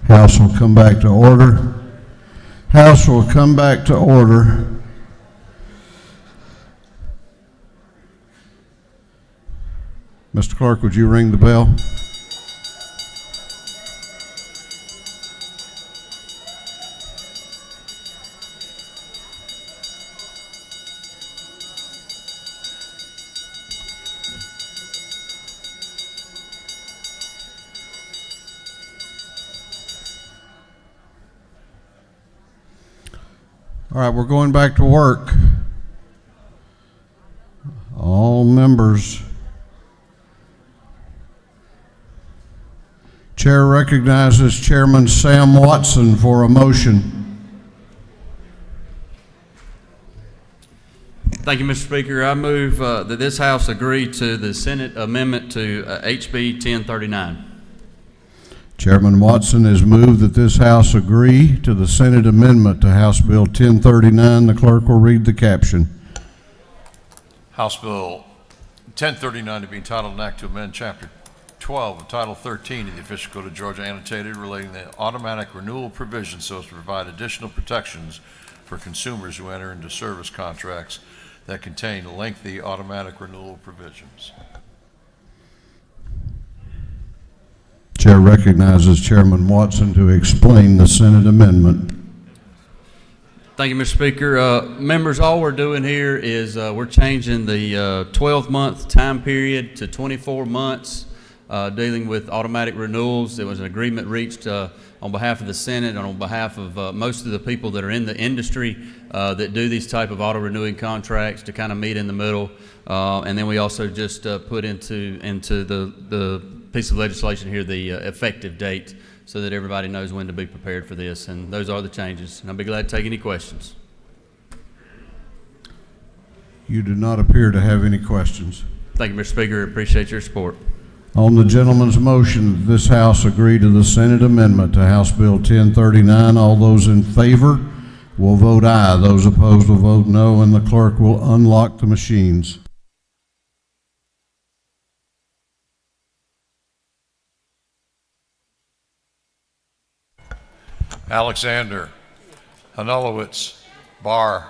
House will come back to order. House will come back to order. Mr. Clerk, would you ring the bell? All right, we're going back to work. All members. Chair recognizes Chairman Sam Watson for a motion. Thank you, Mr. Speaker. I move that this House agree to the Senate amendment to HB 1039. Chairman Watson has moved that this House agree to the Senate amendment to House Bill 1039. The clerk will read the caption. House Bill 1039 to be entitled an act to amend Chapter 12 of Title 13 of the Official Code of Georgia annotated relating the automatic renewal provision so as to provide additional protections for consumers who enter into service contracts that contain lengthy automatic renewal provisions. Chair recognizes Chairman Watson to explain the Senate amendment. Thank you, Mr. Speaker. Members, all we're doing here is we're changing the 12-month time period to 24 months dealing with automatic renewals. There was an agreement reached on behalf of the Senate and on behalf of most of the people that are in the industry that do these type of auto-renewing contracts to kind of meet in the middle. And then we also just put into the piece of legislation here the effective date so that everybody knows when to be prepared for this. And those are the changes. And I'll be glad to take any questions. You do not appear to have any questions. Thank you, Mr. Speaker. Appreciate your support. On the gentleman's motion that this House agree to the Senate amendment to House Bill 1039, all those in favor will vote aye. Those opposed will vote no, and the clerk will unlock the machines. Alexander, Hanulowitz, Barr,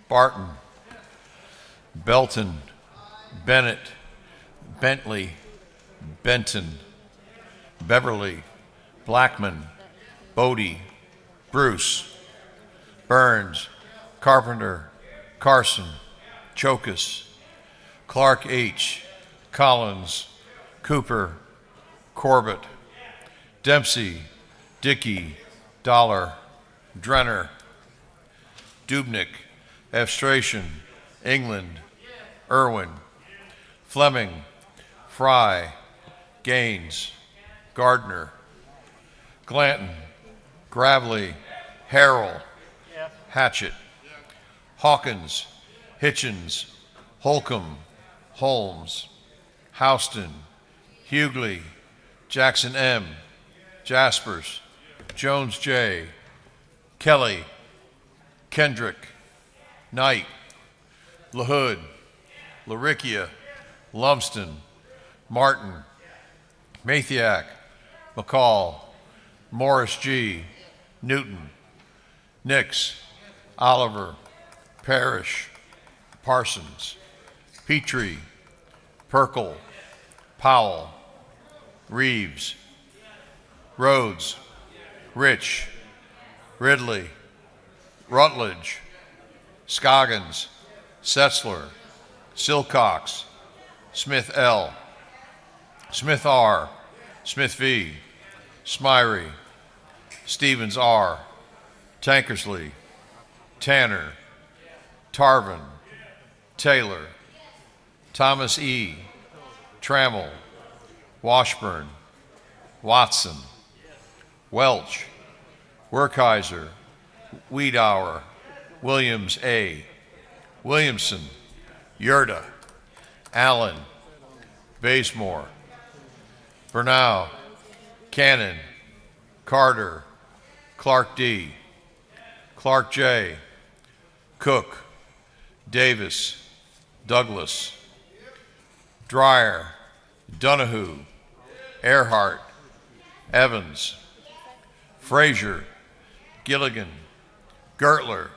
Barton, Belton, Bennett, Bentley, Benton, Beverly, Blackman, Bodie, Bruce, Burns, Carpenter, Carson, Chokus, Clark H., Collins, Cooper, Corbett, Dempsey, Dickey, Dollar, Drenner, Dubnik, Efstration, England, Irwin, Fleming, Fry, Gaines, Gardner, Glanton, Gravely, Harrell, Hatchett, Hawkins, Hitchens, Holcomb, Holmes, Houston, Hughley, Jackson M., Jaspers, Jones J., Kelly, Kendrick, Knight, LaHood, Laricchia, Lumsden, Martin, Mathiak, McCall, Morris G., Newton, Nix, Oliver, Parrish, Parsons, Petrie, Perkle, Powell, Reeves, Rhodes, Rich, Ridley, Rutledge, Scoggins, Setzler, Silcox, Smith L., Smith R., Smith V., Smyrie, Stevens R., Tankersley, Tanner, Tarvin, Taylor, Thomas E., Trammell, Washburn, Watson, Welch, Werkheiser, Wiedauer, Williams A., Williamson, Yerda, Allen, Bazemore, Bernau, Cannon, Carter, Clark D., Clark J., Cook, Davis, Douglas, Dreyer, Donahue, Earhart, Evans, Frazier, Gilligan, Gertler,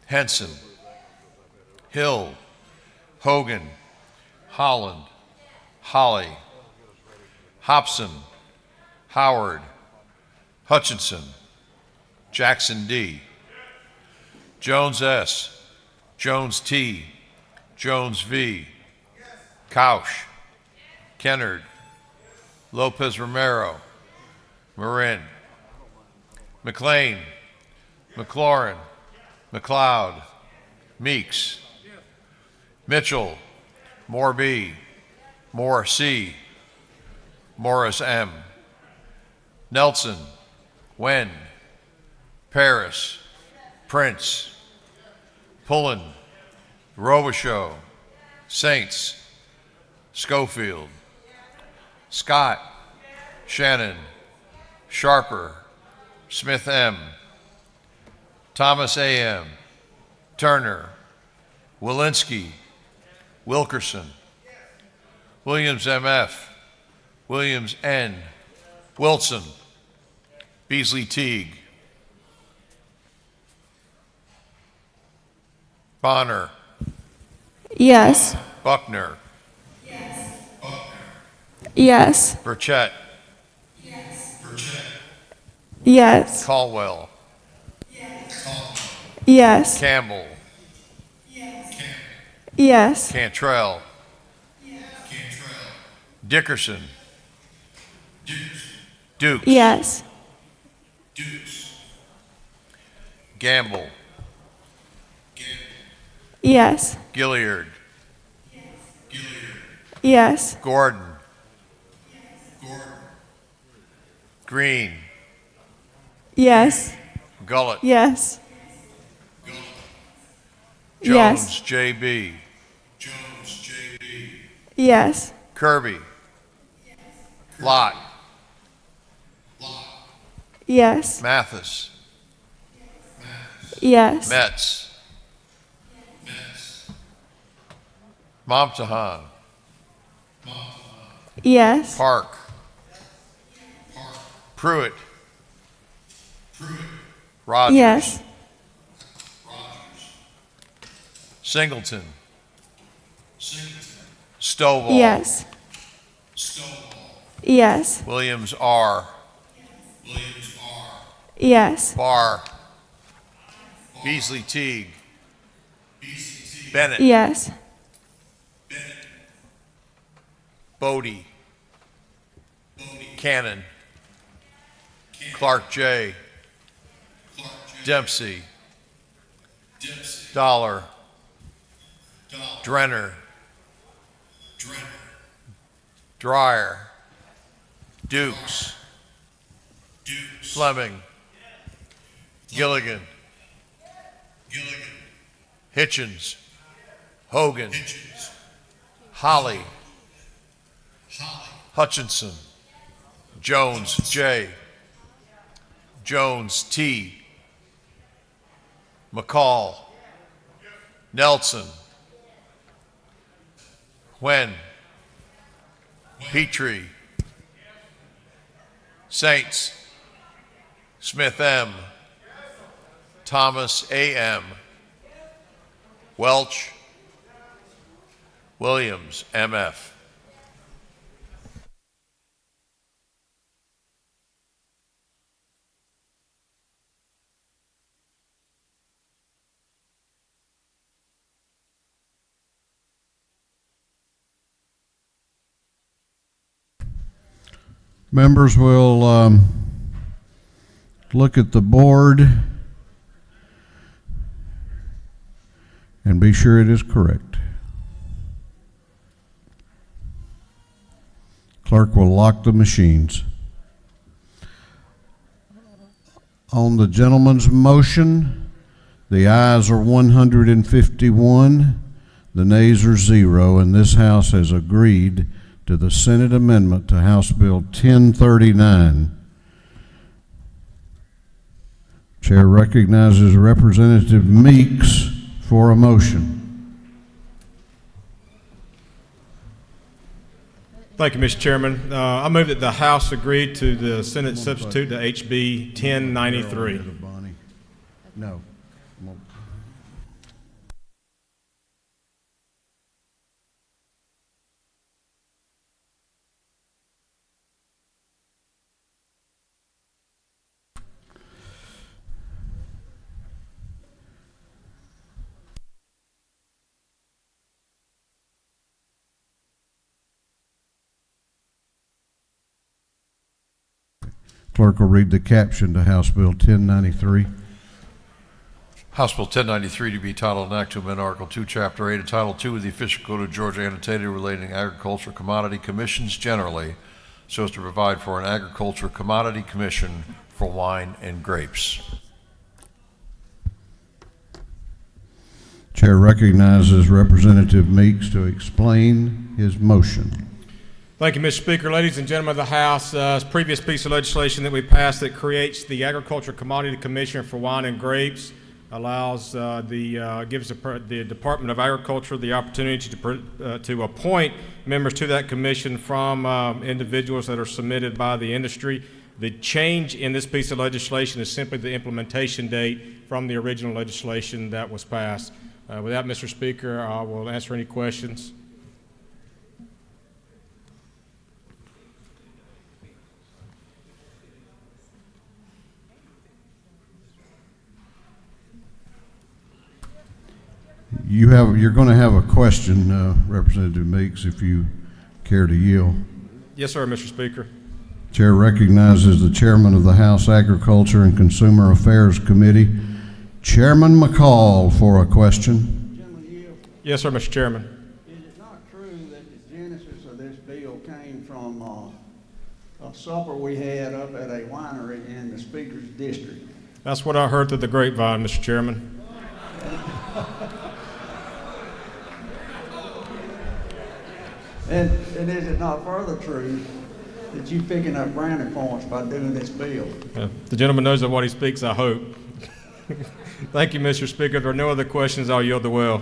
Henson, Hill, Hogan, Holland, Holly, Hobson, Howard, Hutchinson, Jackson D, Jones S, Jones T, Jones V, Couch, Kennard, Lopez Romero, Marin, McLean, McLaurin, McLeod, Meeks, Mitchell, Moore B, Moore C, Morris M, Nelson, Wen, Paris, Prince, Pullen, Robichaux, Saints, Schofield, Scott, Shannon, Sharper, Smith M, Thomas A.M., Turner, Walensky, Wilkerson, Williams M.F., Williams N., Wilson, Beasley Teague, Bonner, Yes. Buckner, Yes. Burchett, Yes. Caldwell, Yes. Campbell, Yes. Cantrell, Dickerson, Dukes, Yes. Gamble, Yes. Gilliard, Yes. Gordon, Green, Yes. Gullett, Yes. Jones, J.B., Yes. Kirby, Lott, Yes. Mathis, Yes. Metz, Momtahan, Yes. Park, Pruitt, Rogers, Yes. Singleton, Stovall, Yes. Yes. Williams R, Yes. Barr, Beasley Teague, Bennett, Yes. Bodie, Cannon, Clark J, Dempsey, Dollar, Drenner, Dreyer, Dukes, Fleming, Gilligan, Hitchens, Hogan, Holly, Hutchinson, Jones J, Jones T, McCall, Nelson, Wen, Petrie, Saints, Smith M, Thomas A.M., Welch, Williams M.F. Members will look at the board and be sure it is correct. Clerk will lock the machines. On the gentleman's motion, the ayes are 151, the nays are 0, and this House has agreed to the Senate amendment to House Bill 1039. Chair recognizes Representative Meeks for a motion. Thank you, Mr. Chairman. I move that the House agree to the Senate substitute to HB 1093. Bonnie. No. Clerk will read the caption to House Bill 1093. House Bill 1093 to be titled an act to amend Article 2, Chapter 8, of Title 2 of the Official Code of Georgia annotated relating to agricultural commodity commissions generally, so as to provide for an agricultural commodity commission for wine and grapes. Chair recognizes Representative Meeks to explain his motion. Thank you, Mr. Speaker. Ladies and gentlemen of the House, previous piece of legislation that we passed that creates the Agriculture Commodity Commission for Wine and Grapes allows gives the Department of Agriculture the opportunity to appoint members to that commission from individuals that are submitted by the industry. The change in this piece of legislation is simply the implementation date from the original legislation that was passed. With that, Mr. Speaker, I will answer any questions. You're going to have a question, Representative Meeks, if you care to yield. Yes, sir, Mr. Speaker. Chair recognizes the Chairman of the House Agriculture and Consumer Affairs Committee, Chairman McCall, for a question. Yes, sir, Mr. Chairman. Is it not true that the genesis of this bill came from a supper we had up at a winery in the Speaker's district? That's what I heard through the grapevine, Mr. Chairman. And is it not further true that you picking up brownie points by doing this bill? The gentleman knows of what he speaks, I hope. Thank you, Mr. Speaker. If there are no other questions, I'll yield the will.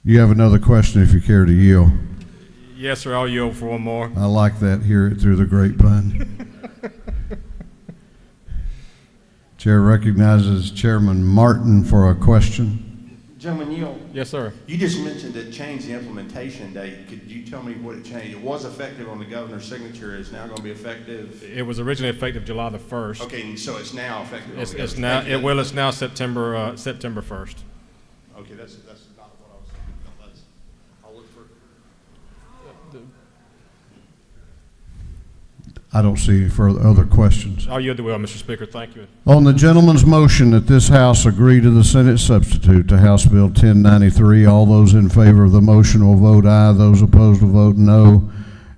You have another question if you care to yield. Yes, sir, I'll yield for one more. I like that, hear it through the grapevine. Chair recognizes Chairman Martin for a question. Gentleman Yield. Yes, sir. You just mentioned it changed the implementation date. Could you tell me what it changed? It was effective on the governor's signature. It's now going to be effective. It was originally effective July the 1st. Okay, and so it's now effective. It's now September 1st. Okay, that's not what I was thinking. I'll look for. I don't see any further other questions. I'll yield the will, Mr. Speaker. Thank you. On the gentleman's motion that this House agree to the Senate substitute to House Bill 1093, all those in favor of the motion will vote aye. Those opposed will vote no.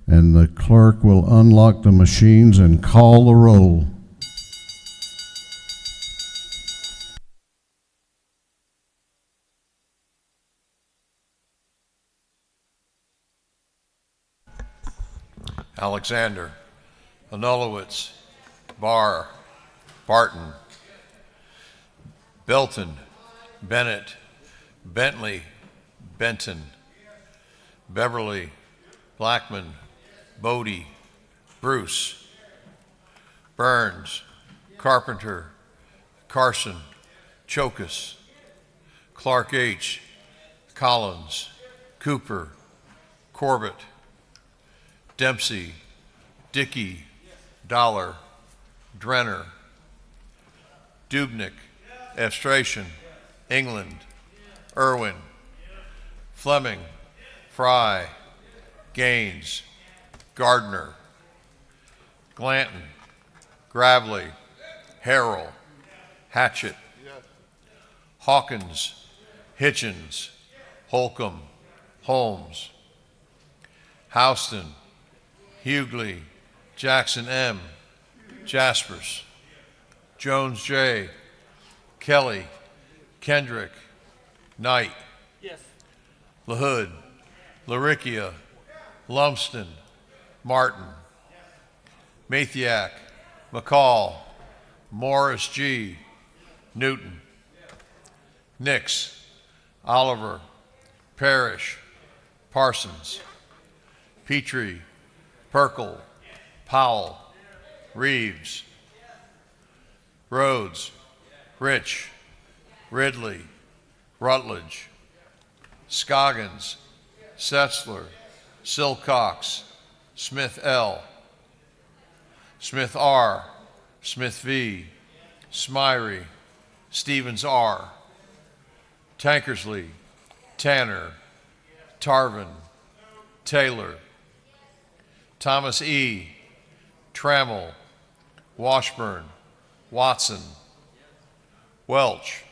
And the clerk will unlock the machines and call the roll. Alexander, Anulowitz, Barr, Barton, Belton, Bennett, Bentley, Benton, Beverly, Blackman, Bodie, Bruce, Burns, Carpenter, Carson, Chokus, Clark H., Collins, Cooper, Corbett, Dempsey, Dickey, Dollar, Drenner, Dubnik, Efstration, England, Irwin, Fleming, Fry, Gaines, Gardner, Glanton, Gravely, Harrell, Hatchett, Hawkins, Hitchens, Holcomb, Holmes, Houston, Hughley, Jackson M., Jaspers, Jones J., Kelly, Kendrick, Knight, LaHood, Laricchia, Lumsden, Martin, Mathiak, McCall, Morris G., Newton, Nix, Oliver, Parrish, Parsons, Petrie, Perkel, Powell, Reeves, Rhodes, Rich, Ridley, Rutledge, Scoggins, Setzler, Silcox, Smith L., Smith R., Smith V., Smyrie, Stevens R., Tankersley, Tanner, Tarvin, Taylor, Thomas E., Trammell, Washburn, Watson, Welch,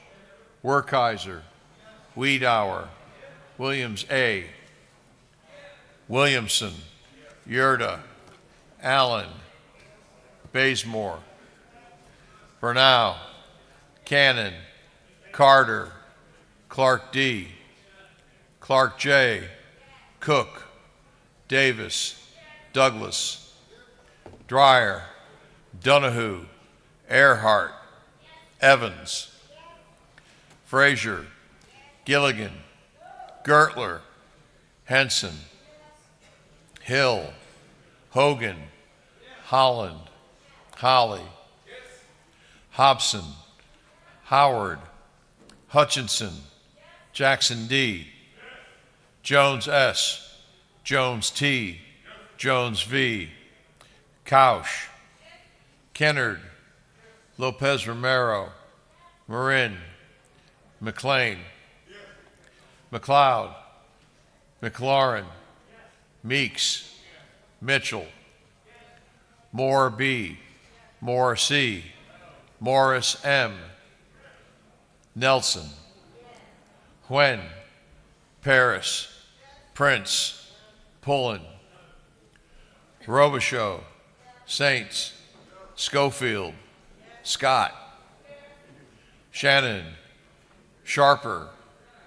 Werkheiser, Wiedauer, Williams A., Williamson, Yerda, Allen, Bazemore, Bernal, Cannon, Carter, Clark D., Clark J., Cook, Davis, Douglas, Dreyer, Donahue, Earhart, Evans, Frazier, Gilligan, Gertler, Henson, Hill, Hogan, Holland, Holly, Hobson, Howard, Hutchinson, Jackson D., Jones S., Jones T., Jones V., Couch, Kennard, Lopez Romero, Marin, McLean, McLeod, McLaurin, Meeks, Mitchell, Moore B., Moore C., Morris M., Nelson, Huen, Paris, Prince, Pullen, Robichaud, Saints, Schofield, Scott, Shannon, Sharper,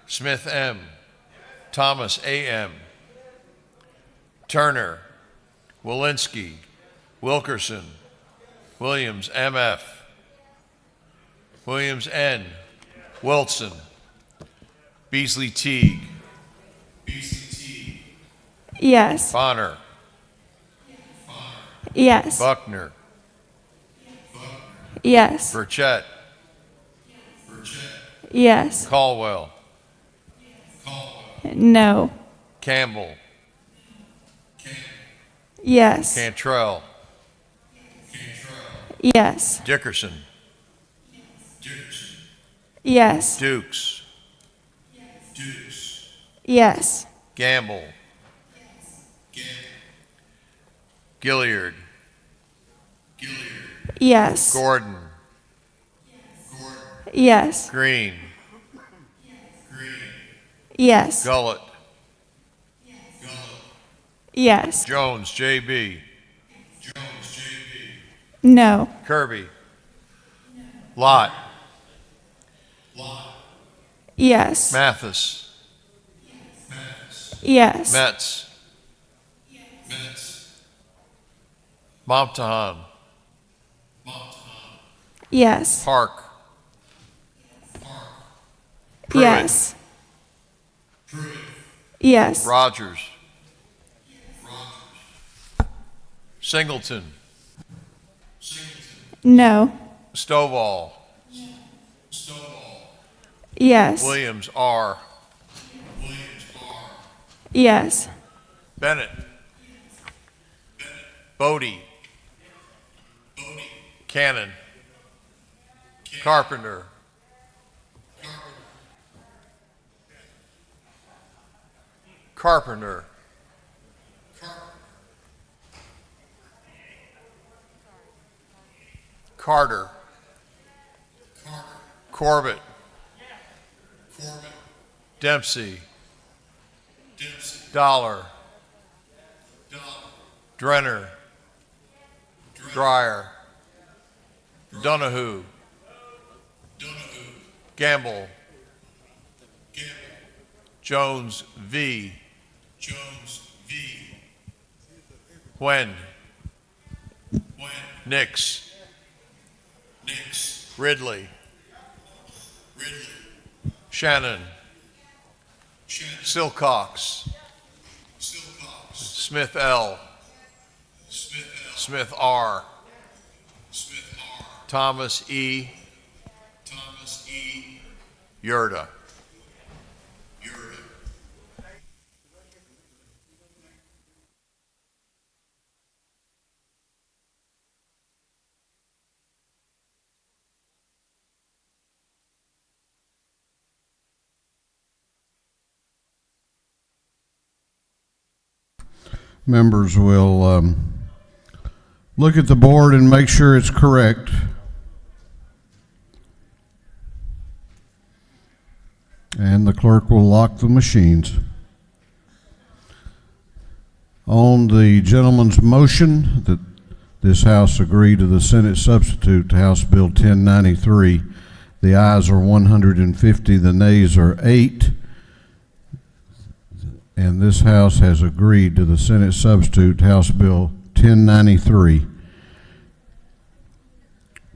Smith M., Thomas A.M., Turner, Walensky, Wilkerson, Williams M.F., Williams N., Wilson, Beasley Teague, Yes. Bonner, Yes. Buckner, Yes. Burchett, Yes. Caldwell, No. Campbell, Yes. Cantrell, Yes. Dickerson, Yes. Dukes, Yes. Gamble, Gilliard, Yes. Gordon, Yes. Green, Yes. Gullett, Yes. Jones, J.B., No. Kirby, Lott, Yes. Mathis, Yes. Metz, Momtahan, Yes. Park, Pruitt, Yes. Yes. Rogers, Singleton, No. Stovall, Yes. Williams R., Yes. Bennett, Bodie, Cannon, Carpenter, Carpenter, Carter, Corbett, Dempsey, Dollar, Drenner, Dreyer, Donahue, Gamble, Jones V., When, Nix, Ridley, Shannon, Silcox. Smith L. Smith R. Thomas E. Yurda. Members will look at the board and make sure it's correct. And the clerk will lock the machines. On the gentleman's motion that this House agree to the Senate substitute to House Bill 1093, the ayes are 150, the nays are 8. And this House has agreed to the Senate substitute House Bill 1093.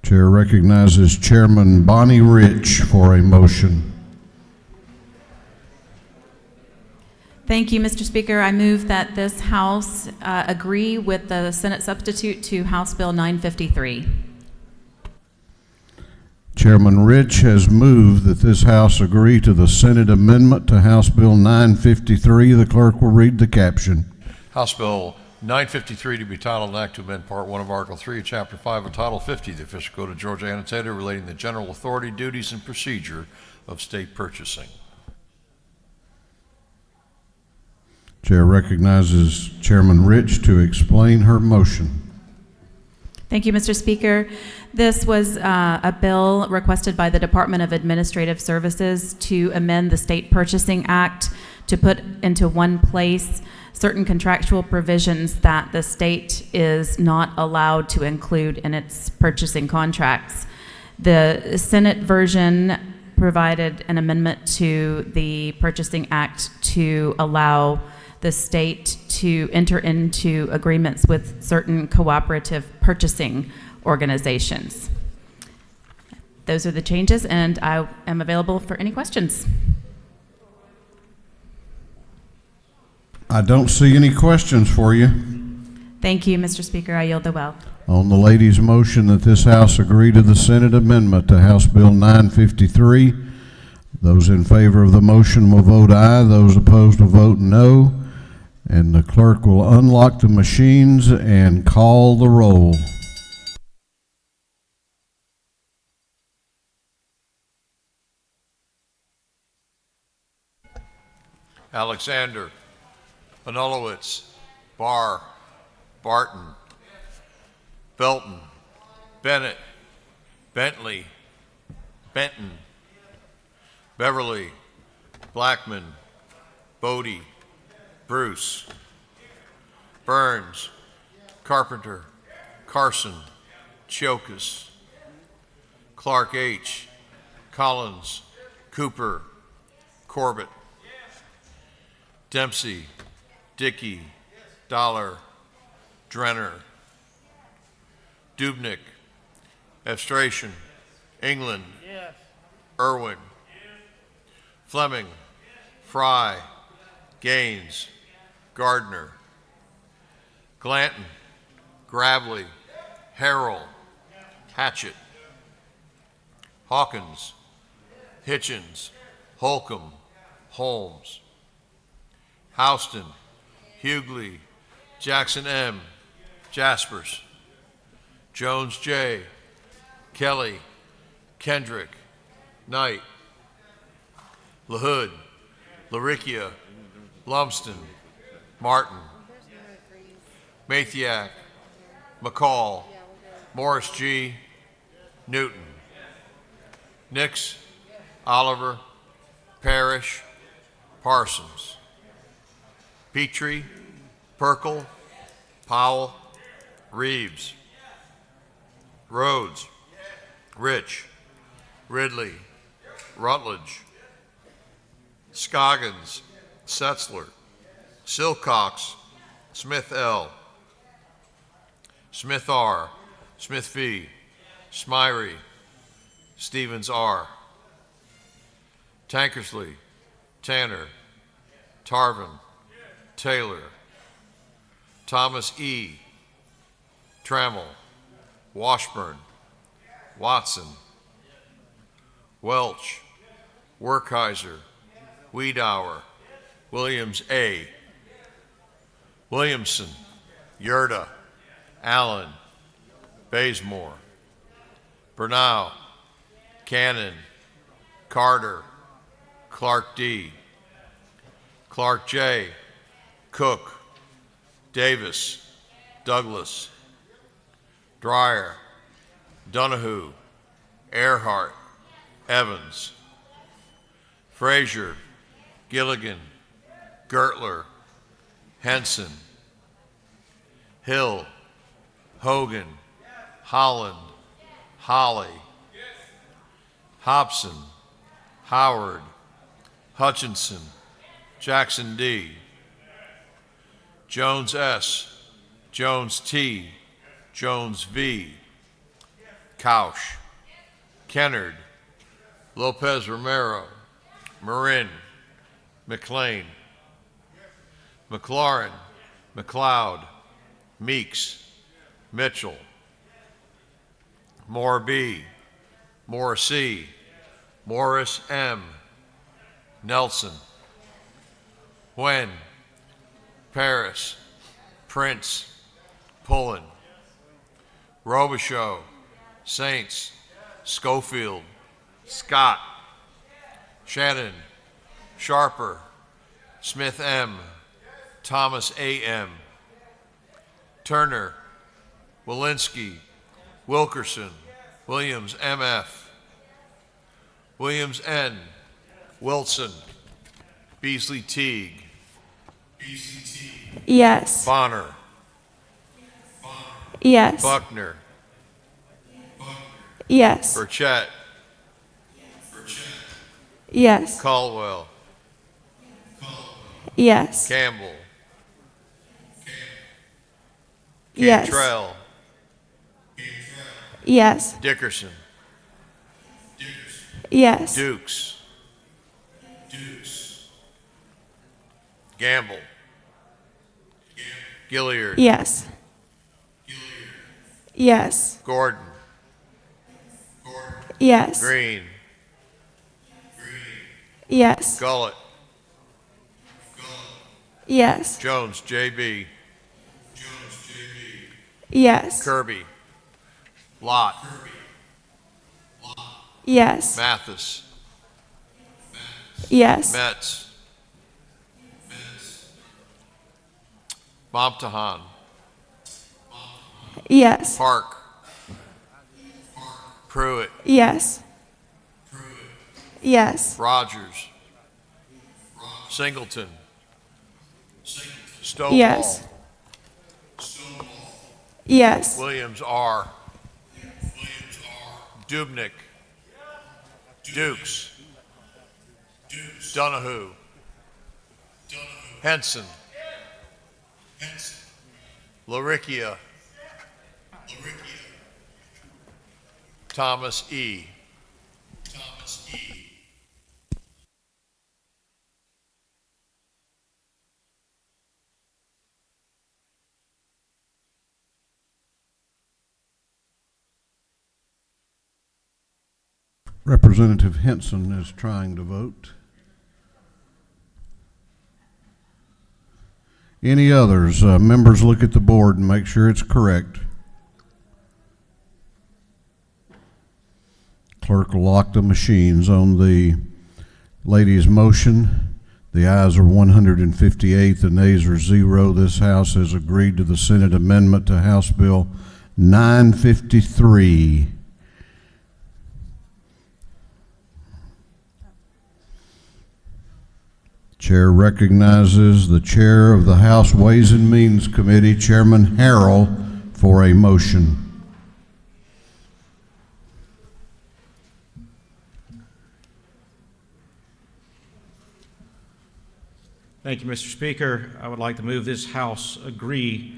Chair recognizes Chairman Bonnie Rich for a motion. Thank you, Mr. Speaker. I move that this House agree with the Senate substitute to House Bill 953. Chairman Rich has moved that this House agree to the Senate amendment to House Bill 953. The clerk will read the caption. House Bill 953 to be titled, an act to amend Part 1 of Article 3 of Chapter 5 of Title 50 of the Official Code of Georgia annotated relating the general authority, duties, and procedure of state purchasing. Chair recognizes Chairman Rich to explain her motion. Thank you, Mr. Speaker. This was a bill requested by the Department of Administrative Services to amend the State Purchasing Act to put into one place certain contractual provisions that the state is not allowed to include in its purchasing contracts. The Senate version provided an amendment to the Purchasing Act to allow the state to enter into agreements with certain cooperative purchasing organizations. Those are the changes, and I am available for any questions. I don't see any questions for you. Thank you, Mr. Speaker. I yield the well. On the lady's motion that this House agree to the Senate amendment to House Bill 953, those in favor of the motion will vote aye. Those opposed will vote no. And the clerk will unlock the machines and call the roll. Alexander, Manulowicz, Barr, Barton, Belton, Bennett, Bentley, Benton, Beverly, Blackman, Bodie, Bruce, Burns, Carpenter, Carson, Chiokas, Clark H., Collins, Cooper, Corbett, Dempsey, Dickey, Dollar, Drenner, Dubnik, Evstration, England, Irwin, Fleming, Fry, Gaines, Gardner, Glanton, Gravely, Harrell, Hatchett, Hawkins, Hitchens, Holcomb, Holmes, Houston, Hughley, Jackson M., Jaspers, Jones J., Kelly, Kendrick, Knight, LaHood, Laricchia, Lumsden, Martin, Mathiak, McCall, Morris G., Newton, Nix, Oliver, Parrish, Parsons, Petrie, Perkle, Powell, Reeves, Rhodes, Rich, Ridley, Rutledge, Scoggins, Setzler, Silcox, Smith L., Smith R., Smith V., Smyrie, Stevens R., Tankersley, Tanner, Tarvin, Taylor, Thomas E., Trammell, Washburn, Watson, Welch, Werkheiser, Wiedauer, Williams A., Williamson, Yurda, Allen, Bazemore, Bernal, Cannon, Carter, Clark D., Clark J., Cook, Davis, Douglas, Dreyer, Donahue, Earhart, Evans, Frazier, Gilligan, Gertler, Henson, Hill, Hogan, Holland, Holly, Hobson, Howard, Hutchinson, Jackson D., Jones S., Jones T., Jones V., Couch, Kennard, Lopez Romero, Marin, McLean, McLaurin, McLeod, Meeks, Mitchell, Moore B., Morrissey, Morris M., Nelson, Wen, Paris, Prince, Pullen, Robichaud, Saints, Schofield, Scott, Shannon, Sharper, Smith M., Thomas A. M., Turner, Walensky, Wilkerson, Williams M.F., Williams N., Wilson, Beasley Teague, Yes. Bonner, Yes. Buckner, Yes. Burchett, Yes. Caldwell, Yes. Campbell, Yes. Cantrell, Yes. Dickerson, Yes. Dukes, Gamble, Gilliard, Yes. Yes. Gordon, Yes. Green, Yes. Gullett, Yes. Jones, J.B., Yes. Kirby, Lott, Yes. Mathis, Yes. Metz, Momtahan, Yes. Park, Pruitt, Yes. Yes. Rogers, Singleton, Stovall, Yes. Yes. Williams R., Dubnik, Dukes, Donahue, Henson, Laricchia, Thomas E. Representative Henson is trying to vote. Any others? Members, look at the board and make sure it's correct. Clerk will lock the machines on the lady's motion. The ayes are 158, the nays are 0. This House has agreed to the Senate amendment to House Bill 953. Chair recognizes the chair of the House Ways and Means Committee, Chairman Harrell, for a motion. Thank you, Mr. Speaker. I would like to move this House agree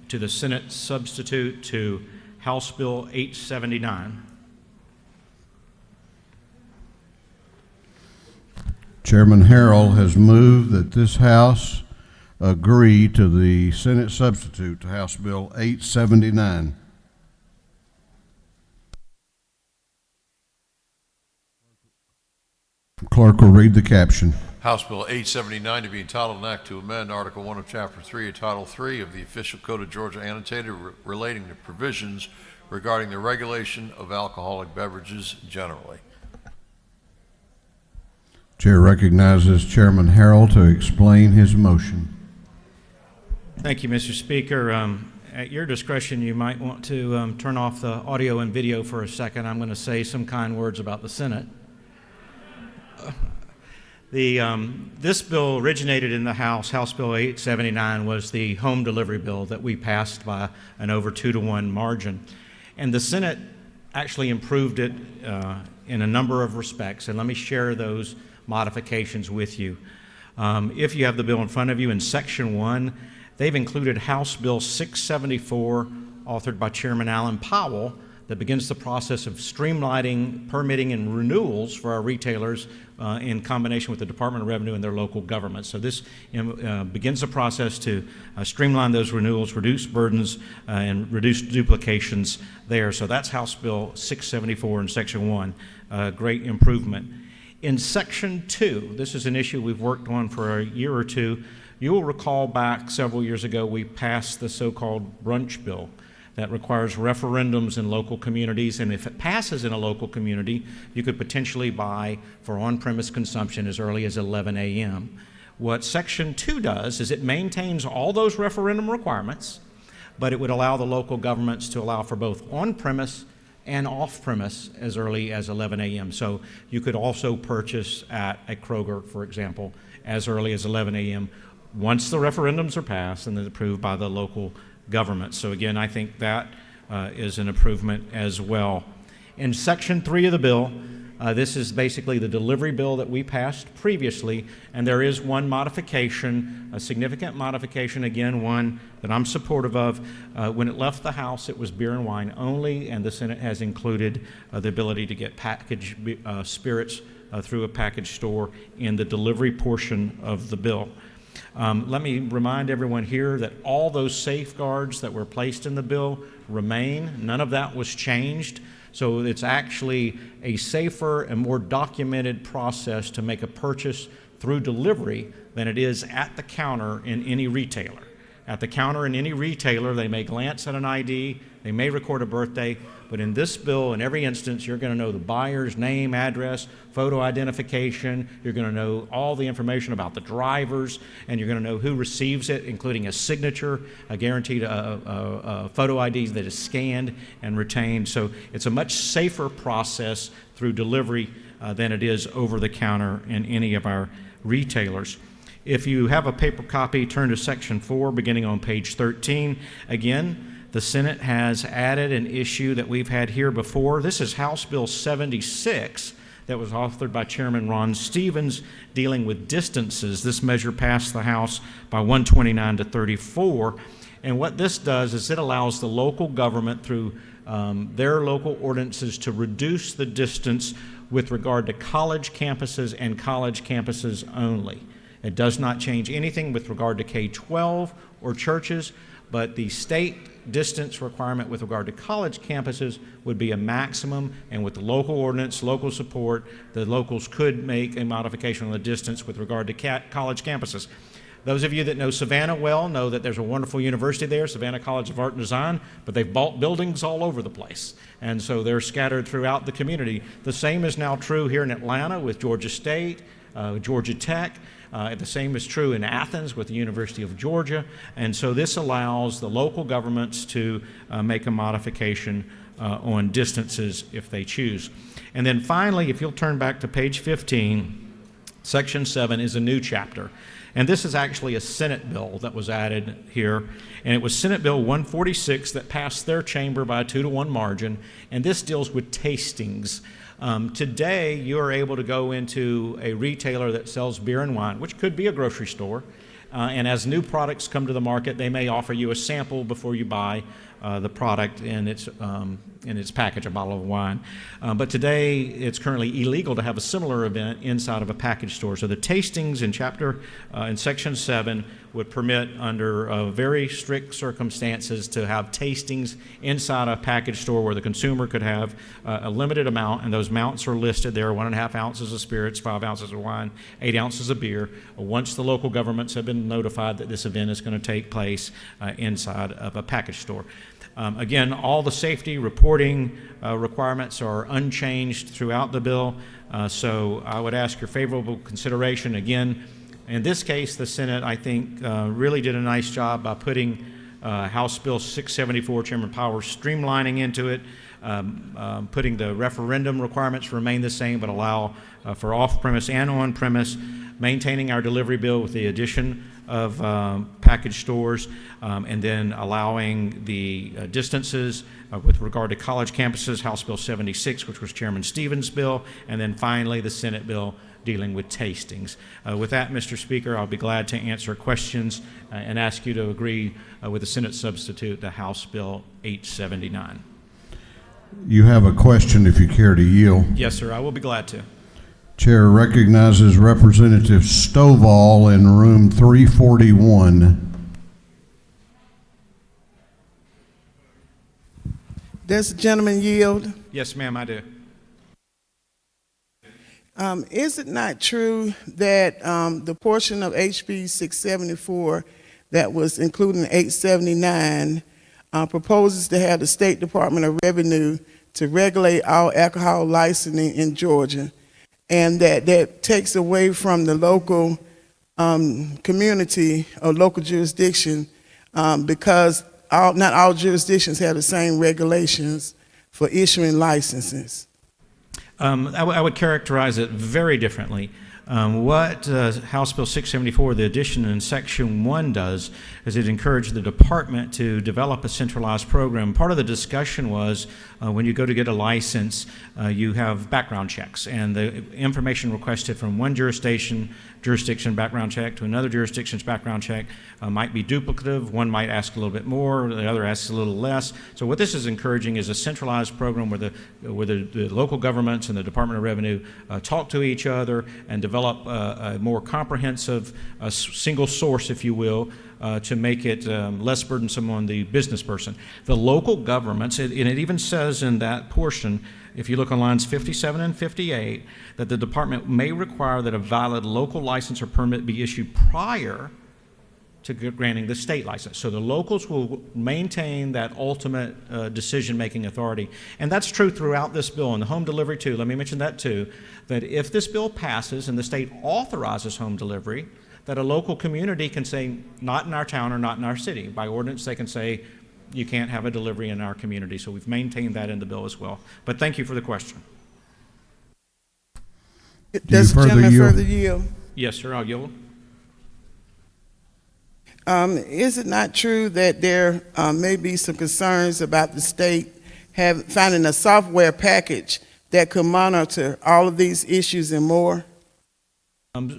to the Senate substitute to House Bill 879. Chairman Harrell has moved that this House agree to the Senate substitute to House Bill 879. Clerk will read the caption. House Bill 879 to be entitled an act to amend Article 1 of Chapter 3 of Title 3 of the Official Code of Georgia annotated relating to provisions regarding the regulation of alcoholic beverages generally. Chair recognizes Chairman Harrell to explain his motion. Thank you, Mr. Speaker. At your discretion, you might want to turn off the audio and video for a second. I'm going to say some kind words about the Senate. This bill originated in the House. House Bill 879 was the home delivery bill that we passed by an over 2-to-1 margin. And the Senate actually improved it in a number of respects, and let me share those modifications with you. If you have the bill in front of you, in Section 1, they've included House Bill 674, authored by Chairman Alan Powell, that begins the process of streamlining permitting and renewals for our retailers in combination with the Department of Revenue and their local governments. So this begins the process to streamline those renewals, reduce burdens, and reduce duplications there. So that's House Bill 674 in Section 1, great improvement. In Section 2, this is an issue we've worked on for a year or two. You will recall back several years ago we passed the so-called brunch bill that requires referendums in local communities, and if it passes in a local community, you could potentially buy for on-premise consumption as early as 11 a.m. What Section 2 does is it maintains all those referendum requirements, but it would allow the local governments to allow for both on-premise and off-premise as early as 11 a.m. So you could also purchase at a Kroger, for example, as early as 11 a.m. once the referendums are passed and they're approved by the local government. So again, I think that is an improvement as well. In Section 3 of the bill, this is basically the delivery bill that we passed previously, and there is one modification, a significant modification, again, one that I'm supportive of. When it left the House, it was beer and wine only, and the Senate has included the ability to get packaged spirits through a package store in the delivery portion of the bill. Let me remind everyone here that all those safeguards that were placed in the bill remain. None of that was changed. So it's actually a safer and more documented process to make a purchase through delivery than it is at the counter in any retailer. At the counter in any retailer, they may glance at an ID, they may record a birthday, but in this bill, in every instance, you're going to know the buyer's name, address, photo identification, you're going to know all the information about the drivers, and you're going to know who receives it, including a signature, a guaranteed photo ID that is scanned and retained. So it's a much safer process through delivery than it is over the counter in any of our retailers. If you have a paper copy, turn to Section 4, beginning on page 13. Again, the Senate has added an issue that we've had here before. This is House Bill 76 that was authored by Chairman Ron Stevens, dealing with distances. This measure passed the House by 129 to 34. And what this does is it allows the local government through their local ordinances to reduce the distance with regard to college campuses and college campuses only. It does not change anything with regard to K-12 or churches, but the state distance requirement with regard to college campuses would be a maximum, and with the local ordinance, local support, the locals could make a modification on the distance with regard to college campuses. Those of you that know Savannah well know that there's a wonderful university there, Savannah College of Art and Design, but they've bought buildings all over the place, and so they're scattered throughout the community. The same is now true here in Atlanta with Georgia State, Georgia Tech. The same is true in Athens with the University of Georgia, and so this allows the local governments to make a modification on distances if they choose. And then finally, if you'll turn back to page 15, Section 7 is a new chapter. And this is actually a Senate bill that was added here, and it was Senate Bill 146 that passed their chamber by a 2-to-1 margin, and this deals with tastings. Today, you are able to go into a retailer that sells beer and wine, which could be a grocery store, and as new products come to the market, they may offer you a sample before you buy the product in in its package, a bottle of wine. But today, it's currently illegal to have a similar event inside of a package store. So the tastings in Section 7 would permit, under very strict circumstances, to have tastings inside a package store where the consumer could have a limited amount, and those amounts are listed there: 1.5 ounces of spirits, 5 ounces of wine, 8 ounces of beer. Once the local governments have been notified that this event is going to take place inside of a package store. Again, all the safety reporting requirements are unchanged throughout the bill, so I would ask your favorable consideration. Again, in this case, the Senate, I think, really did a nice job by putting House Bill 674, Chairman Powers, streamlining into it, putting the referendum requirements remain the same, but allow for off-premise and on-premise, maintaining our delivery bill with the addition of package stores, and then allowing the distances with regard to college campuses, House Bill 76, which was Chairman Stevens' bill, and then finally the Senate bill dealing with tastings. With that, Mr. Speaker, I'll be glad to answer questions and ask you to agree with the Senate substitute to House Bill 879. You have a question if you care to yield. Yes, sir, I will be glad to. Chair recognizes Representative Stovall in room 341. Does the gentleman yield? Yes, ma'am, I do. Is it not true that the portion of HB 674 that was included in 879 proposes to have the State Department of Revenue to regulate all alcohol licensing in Georgia, and that takes away from the local community or local jurisdiction because not all jurisdictions have the same regulations for issuing licenses? I would characterize it very differently. What House Bill 674, the addition in Section 1 does, is it encouraged the department to develop a centralized program. Part of the discussion was when you go to get a license, you have background checks, and the information requested from one jurisdiction background check to another jurisdiction's background check might be duplicative. One might ask a little bit more, the other asks a little less. So what this is encouraging is a centralized program where the local governments and the Department of Revenue talk to each other and develop a more comprehensive single source, if you will, to make it less burdensome on the business person. The local governments, and it even says in that portion, if you look on lines 57 and 58, that the department may require that a valid local license or permit be issued prior to granting the state license. So the locals will maintain that ultimate decision-making authority. And that's true throughout this bill. And the home delivery too, let me mention that too, that if this bill passes and the state authorizes home delivery, that a local community can say, not in our town or not in our city. By ordinance, they can say, you can't have a delivery in our community. So we've maintained that in the bill as well. But thank you for the question. Does the gentleman further yield? Yes, sir, I'll yield. Is it not true that there may be some concerns about the state finding a software package that could monitor all of these issues and more?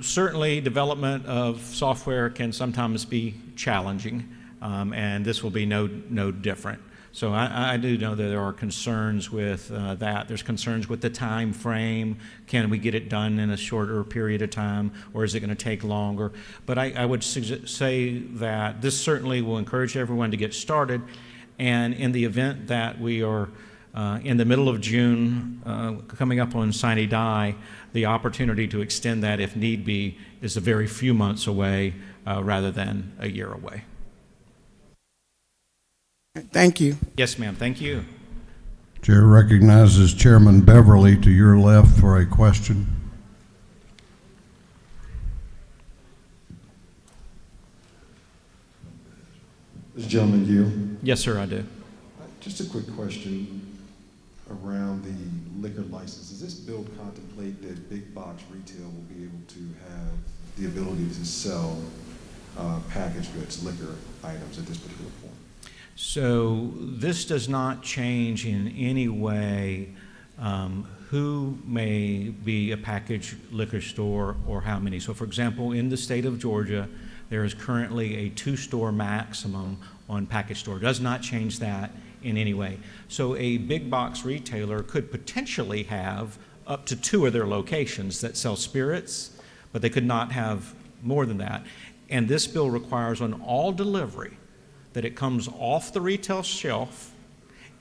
Certainly, development of software can sometimes be challenging, and this will be no different. So I do know that there are concerns with that. There's concerns with the time frame. Can we get it done in a shorter period of time, or is it going to take longer? But I would say that this certainly will encourage everyone to get started, and in the event that we are in the middle of June, coming up on Sine Die, the opportunity to extend that if need be is a very few months away rather than a year away. Thank you. Yes, ma'am. Thank you. Chair recognizes Chairman Beverly to your left for a question. Does the gentleman yield? Yes, sir, I do. Just a quick question around the liquor license. Does this bill contemplate that big box retail will be able to have the ability to sell packaged goods, liquor items at this particular point? So this does not change in any way who may be a packaged liquor store or how many. So for example, in the state of Georgia, there is currently a 2-store maximum on package store. It does not change that in any way. So a big box retailer could potentially have up to 2 of their locations that sell spirits, but they could not have more than that. And this bill requires on all delivery that it comes off the retail shelf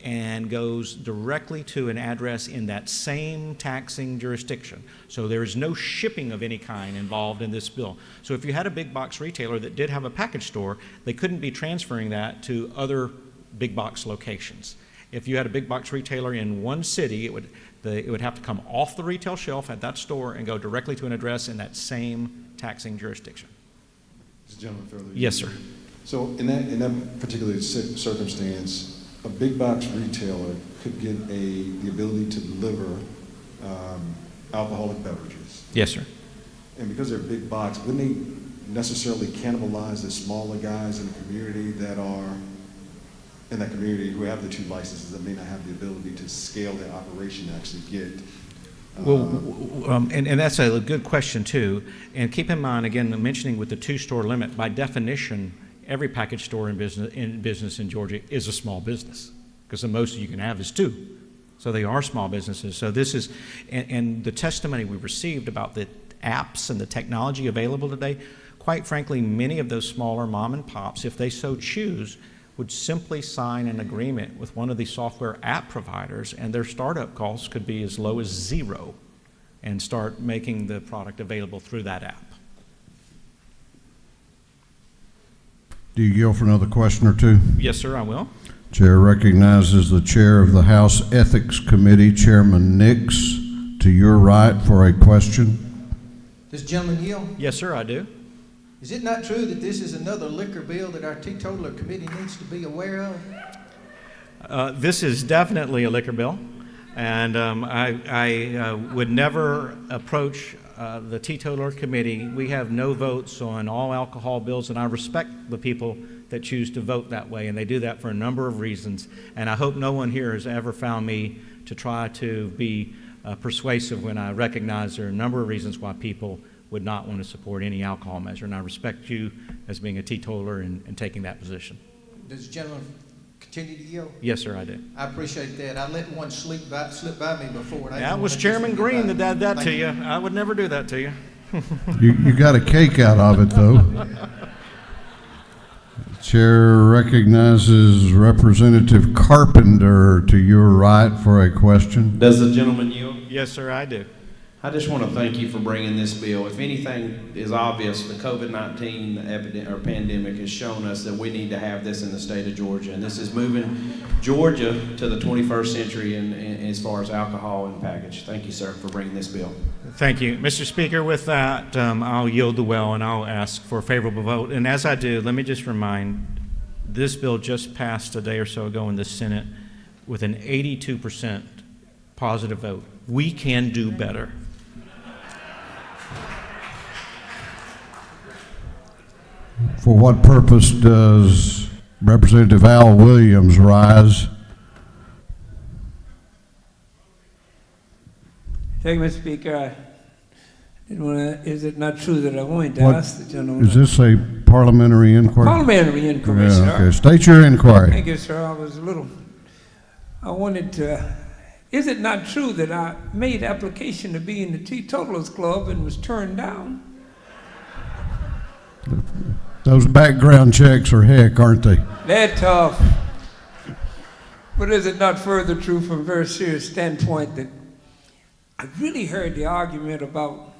and goes directly to an address in that same taxing jurisdiction. So there is no shipping of any kind involved in this bill. So if you had a big box retailer that did have a package store, they couldn't be transferring that to other big box locations. If you had a big box retailer in one city, it would have to come off the retail shelf at that store and go directly to an address in that same taxing jurisdiction. Mr. Gentleman, further. Yes, sir. So in that particular circumstance, a big box retailer could get the ability to deliver alcoholic beverages. Yes, sir. And because they're big box, wouldn't they necessarily cannibalize the smaller guys in the community that are in that community who have the 2 licenses that may not have the ability to scale their operation to actually get? And that's a good question too. And keep in mind, again, mentioning with the 2-store limit, by definition, every package store in business in Georgia is a small business, because the most you can have is 2. So they are small businesses. So this is, and the testimony we received about the apps and the technology available today, quite frankly, many of those smaller mom and pops, if they so choose, would simply sign an agreement with one of these software app providers, and their startup costs could be as low as 0, and start making the product available through that app. Do you yield for another question or 2? Yes, sir, I will. Chair recognizes the chair of the House Ethics Committee, Chairman Nix, to your right for a question. Does the gentleman yield? Yes, sir, I do. Is it not true that this is another liquor bill that our teetotaler committee needs to be aware of? This is definitely a liquor bill, and I would never approach the teetotaler committee. We have no votes on all alcohol bills, and I respect the people that choose to vote that way, and they do that for a number of reasons. And I hope no one here has ever found me to try to be persuasive when I recognize there are a number of reasons why people would not want to support any alcohol measure, and I respect you as being a teetotaler and taking that position. Does the gentleman continue to yield? Yes, sir, I do. I appreciate that. I let one slip by me before. That was Chairman Green that did that to you. I would never do that to you. You got a cake out of it, though. Chair recognizes Representative Carpenter to your right for a question. Does the gentleman yield? Yes, sir, I do. I just want to thank you for bringing this bill. If anything is obvious, the COVID-19 pandemic has shown us that we need to have this in the state of Georgia, and this is moving Georgia to the 21st century as far as alcohol and package. Thank you, sir, for bringing this bill. Thank you. Mr. Speaker, with that, I'll yield the well and I'll ask for a favorable vote. And as I do, let me just remind, this bill just passed a day or so ago in the Senate with an 82% positive vote. We can do better. For what purpose does Representative Al Williams rise? Thank you, Mr. Speaker. I didn't want to, is it not true that I wanted to What, ask the gentleman? is this a parliamentary inquiry? Parliamentary inquiry, Yeah, sir. okay. State your inquiry. Thank you, sir. I wanted to, is it not true that I made application to be in the Teetotalers Club and was turned down? Those background checks are heck, aren't they? They're tough. But is it not further true from a very serious standpoint that I really heard the argument about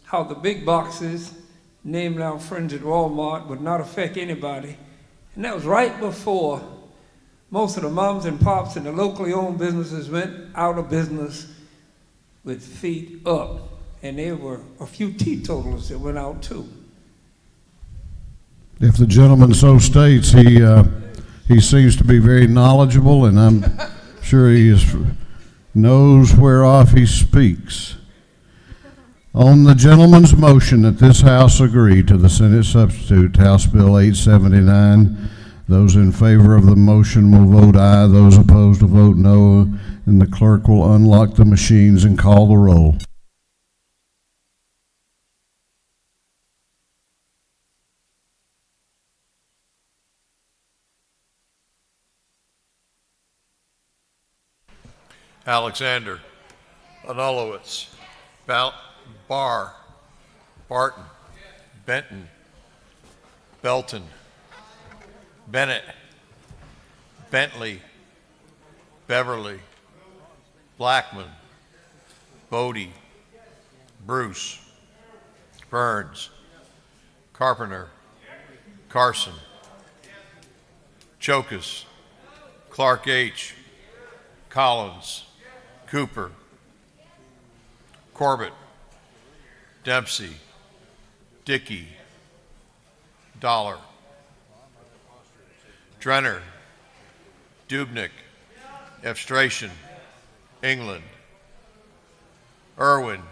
how the big boxes, namely our friends at Walmart, would not affect anybody. And that was right before most of the moms and pops and the locally owned businesses went out of business with feet up. And there were a few teetotalers that went out too. If the gentleman so states, he seems to be very knowledgeable, and I'm sure he knows whereof he speaks. On the gentleman's motion that this House agree to the Senate substitute, House Bill 879, those in favor of the motion will vote aye. Those opposed will vote no, and the clerk will unlock the machines and call the roll. Alexander, Anulowitz, Barr, Barton, Benton, Belton, Bennett, Bentley, Beverly, Blackman, Bodie, Bruce, Burns, Carpenter, Carson, Chokas, Clark H., Collins, Cooper, Corbett, Dempsey, Dickey, Dollar, Drenner, Dubnik, Efstration, England, Irwin,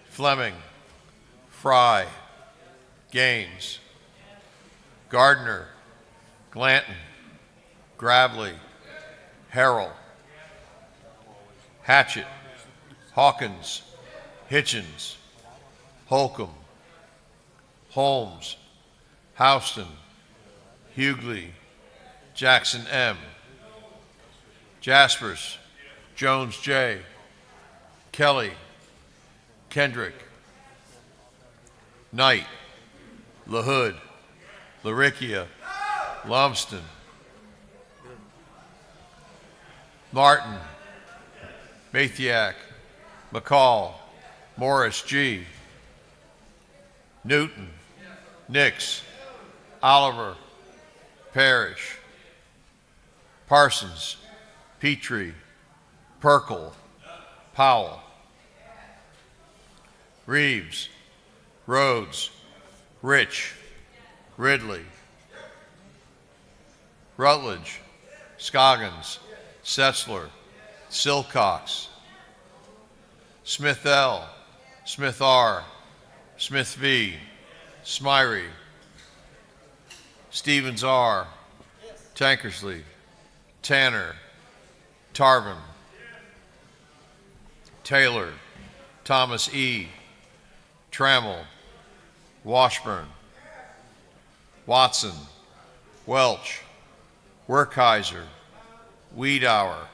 Fleming, Fry, Gaines, Gardner, Glanton, Gravely, Harrell, Hatchett, Hawkins, Hitchens, Holcomb, Holmes, Houston, Hughley, Jackson M., Jaspers, Jones J., Kelly, Kendrick, Knight, LaHood, Laricchia, Lumsden, Martin, Mathiak, McCall, Morris G., Newton, Nix, Oliver, Parrish, Parsons, Petrie, Perkle, Powell, Reeves, Rhodes, Rich, Ridley, Rutledge, Scoggins, Setzler, Silcox, Smith L., Smith R., Smith V., Smyrie, Stevens R., Tankersley, Tanner, Tarvin, Taylor, Thomas E., Trammell, Washburn, Watson, Welch, Werkheiser, Wiedauer,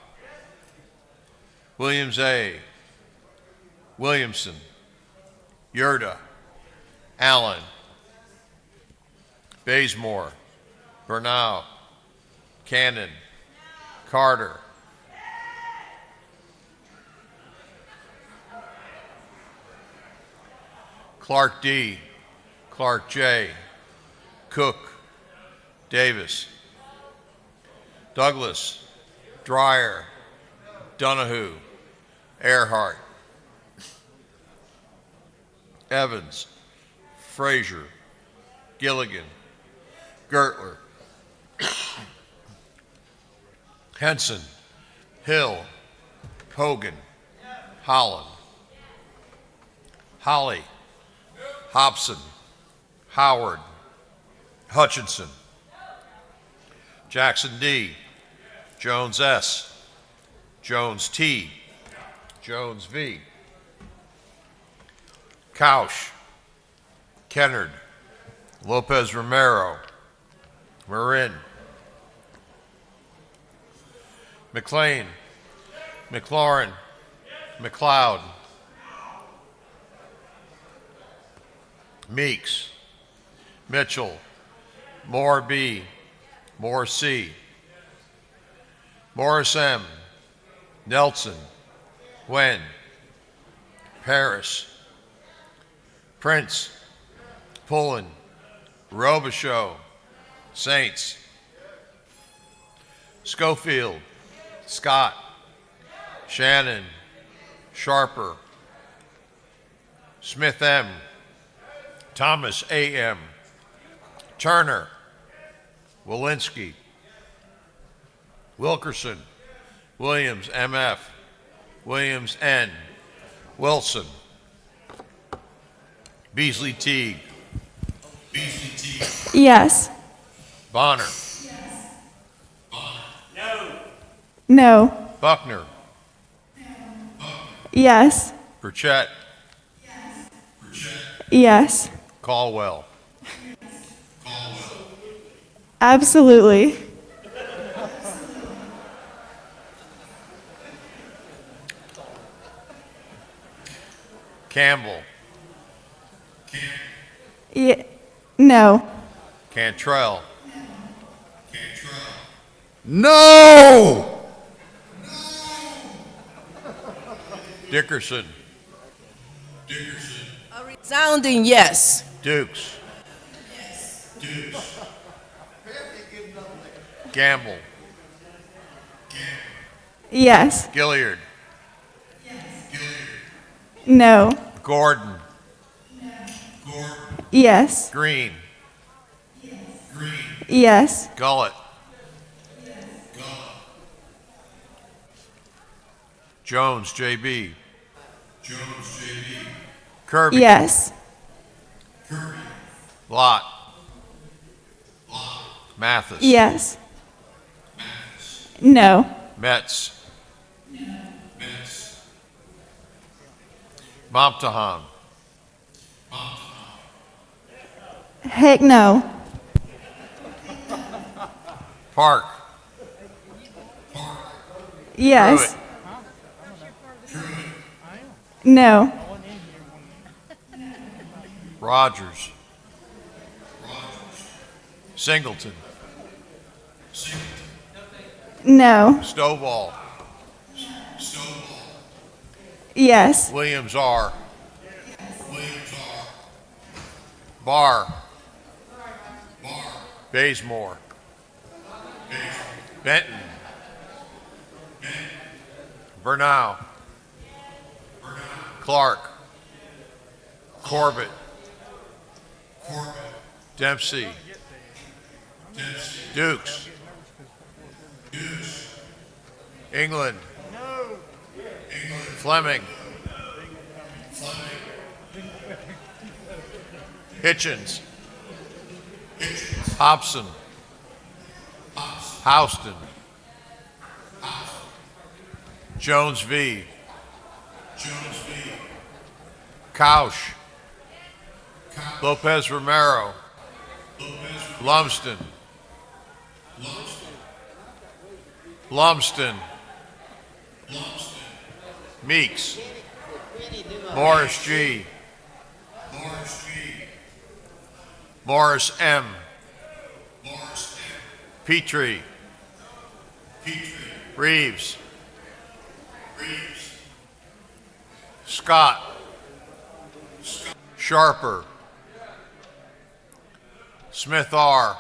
Williams A., Williamson, Yerda, Allen, Bazemore, Bernau, Cannon, Carter, Clark D., Clark J., Cook, Davis, Douglas, Dreyer, Donahue, Earhart, Evans, Frazier, Gilligan, Gertler, Henson, Hill, Hogan, Holland, Holly, Hobson, Howard, Hutchinson, Jackson D., Jones S., Jones T., Jones V., Couch, Kennard, Lopez Romero, Marin, McLean, McLaurin, McLeod, Meeks, Mitchell, Moore B., Moore C., Morris M., Nelson, Wen, Paris, Prince, Pullen, Robichaux, Saints, Schofield, Scott, Shannon, Sharper, Smith M., Thomas A.M., Turner, Walensky, Wilkerson, Williams M.F., Williams N., Wilson, Beasley Teague, Yes. Bonner, No. Buckner, Yes. Burchett, Yes. Caldwell. Absolutely. Campbell. No. Cantrell. No! Dickerson. A resounding yes. Dukes. Gamble. Yes. Gilliard. No. Gordon. Yes. Green. Yes. Gullett. Jones, J.B. Kirby. Yes. Lott. Mathis. Yes. No. Metz. Momtahan. Heck no. Park. Yes. No. Rogers. Singleton. No. Stovall. Yes. Williams R. Barr. Bazemore. Benton. Bernal. Clark. Corbett. Dempsey. Dukes. England. Fleming. Hitchens. Hobson. Houston. Jones v. Couch. Lopez Romero. Lumsden. Lumsden. Meeks. Morris G. Morris M. Petrie. Reeves. Scott. Sharper. Smith R.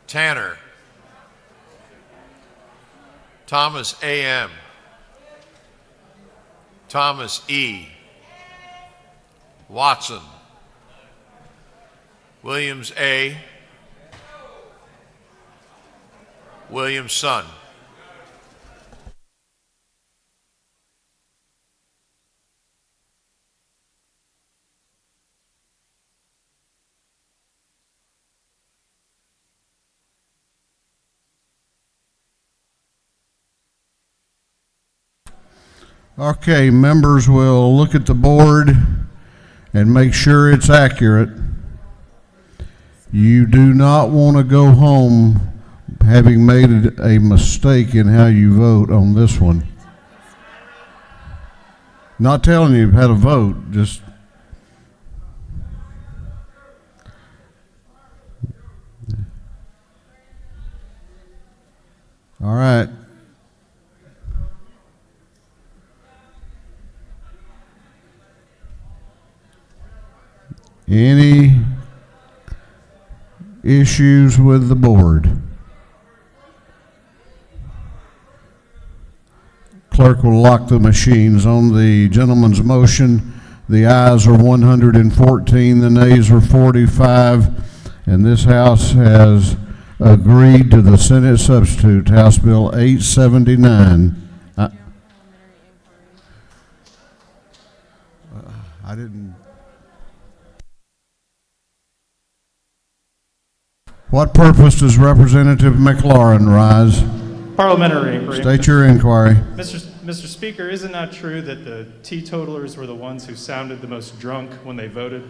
Tanner. Thomas A.M. Thomas E. Watson. Williams A. Williamson. Okay, members will look at the board and make sure it's accurate. You do not want to go home having made a mistake in how you vote on this one. Not telling you how to vote, just all right. Any issues with the board? Clerk will lock the machines. On the gentleman's motion, the ayes are 114, the nays are 45, and this House has agreed to the Senate substitute, House Bill 879. I didn't. What purpose does Representative McLaurin rise? Parliamentary inquiry. State your inquiry. Mr. Speaker, is it not true that the teetotalers were the ones who sounded the most drunk when they voted?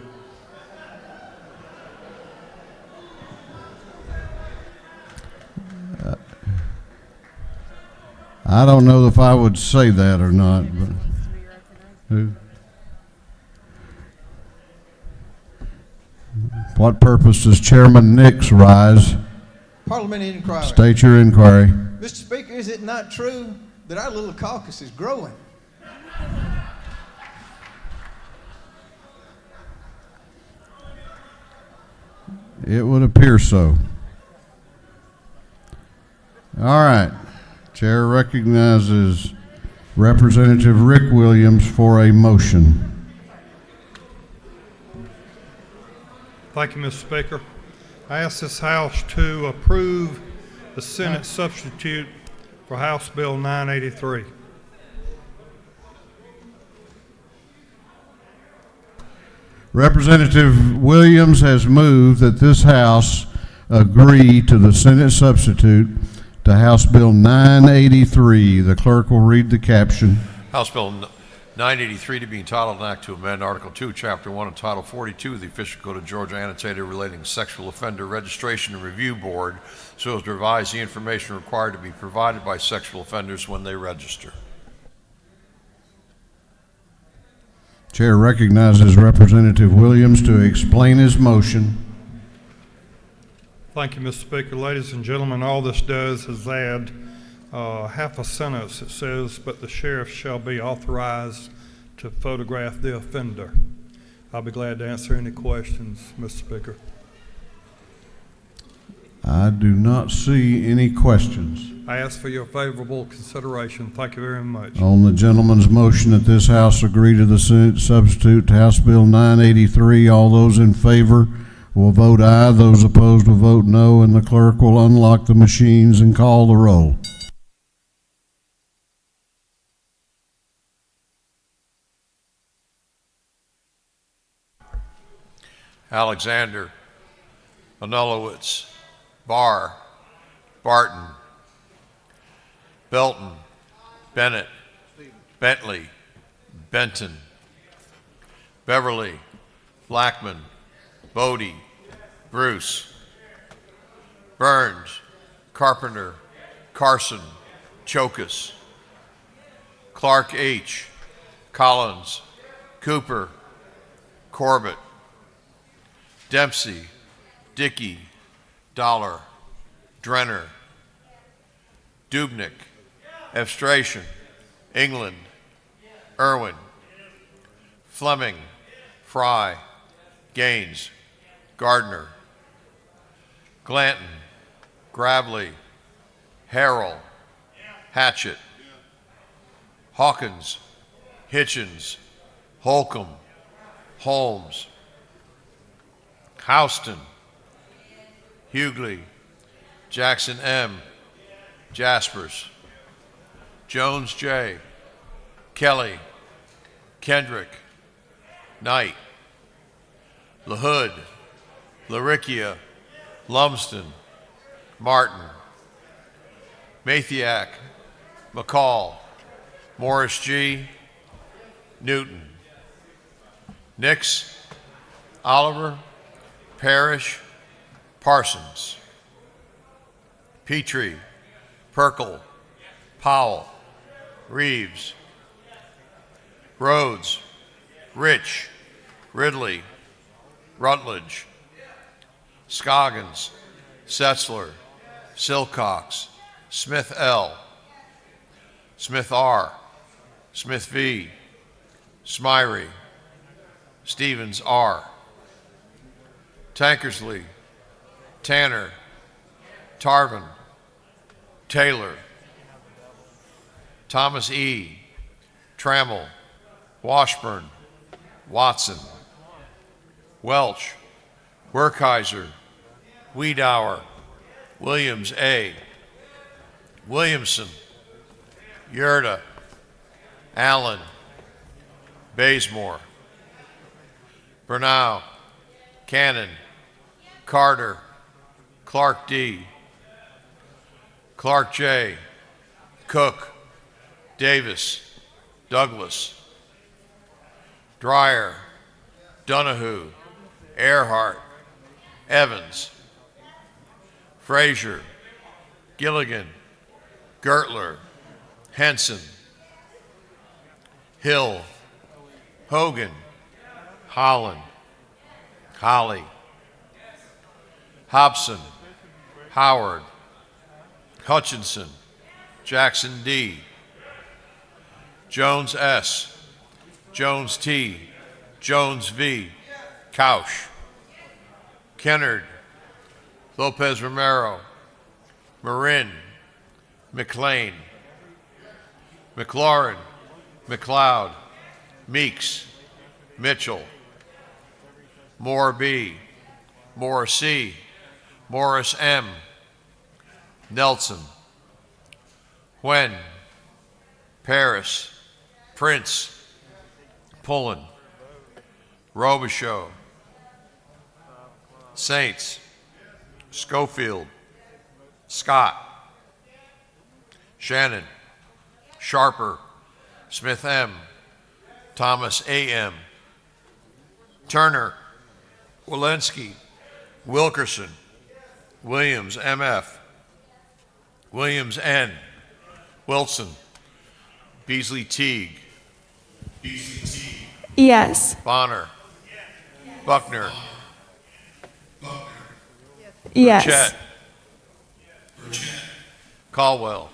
I don't know if I would say that or not. But who? What purpose does Chairman Nix rise? Parliamentary inquiry. State your inquiry. Mr. Speaker, is it not true that our little caucus is growing? It would appear so. All right. Chair recognizes Representative Rick Williams for a motion. Thank you, Mr. Speaker. I ask this House to approve the Senate substitute for House Bill 983. Representative Williams has moved that this House agree to the Senate substitute to House Bill 983. The clerk will read the caption. House Bill 983 to be entitled an act to amend Article 2, Chapter 1 of Title 42 of the Official Code of Georgia annotated relating to Sexual Offender Registration and Review Board so as to revise the information required to be provided by sexual offenders when they register. Chair recognizes Representative Williams to explain his motion. Thank you, Mr. Speaker. Ladies and gentlemen, all this does is add half a sentence. It says, but the sheriff shall be authorized to photograph the offender. I'll be glad to answer any questions, Mr. Speaker. I do not see any questions. I ask for your favorable consideration. Thank you very much. On the gentleman's motion that this House agree to the Senate substitute to House Bill 983, all those in favor will vote aye. Those opposed will vote no, and the clerk will unlock the machines and call the roll. Alexander, Anulowicz, Barr, Barton, Belton, Bennett, Bentley, Benton, Beverly, Blackman, Bodie, Bruce, Burns, Carpenter, Carson, Chokus, Clark H., Collins, Cooper, Corbett, Dempsey, Dickey, Dollar, Drenner, Dubnik, Evstration, England, Irwin, Fleming, Fry, Gaines, Gardner, Glanton, Gravely, Harrell, Hatchett, Hawkins, Hitchens, Holcomb, Holmes, Houston, Hughley, Jackson M., Jaspers, Jones J., Kelly, Kendrick, Knight, LaHood, Laricchia, Lumsden, Martin, Mathiak, McCall, Morris G., Newton, Nix, Oliver, Parrish, Parsons, Petrie, Perkle, Powell, Reeves, Rhodes, Rich, Ridley, Rutledge, Scoggins, Setzler, Silcox, Smith L., Smith R., Smith V., Smyrie, Stevens R., Tankersley, Tanner, Tarvin, Taylor, Thomas E., Trammell, Washburn, Watson, Welch, Werkheiser, Wiedauer, Williams A., Williamson, Yerda, Allen, Bazemore, Bernau, Cannon, Carter, Clark D., Clark J., Cook, Davis, Douglas, Dreyer, Donahue, Earhart, Evans, Frazier, Gilligan, Gertler, Henson, Hill, Hogan, Holland, Holly, Hobson, Howard, Hutchinson, Jackson D, Jones S, Jones T, Jones V, Couch, Kennard, Lopez Romero, Marin, McLean, McLaurin, McLeod, Meeks, Mitchell, Moore B, Moore C, Morris M, Nelson, Huen, Paris, Prince, Pullen, Robichaud, Saints, Schofield, Scott, Shannon, Sharper, Smith M, Thomas A.M., Turner, Walensky, Wilkerson, Williams M.F., Williams N., Wilson, Beasley Teague, Yes. Bonner, Buckner, Yes. Burchett, Caldwell,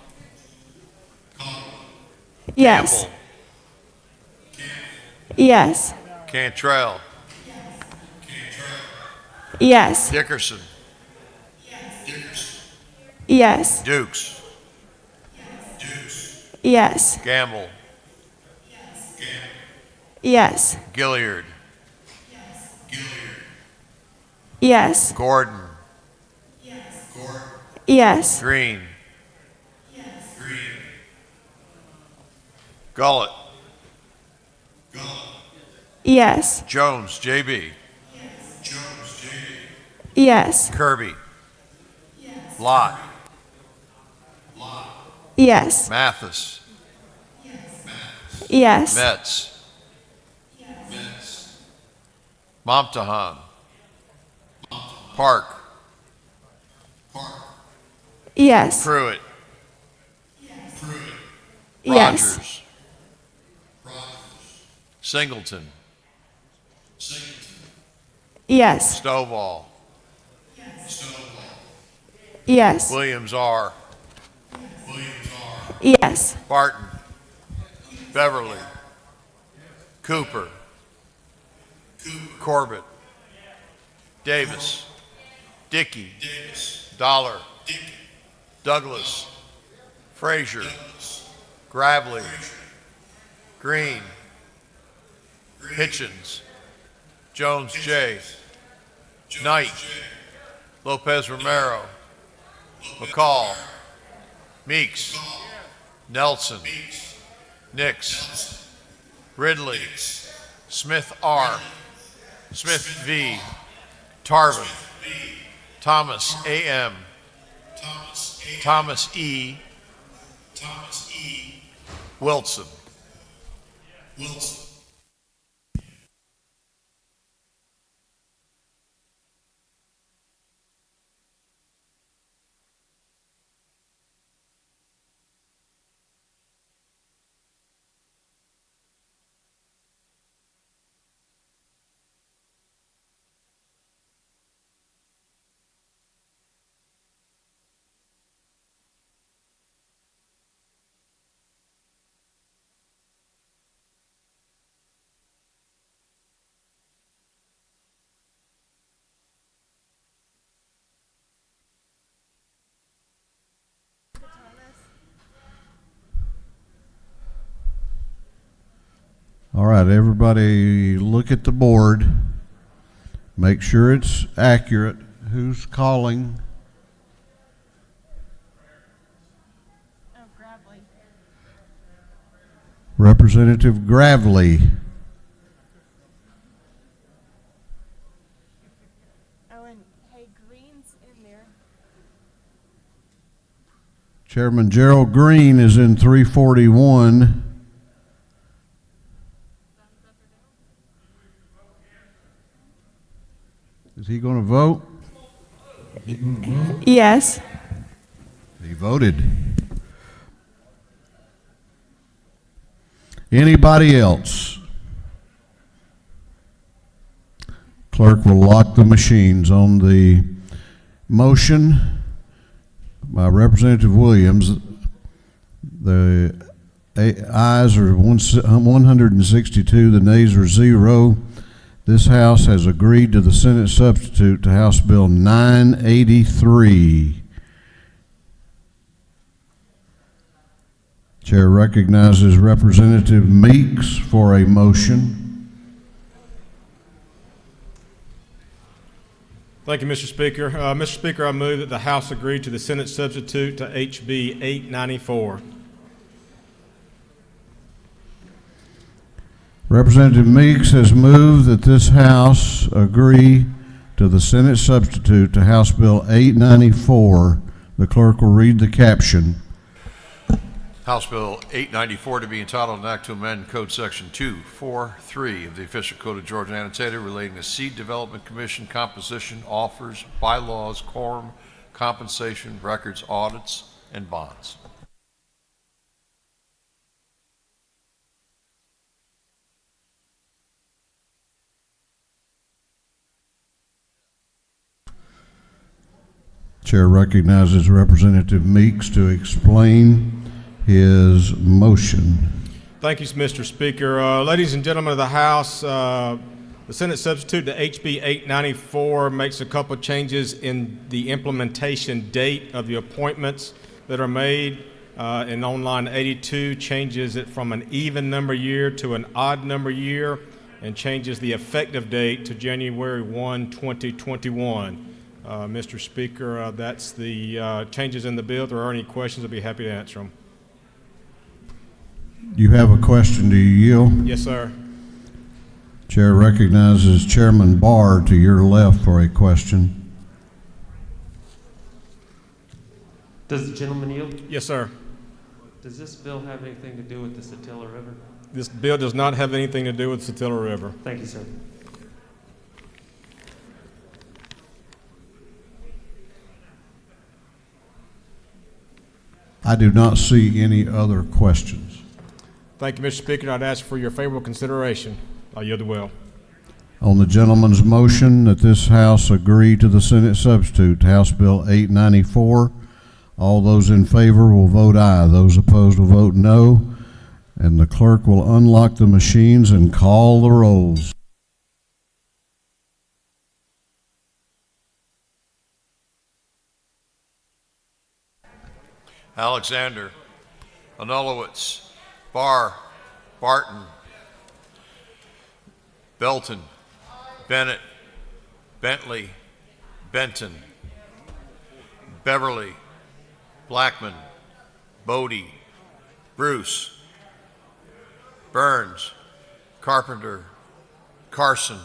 Yes. Yes. Cantrell, Yes. Dickerson, Yes. Dukes, Yes. Gamble, Yes. Gilliard, Yes. Gordon, Yes. Green, Gullett, Yes. Jones, J.B., Yes. Kirby, Lott, Yes. Mathis, Yes. Metz, Momtahan, Park, Yes. Pruitt, Yes. Rogers, Singleton, Yes. Stovall, Yes. Williams R, Yes. Barton, Beverly, Cooper, Corbett, Davis, Dickey, Dollar, Douglas, Frazier, Gravely, Green, Hitchens, Jones J, Knight, Lopez Romero, McCall, Meeks, Nelson, Nix, Ridley, Smith R, Smith V, Tarvin, Thomas A.M., Thomas E., Wilson. All right, everybody look at the board. Make sure it's accurate. Who's calling? Representative Gravely. Oh, and hey, Green's in there. Chairman Gerald Green is in 341. Is he going to vote? Yes. He voted. Anybody else? Clerk will lock the machines on the Motion by Representative Williams. The ayes are 162, the nays are 0. This House has agreed to the Senate substitute to House Bill 983. Chair recognizes Representative Meeks for a motion. Thank you, Mr. Speaker. Mr. Speaker, I move that the House agree to the Senate substitute to HB 894. Representative Meeks has moved that this House agree to the Senate substitute to House Bill 894. The clerk will read the caption. House Bill 894 to be entitled an act to amend Code Section 243 of the Official Code of Georgia annotated relating to Seed Development Commission composition, offers, bylaws, quorum, compensation, records, audits, and bonds. Chair recognizes Representative Meeks to explain his motion. Thank you, Mr. Speaker. Ladies and gentlemen of the House, the Senate substitute to HB 894 makes a couple changes in the implementation date of the appointments that are made. And on line 82 changes it from an even number year to an odd number year and changes the effective date to January 1, 2021. Mr. Speaker, that's the changes in the bill. If there are any questions, I'll be happy to answer them. You have a question, do you yield? Yes, sir. Chair recognizes Chairman Barr to your left for a question. Does the gentleman yield? Yes, sir. Does this bill have anything to do with the Satilla River? This bill does not have anything to do with the Satilla River. Thank you, sir. I do not see any other questions. Thank you, Mr. Speaker. I'd ask for your favorable consideration. I yield the will. On the gentleman's motion that this House agree to the Senate substitute, House Bill 894, all those in favor will vote aye. Those opposed will vote no. And the clerk will unlock the machines and call the rolls. Alexander, Anulowicz, Barr, Barton, Belton, Bennett, Bentley, Benton, Beverly, Blackman, Bodie, Bruce, Burns, Carpenter, Carson,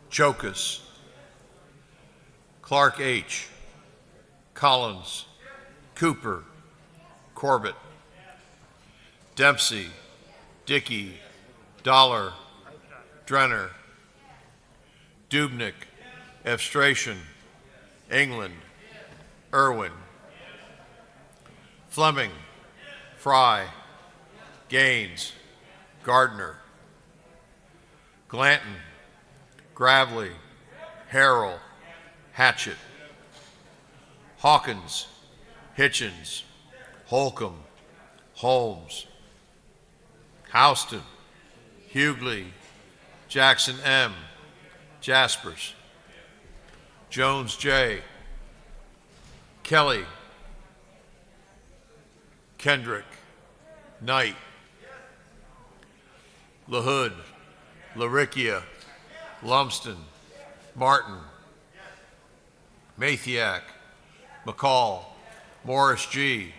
Chokas, Clark H., Collins, Cooper, Corbett, Dempsey, Dickey, Dollar, Drenner, Dubnik, Evstration, England, Irwin, Fleming, Fry, Gaines, Gardner, Glanton, Gravely, Harrell, Hatchett, Hawkins, Hitchens, Holcomb, Holmes, Houston, Hughley, Jackson M., Jaspers, Jones J., Kelly, Kendrick, Knight, LaHood, LaRicchia, Lumsden, Martin, Mathiak, McCall, Morris G.,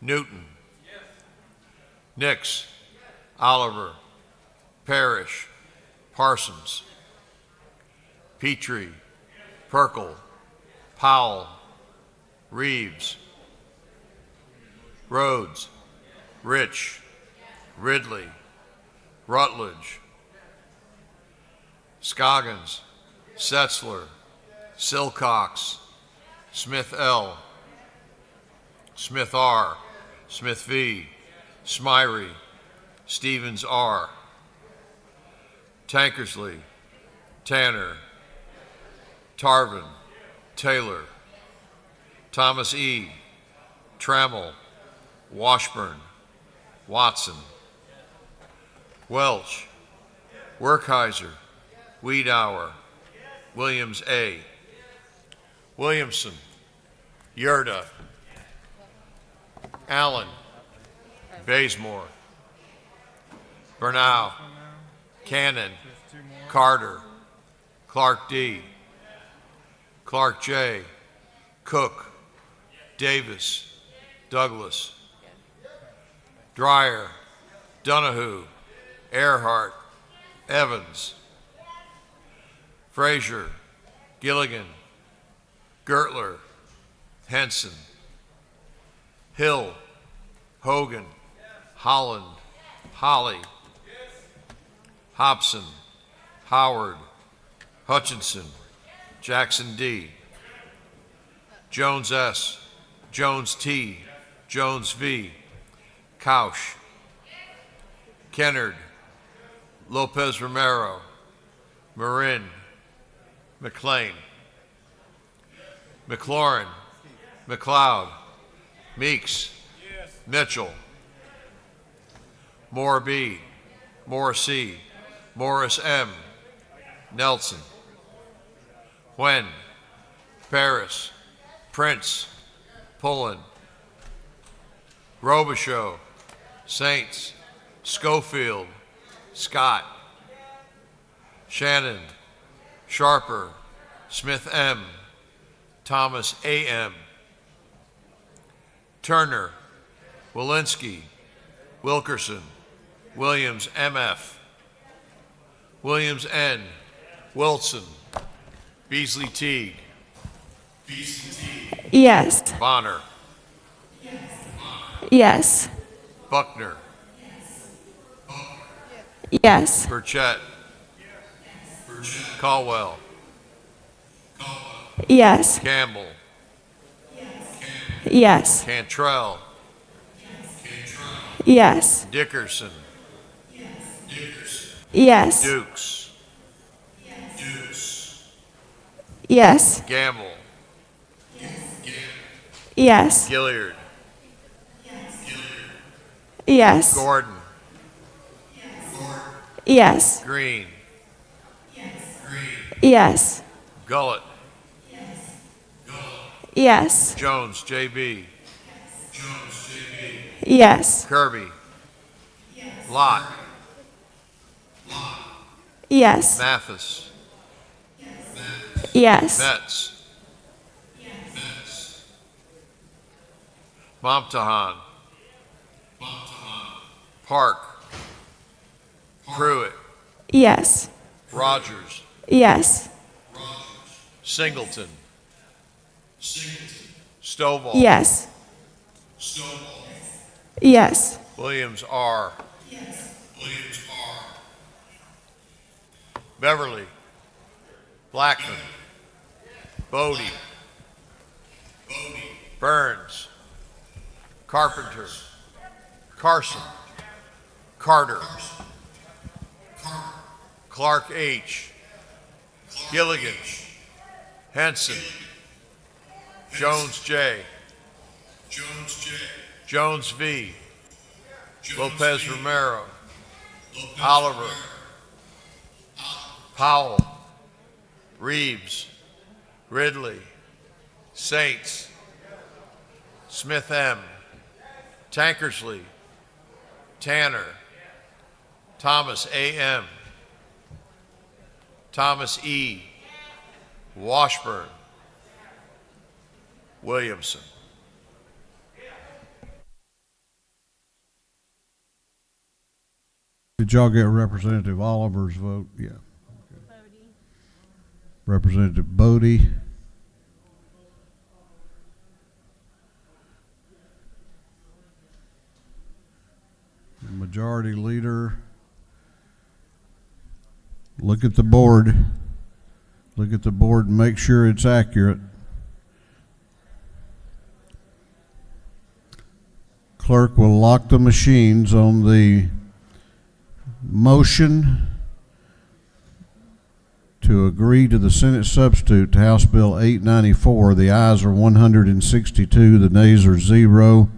Newton, Nix, Oliver, Parrish, Parsons, Petrie, Perkle, Powell, Reeves, Rhodes, Rich, Ridley, Rutledge, Scoggins, Setzler, Silcox, Smith L., Smith R., Smith V., Smyrie, Stevens R., Tankersley, Tanner, Tarvin, Taylor, Thomas E., Trammell, Washburn, Watson, Welch, Werkheiser, Wiedauer, Williams A., Williamson, Yerda, Allen, Bazemore, Bernal, Cannon, Carter, Clark D., Clark J., Cook, Davis, Douglas, Dreyer, Donahue, Earhart, Evans, Frazier, Gilligan, Gertler, Henson, Hill, Hogan, Holland, Holly, Hobson, Howard, Hutchinson, Jackson D., Jones S., Jones T., Jones V., Couch, Kennard, Lopez Romero, Marin, McLean, McLaurin, McLeod, Meeks, Mitchell, Moore B., Moore C., Morris M., Nelson, Wen, Paris, Prince, Pullen, Robichaux, Saints, Schofield, Scott, Shannon, Sharper, Smith M., Thomas A.M., Turner, Walensky, Wilkerson, Williams M.F., Williams N., Wilson, Beasley Teague, Yes. Bonner, Yes. Buckner, Yes. Burchett, Caldwell, Yes. Campbell, Yes. Cantrell, Yes. Dickerson, Yes. Dukes, Yes. Gamble, Yes. Gilliard, Yes. Gordon, Yes. Green, Yes. Gullett, Yes. Jones, J.B., Yes. Kirby, Lott, Yes. Mathis, Yes. Metz, Momtahan, Park, Pruitt, Yes. Rogers, Yes. Singleton, Stovall, Yes. Yes. Williams R., Beverly, Blackman, Bodie, Burns, Carpenter, Carson, Carter, Clark H., Gilligan, Henson, Jones J., Jones V., Lopez Romero, Oliver, Powell, Reeves, Ridley, Saints, Smith M., Tankersley, Tanner, Thomas A.M., Thomas E., Washburn, Williamson. Did y'all get Representative Oliver's vote? Yeah. Okay. Representative Bodie. Majority Leader. Look at the board. Look at the board and make sure it's accurate. Clerk will lock the machines on the motion to agree to the Senate substitute to House Bill 894. The ayes are 162, the nays are 0.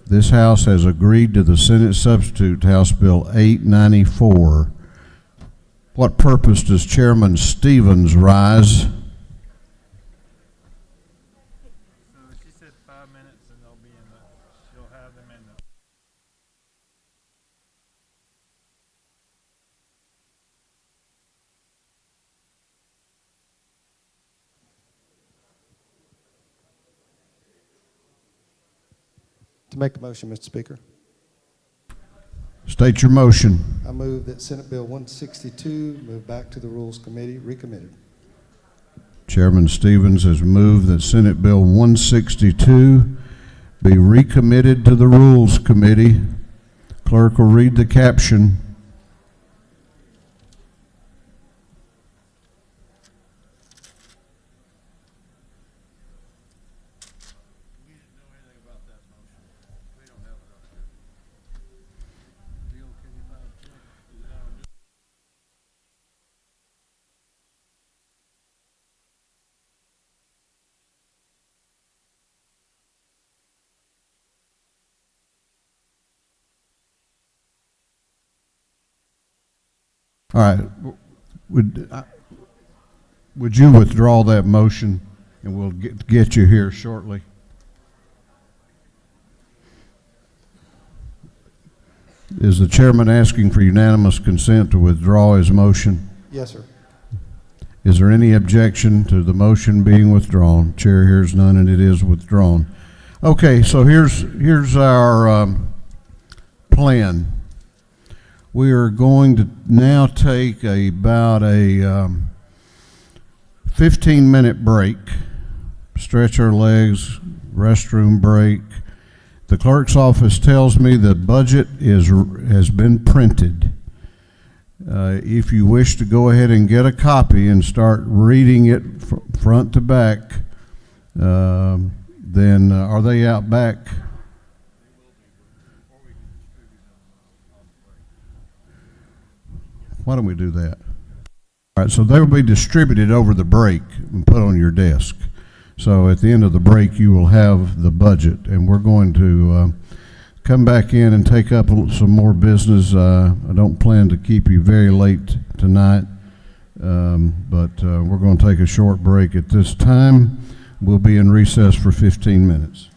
This House has agreed to the Senate substitute to House Bill 894. What purpose does Chairman Stevens rise? She said 5 minutes and she'll have them in the. To make a motion, Mr. Speaker, State your motion. I move that Senate Bill 162 move back to the Rules Committee, recommitted. Chairman Stevens has moved that Senate Bill 162 be recommitted to the Rules Committee. Clerk will read the caption. All right. Would you withdraw that motion, and we'll get you here shortly? Is the chairman asking for unanimous consent to withdraw his motion? Yes, sir. Is there any objection to the motion being withdrawn? Chair hears none, and it is withdrawn. Okay, so here's our plan. We are going to now take about a 15-minute break, stretch our legs, restroom break. The clerk's office tells me the budget has been printed. If you wish to go ahead and get a copy and start reading it front to back, then are they out back? Why don't we do that? All right, so they will be distributed over the break and put on your desk. So at the end of the break, you will have the budget, and we're going to come back in and take up some more business. I don't plan to keep you very late tonight, but we're going to take a short break at this time. We'll be in recess for 15 minutes.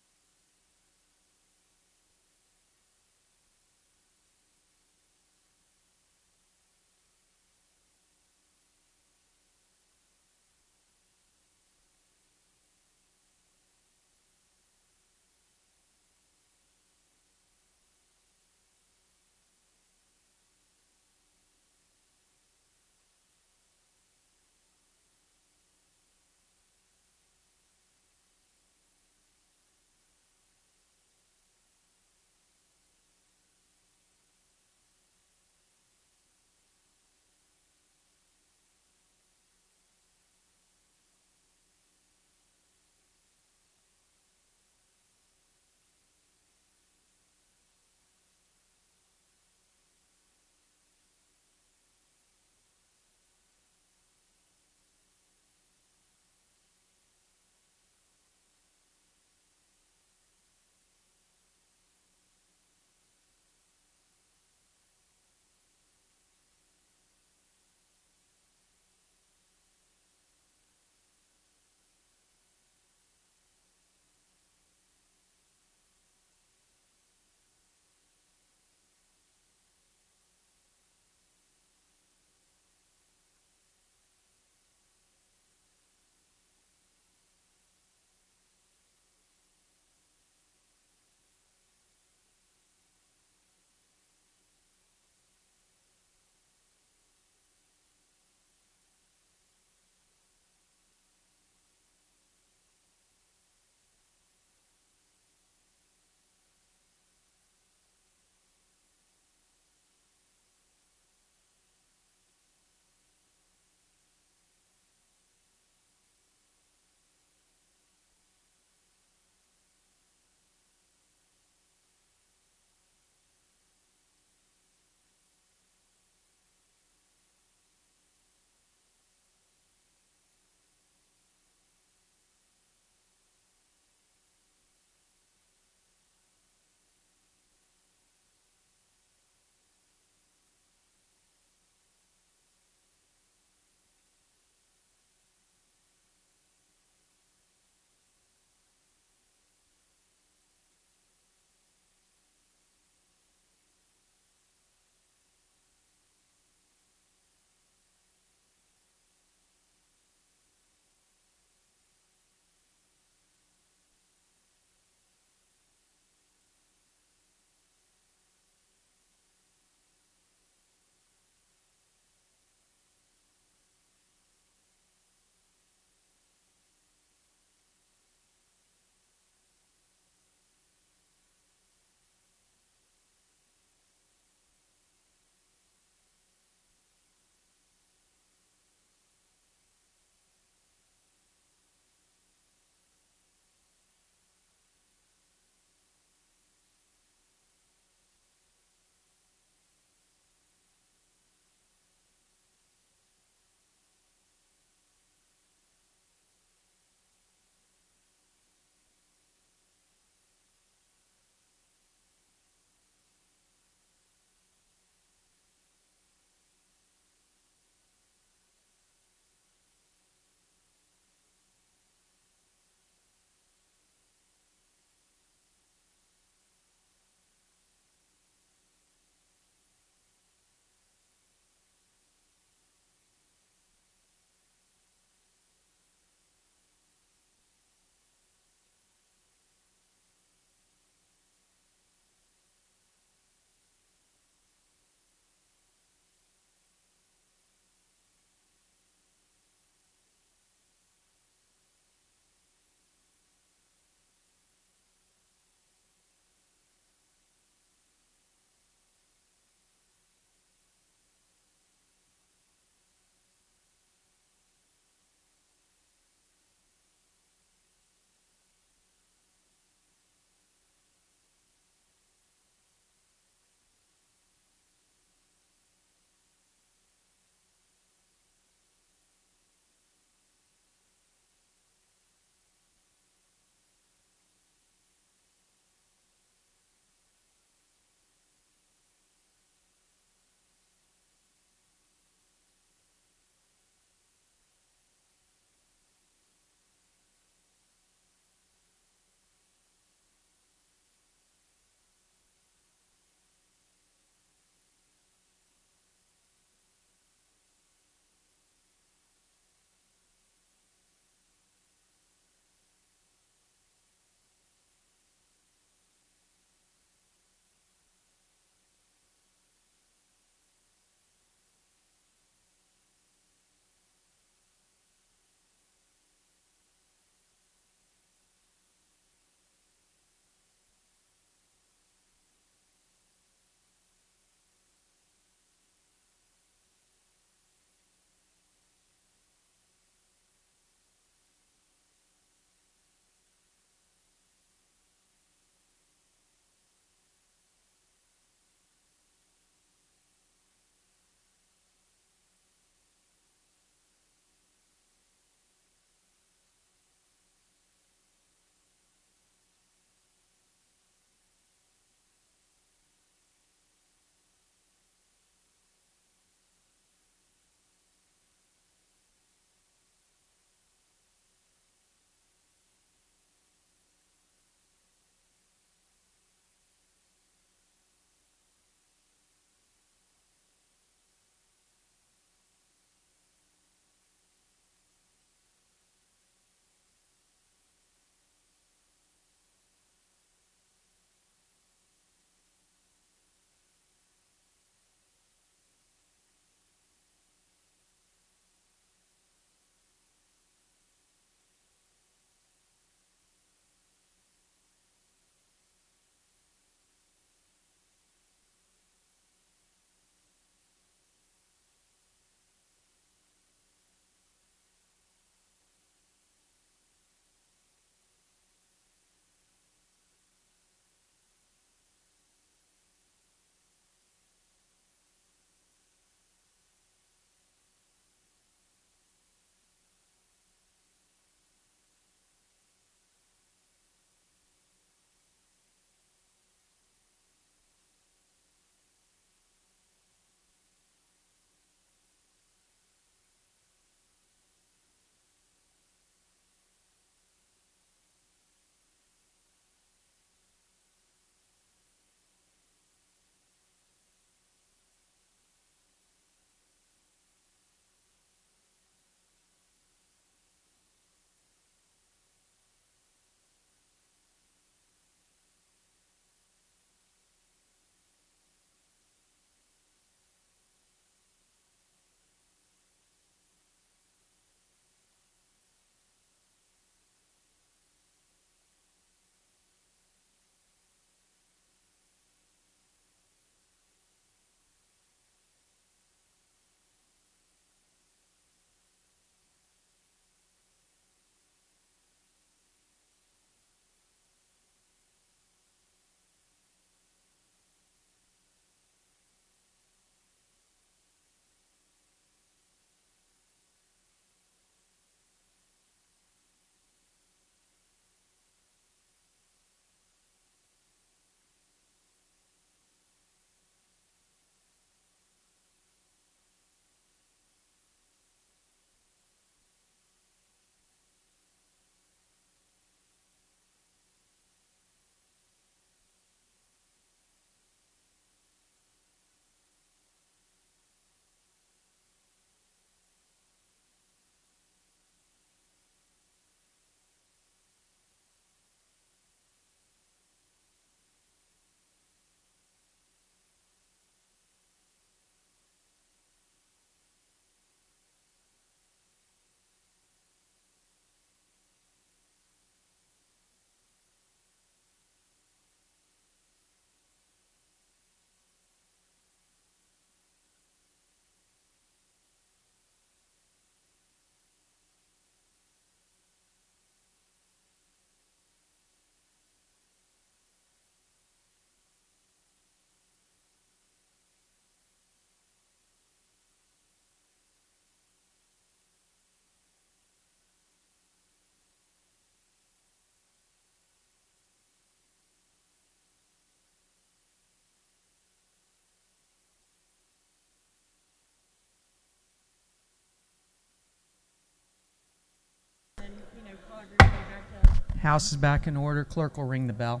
House is back in order. Clerk will ring the bell.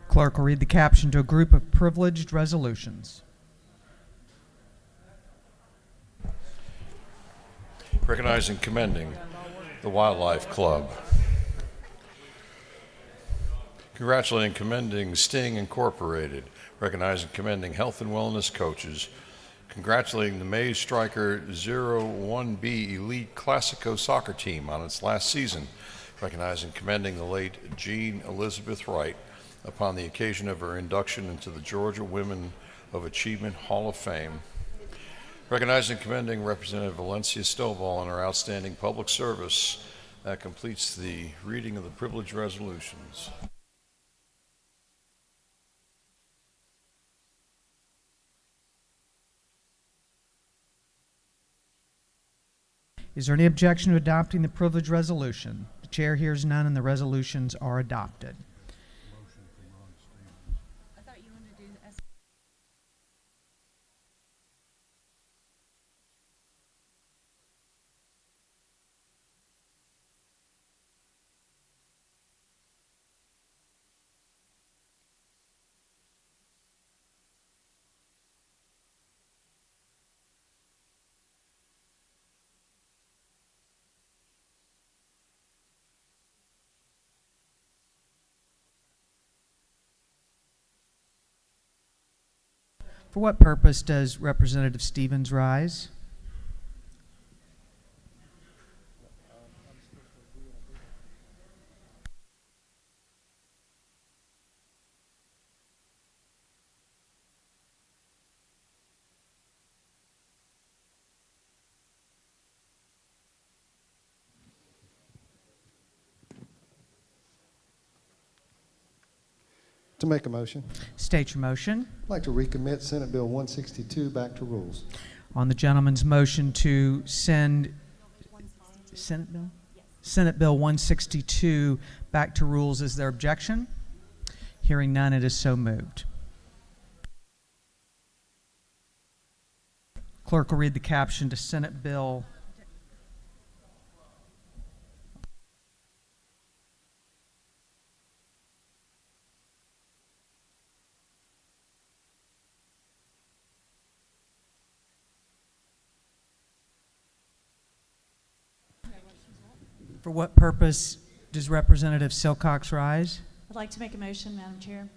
Clerk will read the caption to a group of privileged resolutions. Recognizing and commending the Wildlife Club. Congratulating and commending Sting Incorporated. Recognizing and commending Health and Wellness Coaches. Congratulating the Mays Striker 01B Elite Classico soccer team on its last season. Recognizing and commending the late Jean Elizabeth Wright upon the occasion of her induction into the Georgia Women of Achievement Hall of Fame. Recognizing and commending Representative Valencia Stovall on her outstanding public service. That completes the reading of the privilege resolutions. Is there any objection to adopting the privilege resolution? The chair hears none and the resolutions are adopted. For what purpose does Representative Stevens rise? To make a motion. State your motion. I'd like to recommit Senate Bill 162 back to rules. On the gentleman's motion to send Senate Bill? Yes. Senate Bill 162 back to rules, is there objection? Hearing none, it is so moved. Clerk will read the caption to Senate Bill. For what purpose does Representative Silcox rise? I'd like to make a motion, Madam Chair.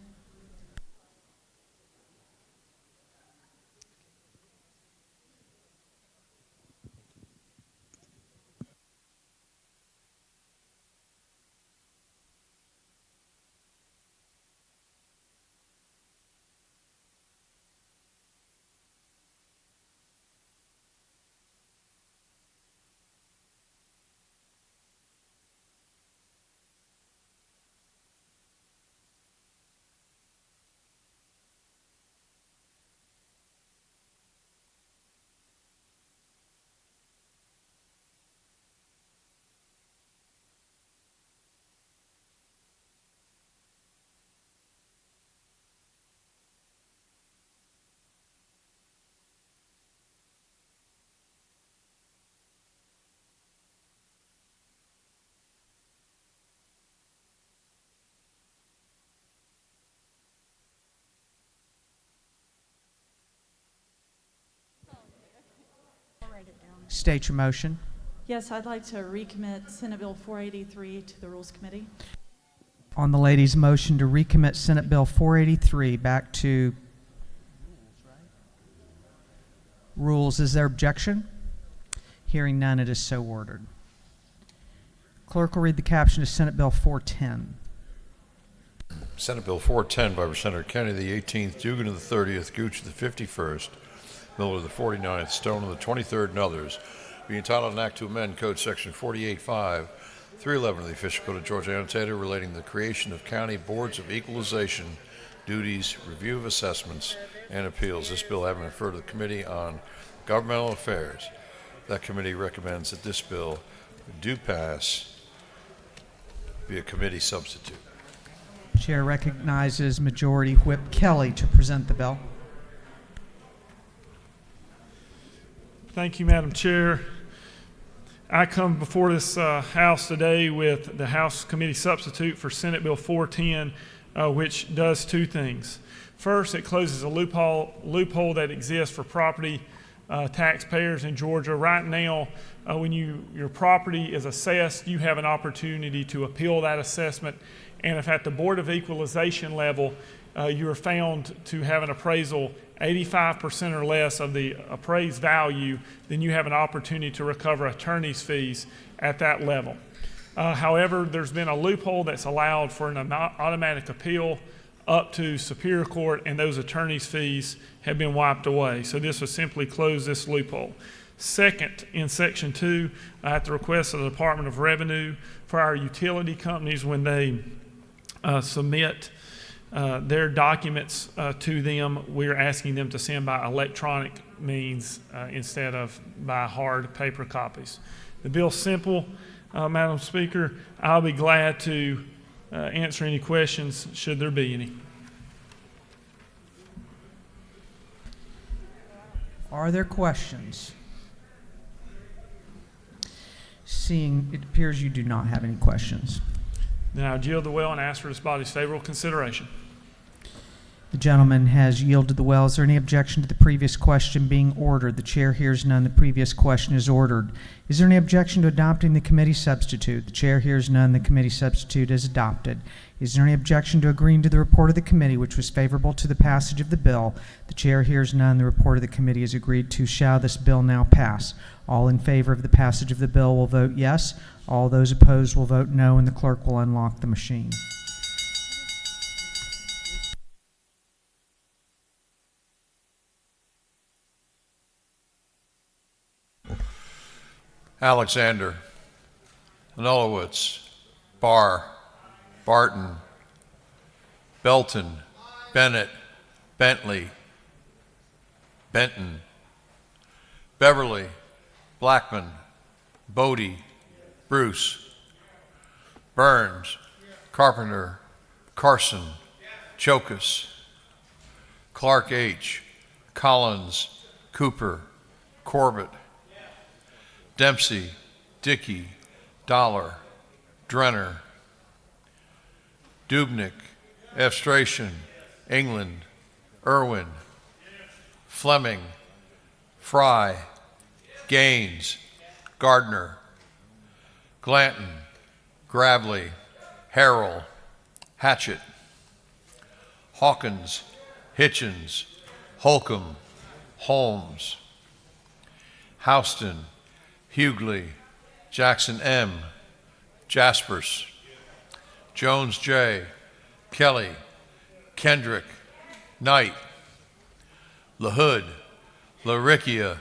State your motion. Yes, I'd like to recommit Senate Bill 483 to the Rules Committee. On the lady's motion to recommit Senate Bill 483 back to rules, is there objection? Hearing none, it is so ordered. Clerk will read the caption to Senate Bill 410. Senate Bill 410 by Representative Kennedy, the 18th, Dugan of the 30th, Gooch of the 51st, Miller of the 49th, Stone of the 23rd, and others, be entitled an act to amend Code Section 48.5, 311 of the Official Code of Georgia Annotated relating to the creation of county boards of equalization, duties, review of assessments, and appeals. This bill having referred to the Committee on Governmental Affairs. That committee recommends that this bill do pass via committee substitute. Chair recognizes Majority Whip Kelly to present the bill. Thank you, Madam Chair. I come before this House today with the House Committee substitute for Senate Bill 410, which does two things. First, it closes a loophole that exists for property taxpayers in Georgia. Right now, when your property is assessed, you have an opportunity to appeal that assessment, and if at the Board of Equalization level, you are found to have an appraisal 85% or less of the appraised value, then you have an opportunity to recover attorney's fees at that level. However, there's been a loophole that's allowed for an automatic appeal up to Superior Court, and those attorney's fees have been wiped away. So this will simply close this loophole. Second, in Section 2, at the request of the Department of Revenue, for our utility companies, when they submit their documents to them, we're asking them to send by electronic means instead of by hard paper copies. The bill's simple, Madam Speaker. I'll be glad to answer any questions should there be any. Are there questions? Seeing it appears you do not have any questions. Then I'll yield the well and ask for this body's favorable consideration. The gentleman has yielded the well. Is there any objection to the previous question being ordered? The chair hears none. The previous question is ordered. Is there any objection to adopting the committee substitute? The chair hears none. The committee substitute is adopted. Is there any objection to agreeing to the report of the committee, which was favorable to the passage of the bill? The chair hears none. The report of the committee is agreed to. Shall this bill now pass? All in favor of the passage of the bill will vote yes. All those opposed will vote no, and the clerk will unlock the machine. Alexander, Nolowitz, Barr, Barton, Belton, Bennett, Bentley, Benton, Beverly, Blackman, Bodie, Bruce, Burns, Carpenter, Carson, Chokus, Clark H., Collins, Cooper, Corbett, Dempsey, Dickey, Dollar, Drenner, Dubnik, Efstration, England, Irwin, Fleming, Fry, Gaines, Gardner, Glanton, Gravely, Harrell, Hatchett, Hawkins, Hitchens, Holcomb, Holmes, Houston, Hughley, Jackson M., Jaspers, Jones J., Kelly, Kendrick, Knight, LaHood, LaRicchia,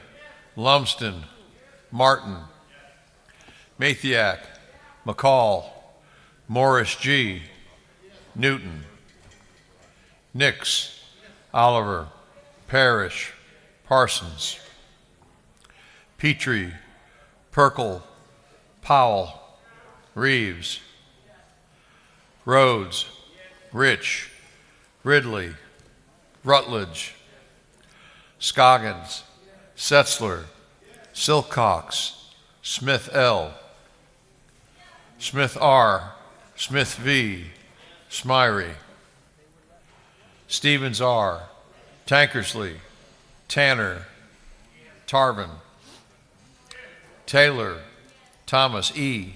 Lumsden, Martin, Mathiak, McCall, Morris G., Newton, Nix, Oliver, Parrish, Parsons, Petrie, Perkle, Powell, Reeves, Rhodes, Rich, Ridley, Rutledge, Scoggins, Setzler, Silcox, Smith L., Smith R., Smith V., Smyrie, Stevens R., Tankersley, Tanner, Tarvin, Taylor, Thomas E.,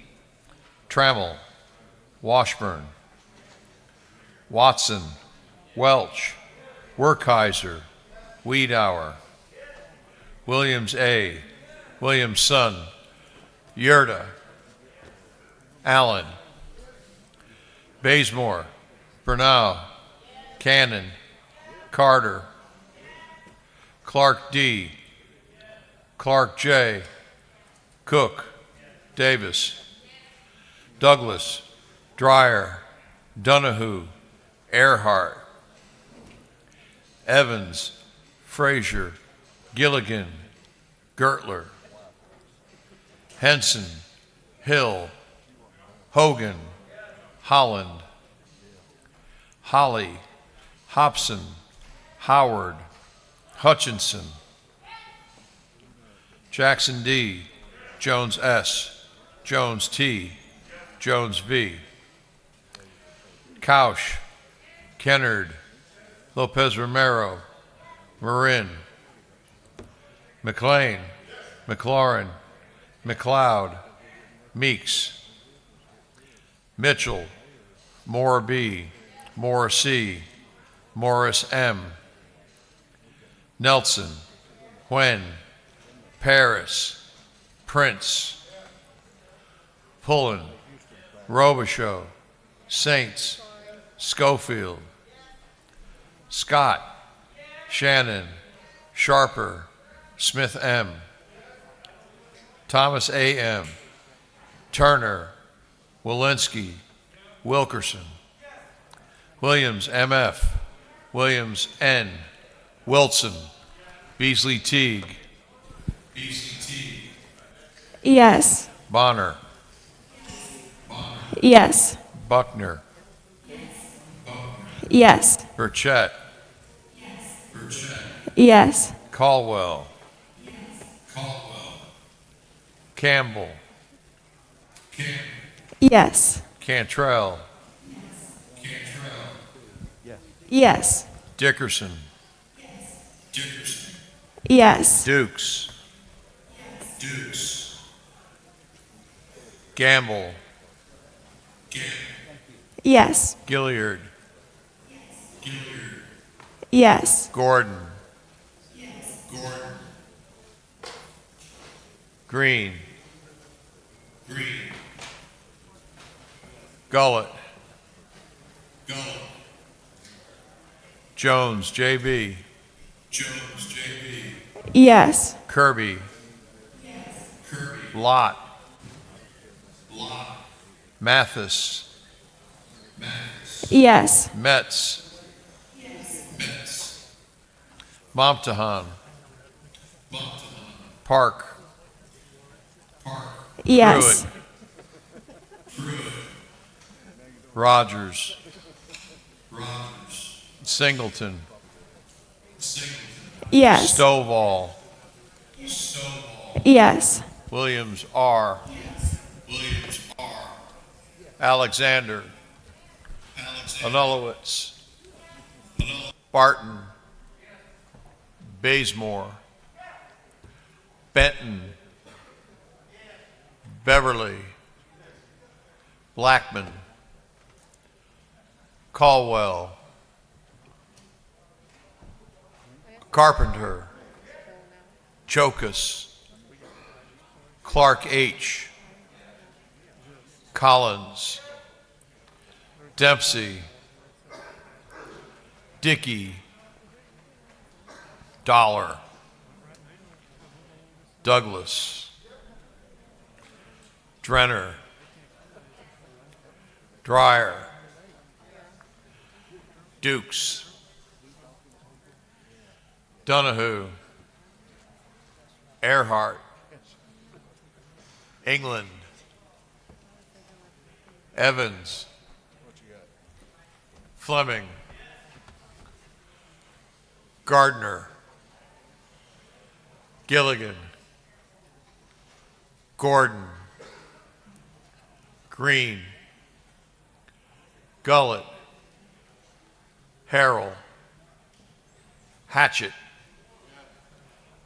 Trammell, Washburn, Watson, Welch, Werkheiser, Wiedauer, Williams A., Williamson, Yerda, Allen, Bazemore, Bernau, Cannon, Carter, Clark D., Clark J., Cook, Davis, Douglas, Dreyer, Donahue, Earhart, Evans, Frazier, Gilligan, Gertler, Henson, Hill, Hogan, Holland, Holly, Hobson, Howard, Hutchinson, Jackson D, Jones S, Jones T, Jones V, Couch, Kennard, Lopez Romero, Marin, McLean, McLaurin, McLeod, Meeks, Mitchell, Moore B, Moore C, Morris M, Nelson, Huen, Paris, Prince, Pullen, Robichaux, Saints, Schofield, Scott, Shannon, Sharper, Smith M, Thomas A. M, Turner, Walensky, Wilkerson, Williams M.F., Williams N, Wilson, Beasley Teague, Yes. Bonner, Yes. Buckner, Yes. Burchett, Yes. Caldwell, Campbell, Yes. Cantrell, Yes. Dickerson, Yes. Dukes, Gamble, Yes. Gilliard, Yes. Gordon, Green, Gullett, Jones, J.B., Yes. Kirby, Lott, Mathis, Yes. Metz, Momtahan, Park, Yes. Pruitt, Rogers, Singleton, Yes. Stovall, Yes. Williams R, Alexander, Anulowitz, Barton, Bazemore, Benton, Beverly, Blackman, Caldwell, Carpenter, Chokas, Clark H, Collins, Dempsey, Dickey, Dollar, Douglas, Drenner, Dreyer, Dukes, Donahue, Earhart, England, Evans, Fleming, Gardner, Gilligan, Gordon, Green, Gullett, Harrell, Hatchett,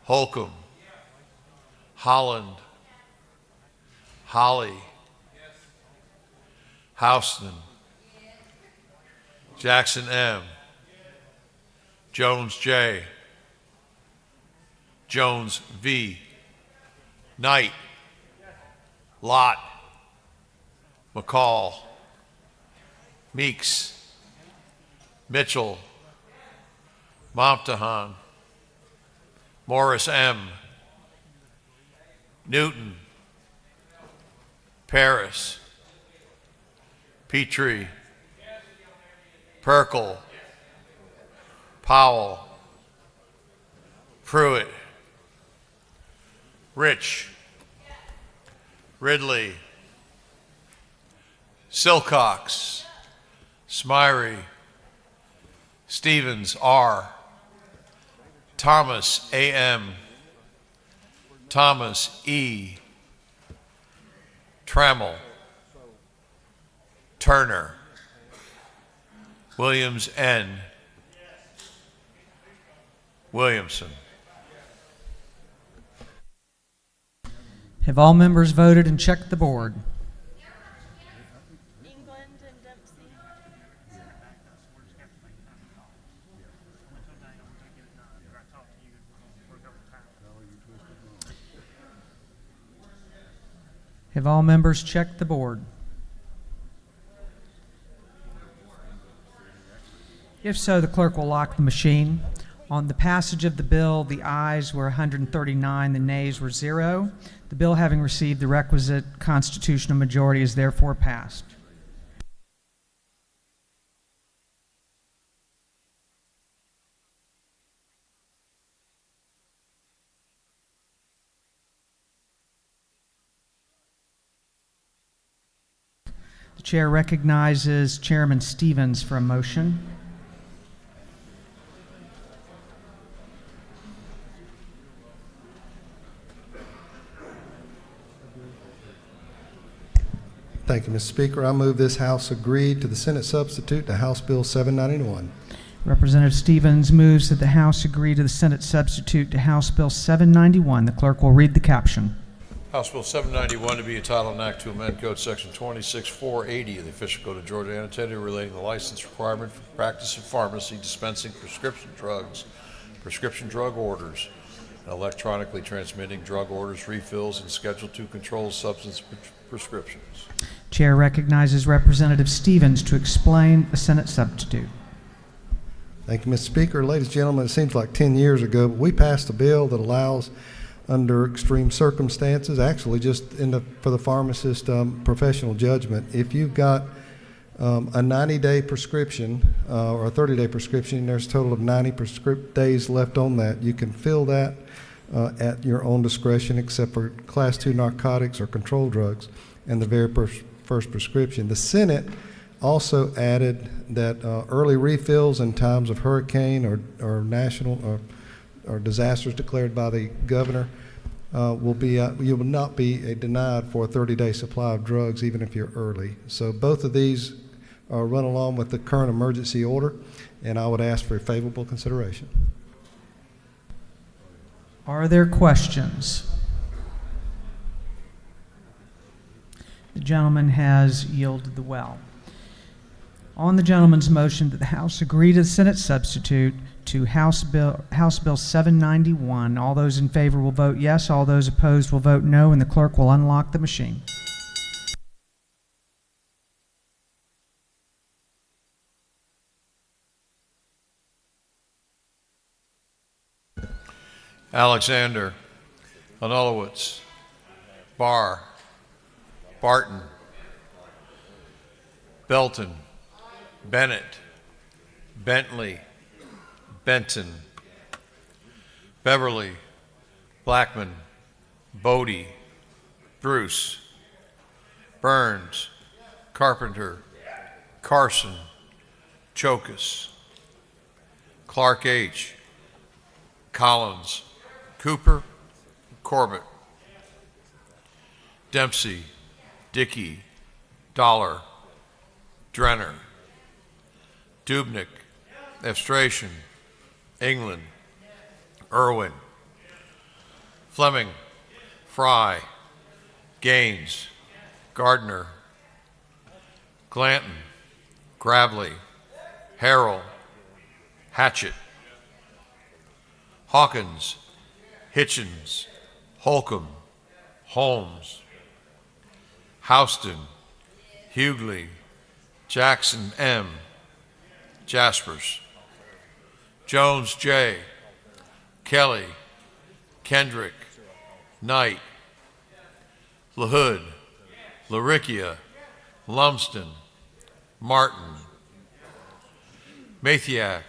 Holcomb, Holland, Holly, Houston, Jackson M, Jones J, Jones V, Knight, Lott, McCall, Meeks, Mitchell, Momtahan, Morris M, Newton, Paris, Petrie, Perkel, Powell, Pruitt, Rich, Ridley, Silcox, Smyrie, Stevens, R. Thomas, A.M. Thomas, E. Trammell, Turner, Williams, N. Williamson. Have all members voted and checked the board? England and Dempsey. Have all members checked the board? If so, the clerk will lock the machine. On the passage of the bill, the ayes were 139, the nays were 0. The bill, having received the requisite constitutional majority, is therefore passed. The chair recognizes Chairman Stevens for a motion. Thank you, Mr. Speaker. I move this House agree to the Senate substitute to House Bill 791. Representative Stevens moves that the House agree to the Senate substitute to House Bill 791. The clerk will read the caption. House Bill 791 to be entitled an act to amend Code Section 26480 of the Official Code of Georgia annotated relating the license requirement for practice of pharmacy dispensing prescription drugs, prescription drug orders, and electronically transmitting drug orders, refills, and Schedule II controlled substance prescriptions. Chair recognizes Representative Stevens to explain the Senate substitute. Thank you, Mr. Speaker. Ladies and gentlemen, it seems like 10 years ago, but we passed a bill that allows, under extreme circumstances, actually just for the pharmacist professional judgment, if you've got a 90-day prescription or a 30-day prescription, and there's a total of 90 days left on that, you can fill that at your own discretion, except for Class II narcotics or controlled drugs and the very first prescription. The Senate also added that early refills in times of hurricane or national or disasters declared by the governor you will not be denied for a 30-day supply of drugs even if you're early. So both of these run along with the current emergency order, and I would ask for a favorable consideration. Are there questions? The gentleman has yielded the well. On the gentleman's motion that the House agree to the Senate substitute to House Bill 791, all those in favor will vote yes, all those opposed will vote no, and the clerk will unlock the machine. Alexander, Anulowicz, Barr, Barton, Belton, Bennett, Bentley, Benton, Beverly, Blackman, Bodie, Bruce, Burns, Carpenter, Carson, Chokus, Clark H., Collins, Cooper, Corbett, Dempsey, Dickey, Dollar, Drenner, Dubnik, Evstration, England, Irwin, Fleming, Fry, Gaines, Gardner, Glanton, Gravely, Harrell, Hatchett, Hawkins, Hitchens, Holcomb, Holmes, Houston, Hughley, Jackson M., Jaspers, Jones J., Kelly, Kendrick, Knight, LaHood, Laricchia, Lumsden, Martin, Mathiak,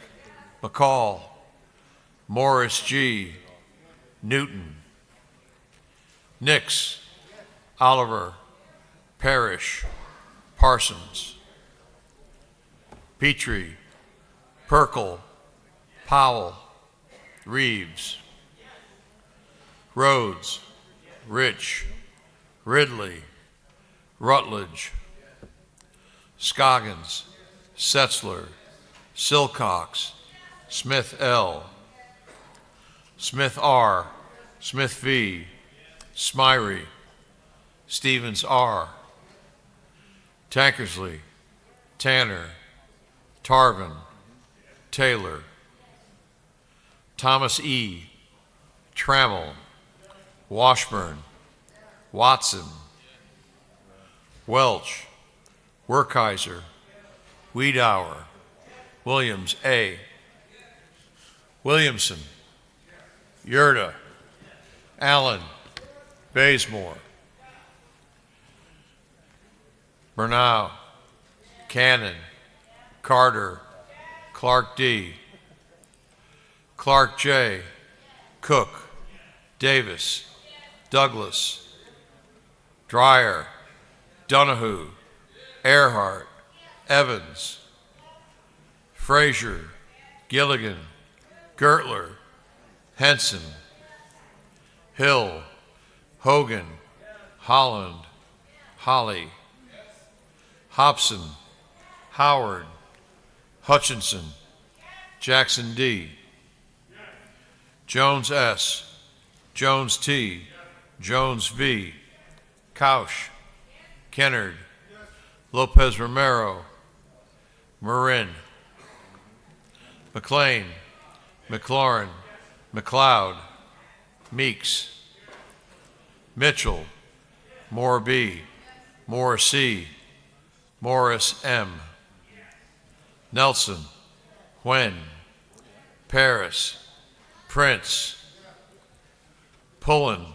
McCall, Morris G., Newton, Nix, Oliver, Parrish, Parsons, Petrie, Perkel, Powell, Reeves, Rhodes, Rich, Ridley, Rutledge, Scoggins, Setzler, Silcox, Smith L., Smith R., Smith V., Smyrie, Stevens R., Tankersley, Tanner, Tarvin, Taylor, Thomas E., Trammell, Washburn, Watson, Welch, Werkheiser, Wiedauer, Williams A., Williamson, Yurda, Allen, Bazemore, Bernau, Cannon, Carter, Clark D., Clark J., Cook, Davis, Douglas, Dreyer, Donahue, Earhart, Evans, Frazier, Gilligan, Gertler, Henson, Hill, Hogan, Holland, Holly, Hobson, Howard, Hutchinson, Jackson D., Jones S., Jones T., Jones V., Couch, Kennard, Lopez Romero, Marin, McLean, McLaurin, McLeod, Meeks, Mitchell, Moore B., Moore C., Morris M., Nelson, Huen, Paris, Prince, Pullen,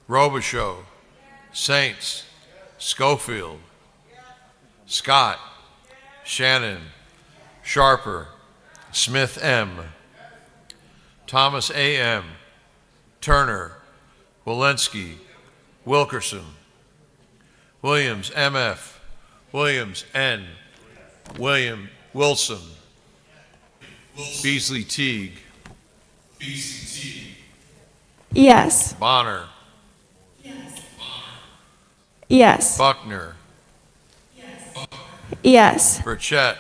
Robichaux, Saints, Schofield, Scott, Shannon, Sharper, Smith M., Thomas A.M., Turner, Walensky, Wilkerson, Williams M.F., Williams N., Wilson, Beasley Teague, Yes. Bonner, Yes. Buckner, Yes. Burchett,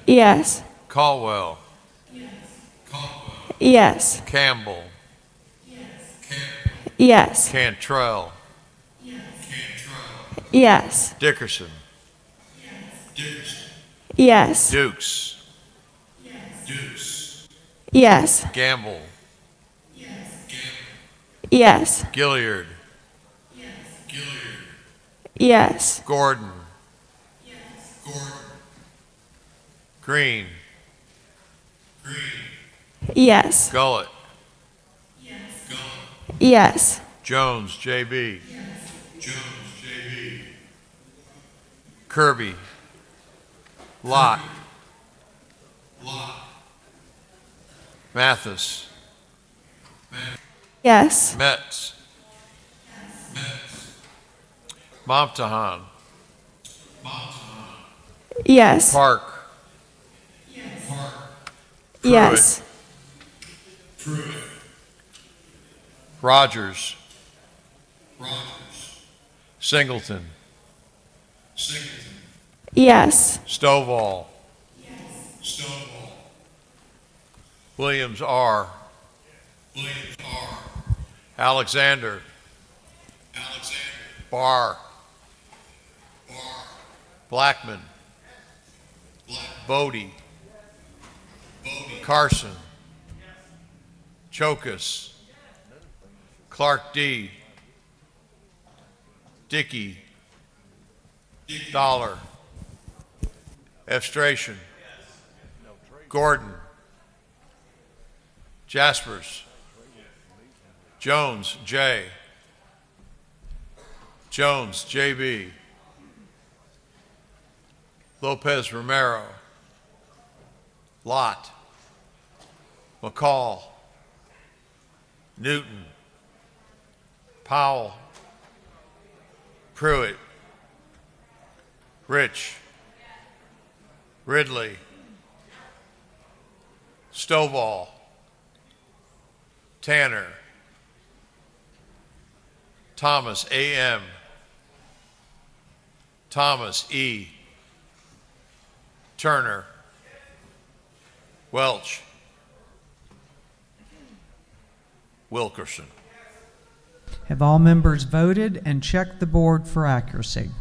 Yes. Caldwell, Yes. Campbell, Yes. Cantrell, Yes. Dickerson, Yes. Dukes, Yes. Gamble, Yes. Gilliard, Yes. Gordon, Green, Yes. Gullett, Yes. Jones, J.B., Kirby, Lott, Mathis, Yes. Metz, Momtahan, Yes. Park, Yes. Rogers, Singleton, Yes. Stovall, Williams R., Alexander, Barr, Blackman, Bodie, Carson, Chokus, Clark D., Dickey, Dollar, Efstration, Gordon, Jaspers, Jones, J., Jones, J.B. Lopez Romero, Lott, McCall, Newton, Powell, Pruitt, Rich, Ridley, Stovall, Tanner, Thomas, A.M., Thomas, E., Turner, Welch, Wilkerson. Have all members voted and checked the board for accuracy?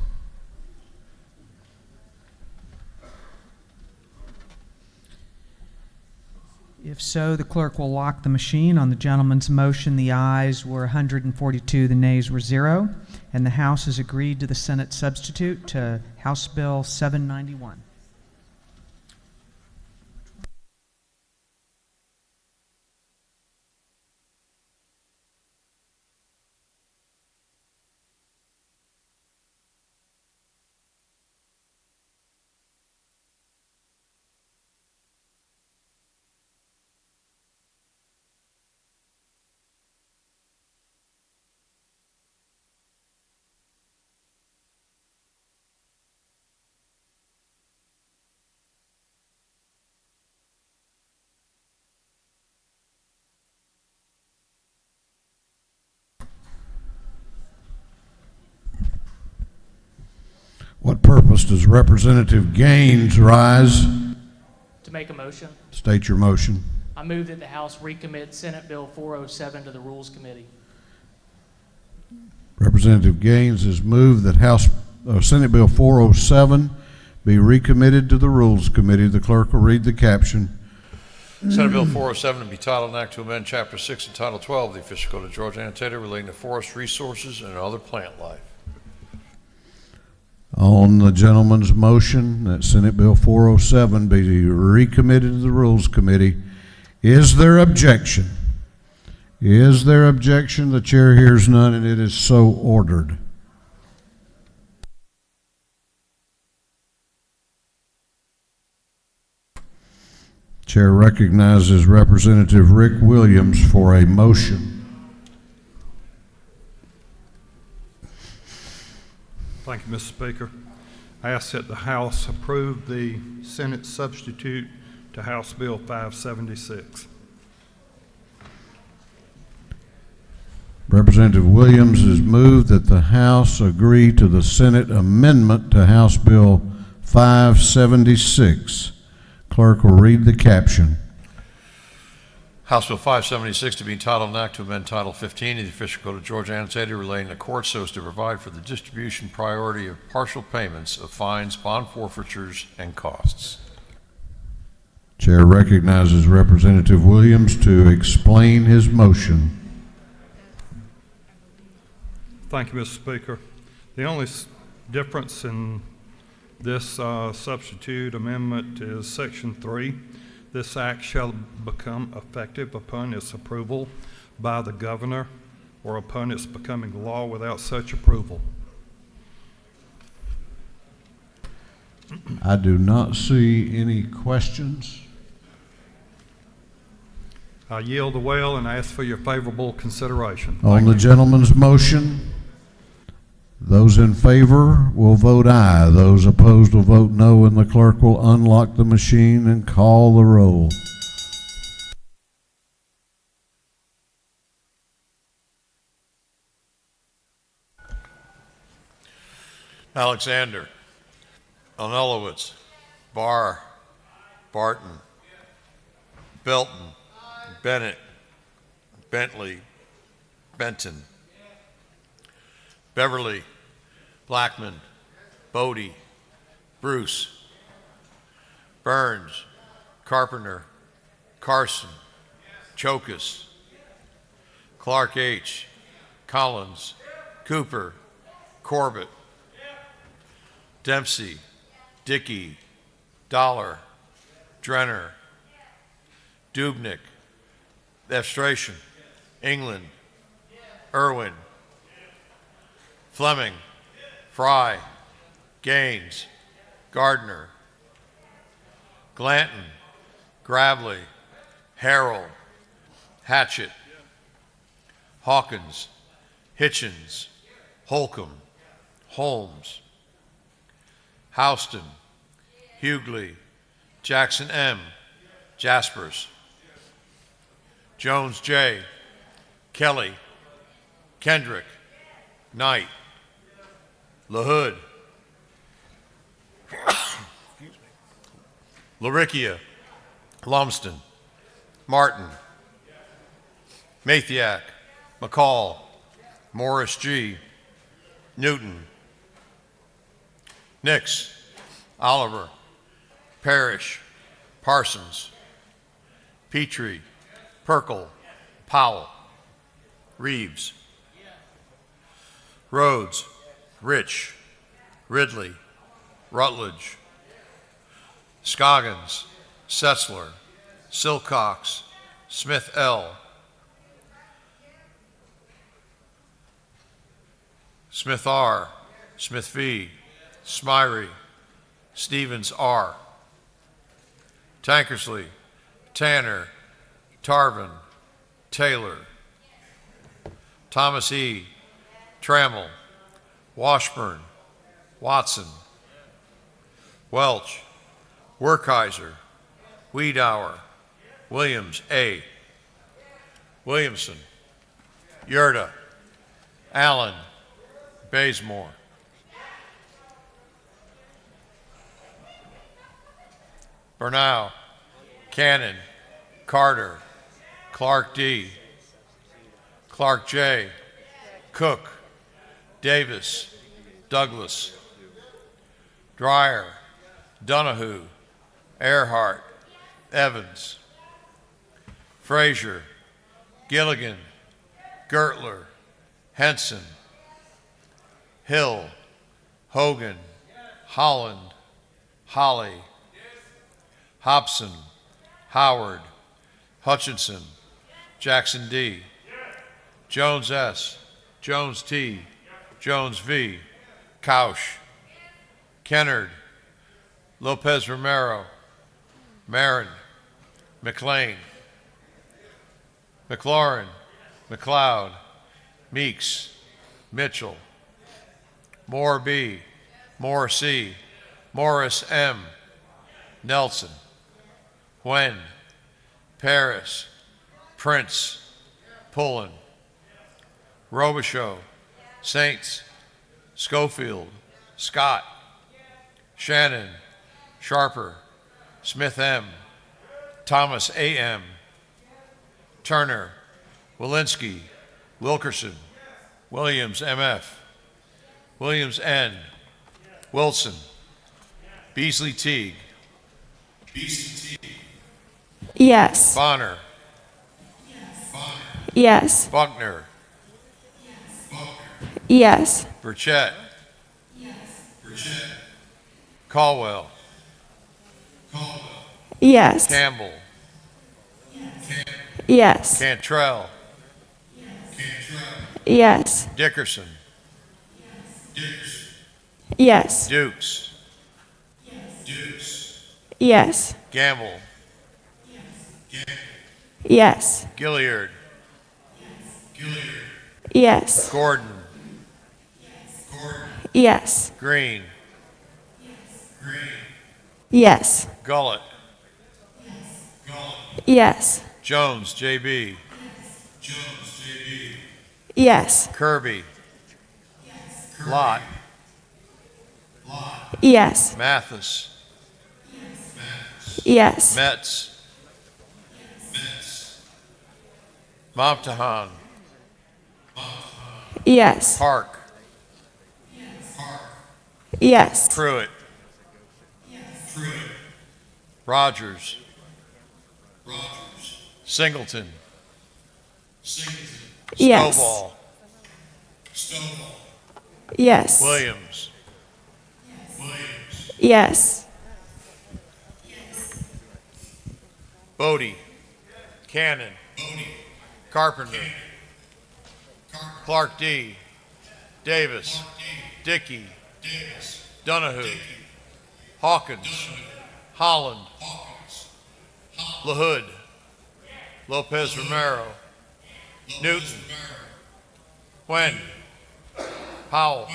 If so, the clerk will lock the machine. On the gentleman's motion, the ayes were 142, the nays were 0, and the House has agreed to the Senate substitute to House Bill 791. What purpose does Representative Gaines rise? To make a motion. State your motion. I move that the House recommit Senate Bill 407 to the Rules Committee. Representative Gaines has moved that Senate Bill 407 be recommitted to the Rules Committee. The clerk will read the caption. Senate Bill 407 to be titled an act to amend Chapter 6 and Title 12 of the Official Code of Georgia annotated relating to forest resources and other plant life. On the gentleman's motion that Senate Bill 407 be recommitted to the Rules Committee, is there objection? Is there objection? The chair hears none, and it is so ordered. Chair recognizes Representative Rick Williams for a motion. Thank you, Mr. Speaker. I ask that the House approve the Senate substitute to House Bill 576. Representative Williams has moved that the House agree to the Senate amendment to House Bill 576. Clerk will read the caption. House Bill 576 to be entitled an act to amend Title 15 of the Official Code of Georgia annotated relating to courts so as to provide for the distribution priority of partial payments of fines, bond forfeitures, and costs. Chair recognizes Representative Williams to explain his motion. Thank you, Mr. Speaker. The only difference in this substitute amendment is Section 3. This act shall become effective upon its approval by the governor or upon its becoming law without such approval. I do not see any questions. I yield the well and ask for your favorable consideration. On the gentleman's motion, those in favor will vote aye. Those opposed will vote no, and the clerk will unlock the machine and call the roll. Alexander, Onelowitz, Barr, Barton, Belton, Bennett, Bentley, Benton, Beverly, Blackman, Bodie, Bruce, Burns, Carpenter, Carson, Chokus, Clark H., Collins, Cooper, Corbett, Dempsey, Dickey, Dollar, Drenner, Dubnik, Efstration, England, Irwin, Fleming, Fry, Gaines, Gardner, Glanton, Gravely, Harrell, Hatchett, Hawkins, Hitchens, Holcomb, Holmes, Houston, Hughley, Jackson M., Jaspers, Jones J., Kelly, Kendrick, Knight, LaHood, Laricchia, Lumsden, Martin, Mathiak, McCall, Morris G., Newton, Nix, Oliver, Parrish, Parsons, Petrie, Perkle, Powell, Reeves, Rhodes, Rich, Ridley, Rutledge, Scoggins, Setzler, Silcox, Smith L., Smith R., Smith V., Smyrie, Stevens R., Tankersley, Tanner, Tarvin, Taylor, Thomas E., Trammell, Washburn, Watson, Welch, Werkheiser, Wiedauer, Williams A., Williamson, Yurda, Allen, Bazemore. Bernau, Cannon, Carter, Clark D., Clark J., Cook, Davis, Douglas, Dreyer, Donahue, Earhart, Evans, Frazier, Gilligan, Gertler, Henson, Hill, Hogan, Holland, Holly, Hobson, Howard, Hutchinson, Jackson D., Jones S., Jones T., Jones V., Couch, Kennard, Lopez Romero, Marin, McLean, McLaurin, McLeod, Meeks, Mitchell, Moore B., Moore C., Morris M., Nelson, Wen, Paris, Prince, Pullen, Robichaux, Saints, Schofield, Scott, Shannon, Sharper, Smith M., Thomas A.M., Turner, Walensky, Wilkerson, Williams M.F., Williams N., Wilson, Beasley Teague, Yes. Bonner, Yes. Buckner, Yes. Burchett, Caldwell, Yes. Campbell, Yes. Cantrell, Yes. Dickerson, Yes. Dukes, Yes. Gamble, Yes. Gilliard, Yes. Gordon, Yes. Green, Yes. Gullett, Yes. Jones, J.B., Yes. Kirby, Lott, Yes. Mathis, Yes. Metz, Momtahan, Yes. Park, Yes. Pruitt, Rogers, Singleton, Yes. Stovall, Yes. Williams, Yes. Bodie, Cannon, Carpenter, Clark D., Davis. Dickey. Donahue. Hawkins. Holland. LaHood. Lopez Romero. Newton. Quinn. Powell.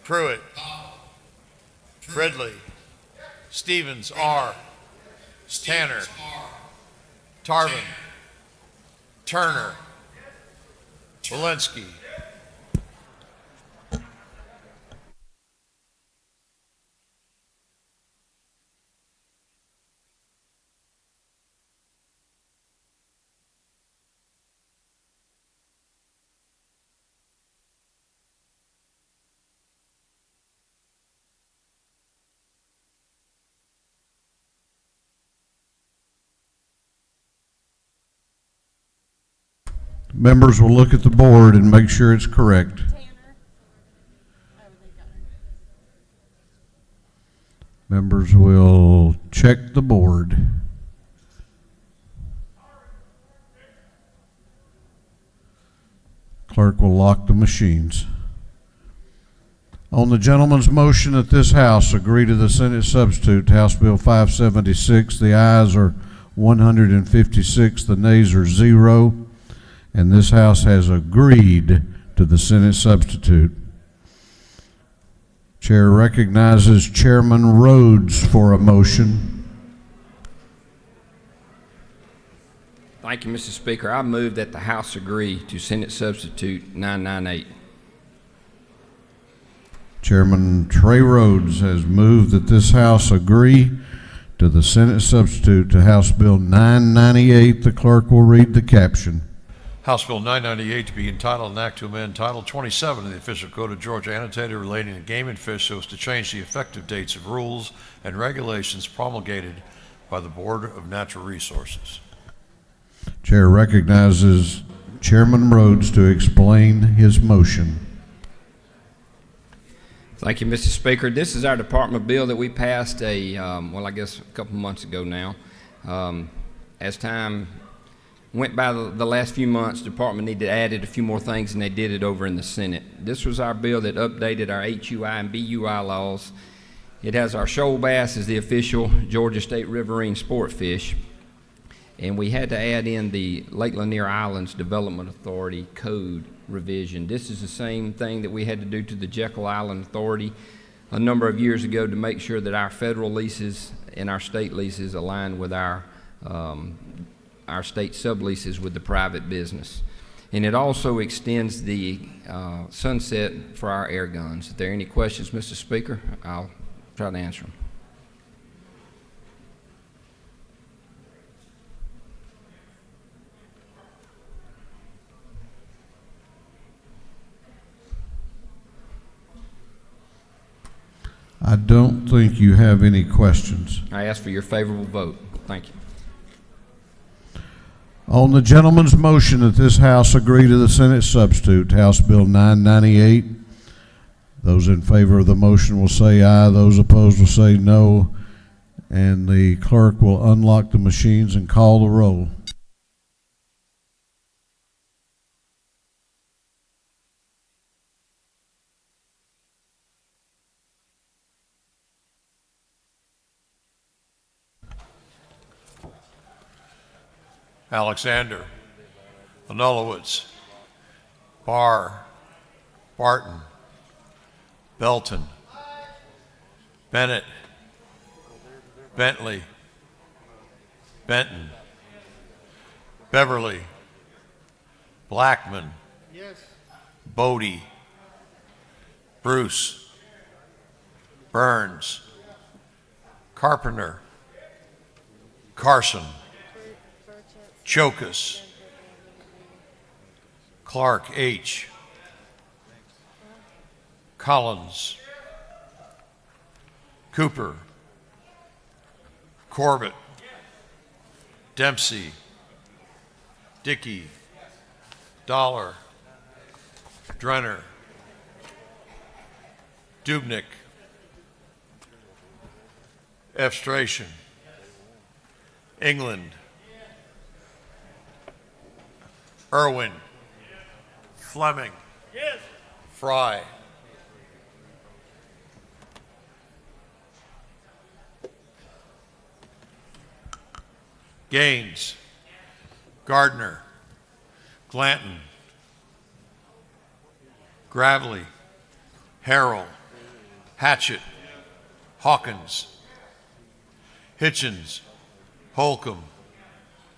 Pruitt. Ridley. Stevens, R. Tanner. Tarvin. Turner. Walensky. Members will look at the board and make sure it's correct. Members will check the board. Clerk will lock the machines. On the gentleman's motion that this House agree to the Senate substitute to House Bill 576, the ayes are 156, the nays are 0, and this House has agreed to the Senate substitute. Chair recognizes Chairman Rhodes for a motion. Thank you, Mr. Speaker. I move that the House agree to Senate Substitute 998. Chairman Trey Rhodes has moved that this House agree to the Senate substitute to House Bill 998. The clerk will read the caption. House Bill 998 to be entitled an act to amend Title 27 of the Official Code of Georgia annotated relating to game and fish so as to change the effective dates of rules and regulations promulgated by the Board of Natural Resources. Chair recognizes Chairman Rhodes to explain his motion. Thank you, Mr. Speaker. This is our department bill that we passed a couple months ago now. As time went by the last few months, the department needed added a few more things, and they did it over in the Senate. This was our bill that updated our HUI and BUI laws. It has our shoal bass as the official Georgia State riverine sport fish, and we had to add in the Lake Lanier Islands Development Authority code revision. This is the same thing that we had to do to the Jekyll Island Authority a number of years ago to make sure that our federal leases and our state leases align with our state subleases with the private business. And it also extends the sunset for our air guns. If there are any questions, Mr. Speaker, I'll try to answer them. I don't think you have any questions. I ask for your favorable vote. Thank you. On the gentleman's motion that this House agree to the Senate substitute, House Bill 998, those in favor of the motion will say aye. Those opposed will say no. And the clerk will unlock the machines and call the roll. Alexander, Anulowicz, Barr, Barton, Belton, Bennett, Bentley, Benton, Beverly, Blackman, Bodie, Bruce, Burns, Carpenter, Carson, Chokus, Clark H., Collins, Cooper, Corbett, Dempsey, Dickey, Dollar, Drenner, Dubnik, Efstration, England, Irwin, Fleming, Fry. Gaines. Gardner. Glanton. Gravely. Harrell. Hatchett. Hawkins. Hitchens. Holcomb.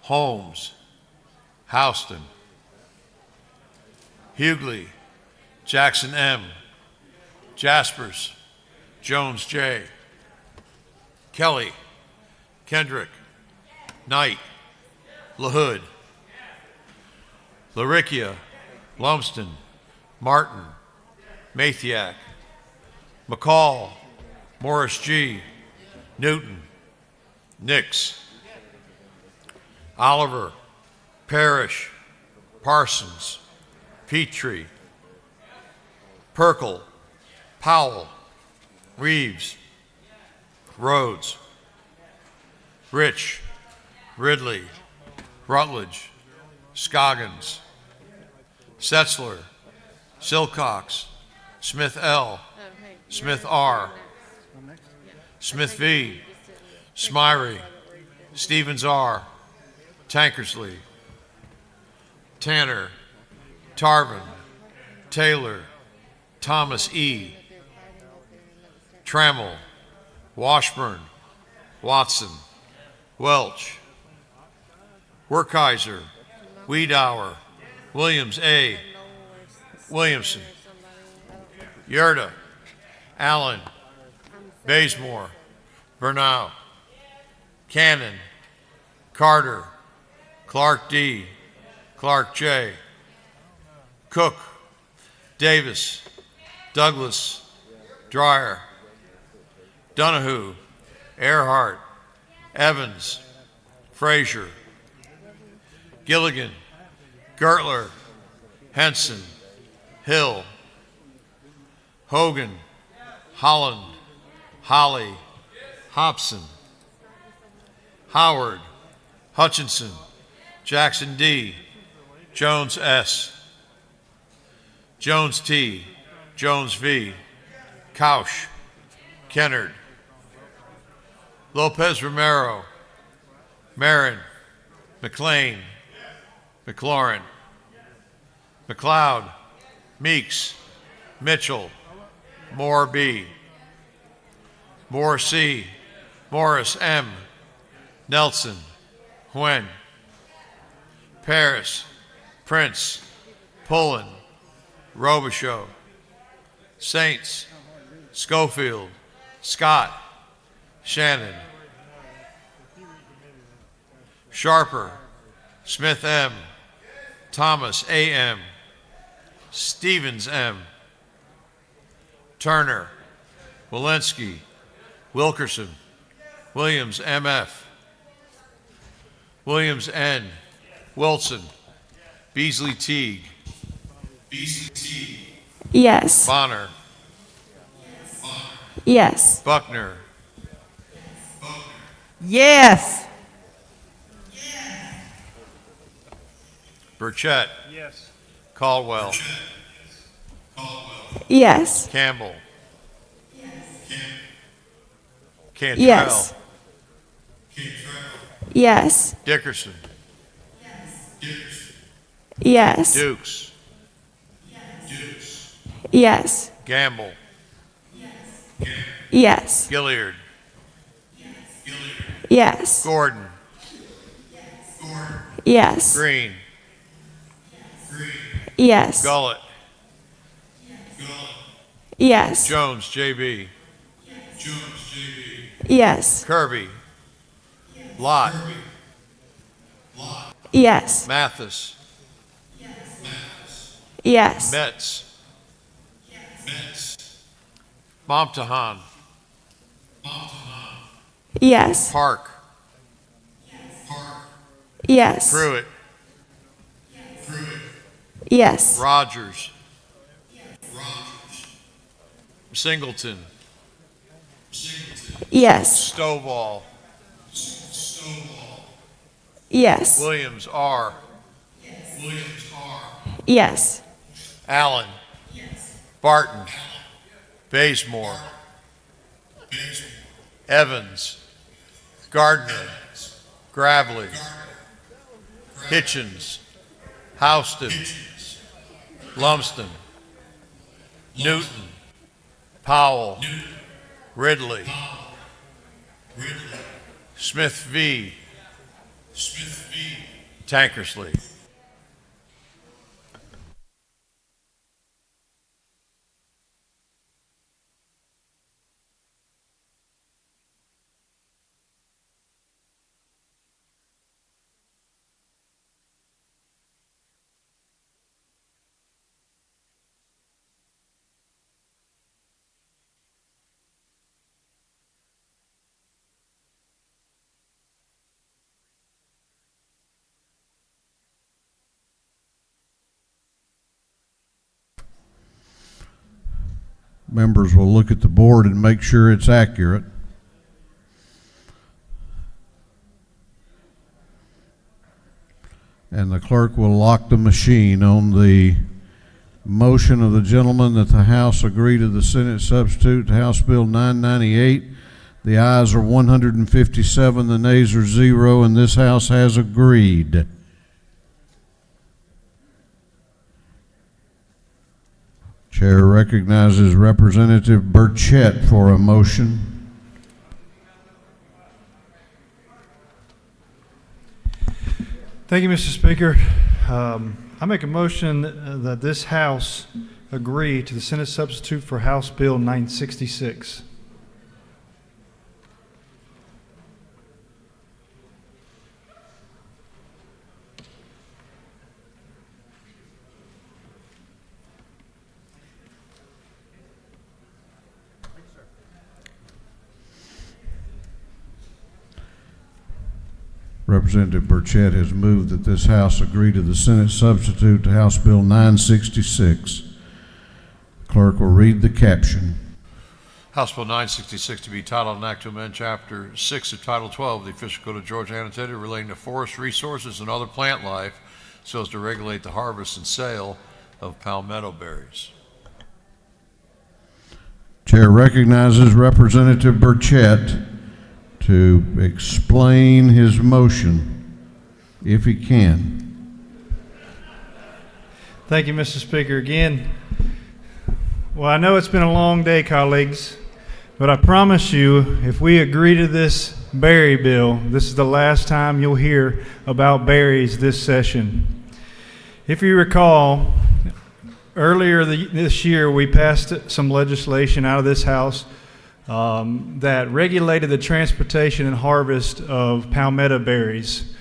Holmes. Houston. Hughley. Jackson M. Jaspers. Jones J. Kelly. Kendrick. Knight. LaHood. Laricchia. Lumsden. Martin. Mathiak. McCall. Morris G. Newton. Nix. Oliver. Parrish. Parsons. Petrie. Perkle. Powell. Reeves. Rhodes. Rich. Ridley. Rutledge. Scoggins. Setzler. Silcox. Smith L. Smith R. Smith V. Smyrie. Stevens R. Tankersley. Tanner. Tarvin. Taylor. Thomas E. Trammell. Washburn. Watson. Welch. Werkheiser. Wiedauer. Williams A. Williamson. Yerda. Allen. Bazemore. Bernau. Cannon. Carter. Clark D. Clark J. Cook. Davis. Douglas. Dreyer. Donahue. Earhart. Evans. Frazier. Gilligan. Gertler. Henson. Hill. Hogan. Holland. Holly. Hobson. Howard. Hutchinson. Jackson D. Jones S. Jones T. Jones V. Couch. Kennard. Lopez Romero. Marin. McLean. McLaurin. McLeod. Meeks. Mitchell. Moore B. Moore C. Morris M. Nelson. Huen. Paris. Prince. Pullen. Robichaud. Saints. Schofield. Scott. Shannon. Sharper. Smith M. Thomas A. M. Stevens M. Turner. Walensky. Wilkerson. Williams M.F. Williams N. Wilson. Beasley Teague. Beasley Teague. Yes. Bonner. Yes. Buckner. Yes. Burchett. Yes. Caldwell. Yes. Campbell. Cantrell. Yes. Yes. Dickerson. Yes. Dukes. Yes. Gamble. Yes. Gilliard. Yes. Gordon. Yes. Green. Yes. Gullett. Yes. Jones, J.B. Yes. Kirby. Lott. Yes. Mathis. Yes. Metz. Momtahan. Yes. Park. Yes. Pruitt. Yes. Rogers. Singleton. Yes. Stovall. Yes. Williams R. Yes. Allen. Barton. Bazemore. Evans. Gardner. Gravely. Hitchens. Houston. Lumsden. Newton. Powell. Ridley. Smith v. Tankersley. Members will look at the board and make sure it's accurate. And the clerk will lock the machine on the motion of the gentleman that the House agree to the Senate substitute to House Bill 998. The ayes are 157, the nays are 0, and this House has agreed. Chair recognizes Representative Burchett for a motion. Thank you, Mr. Speaker. I make a motion that this House agree to the Senate substitute for House Bill 966. Representative Burchett has moved that this House agree to the Senate substitute to House Bill 966. Clerk will read the caption. House Bill 966 to be titled an act to amend Chapter 6 of Title 12 of the Official Code of Georgia annotated relating to forest resources and other plant life so as to regulate the harvest and sale of palmetto berries. Chair recognizes Representative Burchett to explain his motion, if he can. Thank you, Mr. Speaker. Again, well, I know it's been a long day, colleagues, but I promise you, if we agree to this berry bill, this is the last time you'll hear about berries this session. If you recall, earlier this year, we passed some legislation out of this House that regulated the transportation and harvest of palmetto berries,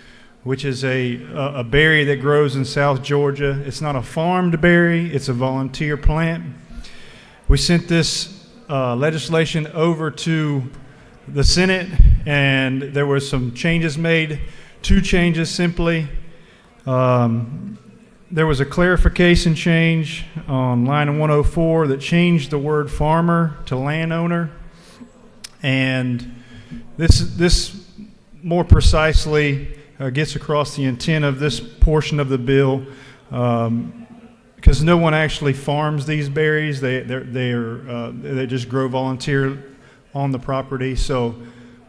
which is a berry that grows in South Georgia. It's not a farmed berry, it's a volunteer plant. We sent this legislation over to the Senate, and there were some changes made, 2 changes simply. There was a clarification change on line 104 that changed the word farmer to landowner. And this more precisely gets across the intent of this portion of the bill, because no one actually farms these berries. They just grow volunteer on the property. So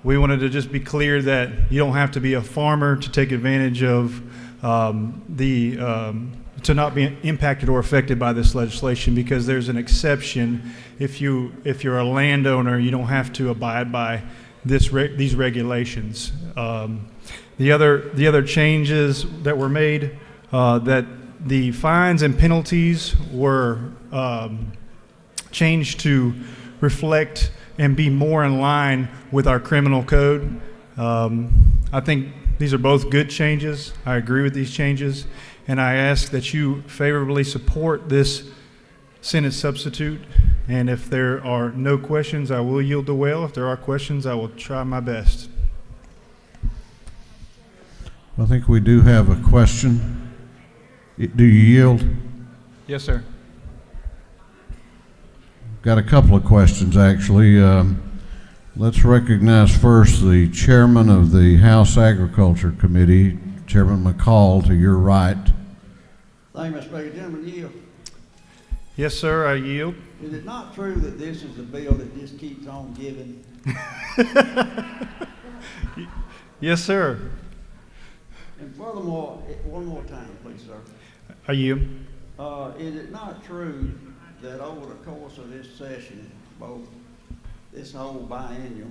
we wanted to just be clear that you don't have to be a farmer to take advantage of to not be impacted or affected by this legislation, because there's an exception. If you're a landowner, you don't have to abide by these regulations. The other changes that were made, that the fines and penalties were changed to reflect and be more in line with our criminal code. I think these are both good changes. I agree with these changes, and I ask that you favorably support this Senate substitute. And if there are no questions, I will yield the well. If there are questions, I will try my best. I think we do have a question. Do you yield? Yes, sir. Got a couple of questions, actually. Let's recognize first the chairman of the House Agriculture Committee, Chairman McCall, to your right. Thank you, Mr. Speaker. Gentlemen, yield. Yes, sir, I yield. Is it not true that this is a bill that just keeps on giving? Yes, sir. And furthermore, one more time, please, sir. I yield. Is it not true that over the course of this session, both this whole biennial,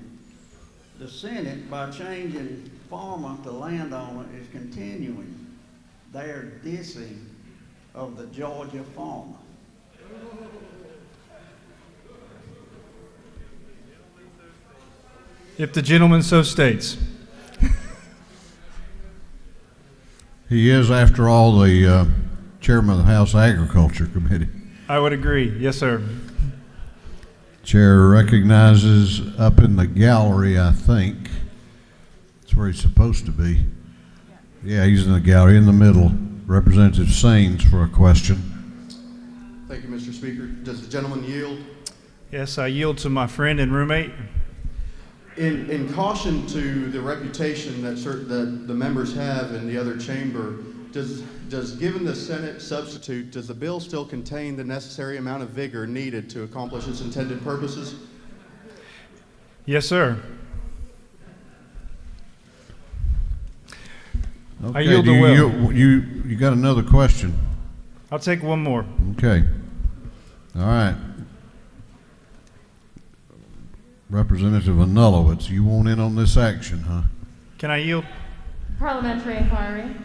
the Senate, by changing farmer to landowner, is continuing their dissing of the Georgia farmer? If the gentleman so states. He is, after all, the chairman of the House Agriculture Committee. I would agree. Yes, sir. Chair recognizes up in the gallery, I think. That's where he's supposed to be. Yeah, he's in the gallery in the middle. Representative Saines for a question. Thank you, Mr. Speaker. Does the gentleman yield? Yes, I yield to my friend and roommate. In caution to the reputation that the members have in the other chamber, does given the Senate substitute, does the bill still contain the necessary amount of vigor needed to accomplish its intended purposes? Yes, sir. Okay, I yield the will. You got another question? I'll take one more. Okay. All right. Representative Anulowitz, you want in on this action, huh? Can I yield? Parliamentary inquiry.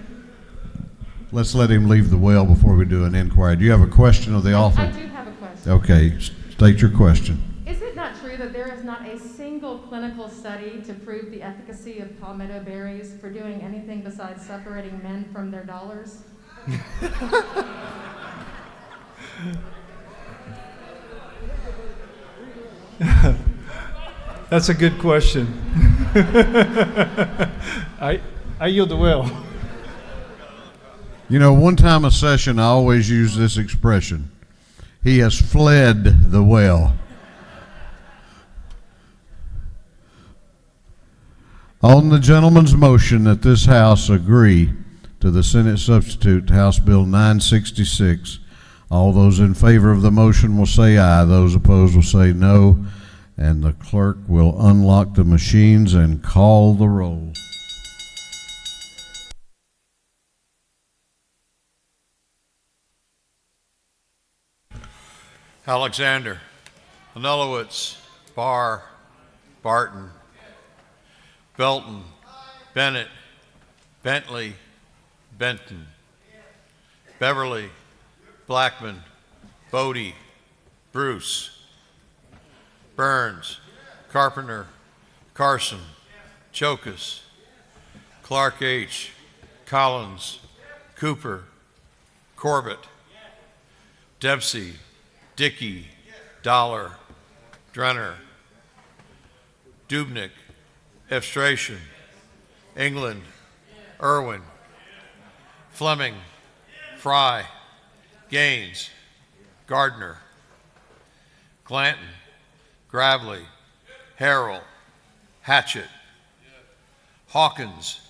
Let's let him leave the well before we do an inquiry. Do you have a question of the author? I do have a question. Okay, state your question. Is it not true that there is not a single clinical study to prove the efficacy of palmetto berries for doing anything besides separating men from their dollars? That's a good question. I yield the will. You know, one time a session, I always use this expression. He has fled the well. On the gentleman's motion that this House agree to the Senate substitute to House Bill 966, all those in favor of the motion will say aye. Those opposed will say no. And the clerk will unlock the machines and call the roll. Alexander, Anulowitz, Barr, Barton, Belton, Bennett, Bentley, Benton, Beverly, Blackman, Bodie, Bruce, Burns, Carpenter, Carson, Chokas, Clark H., Collins, Cooper, Corbett, Dempsey, Dickey, Dollar, Drenner, Dubnik, Efstration, England, Irwin, Fleming, Fry, Gaines, Gardner, Glanton, Gravely, Harrell, Hatchett, Hawkins,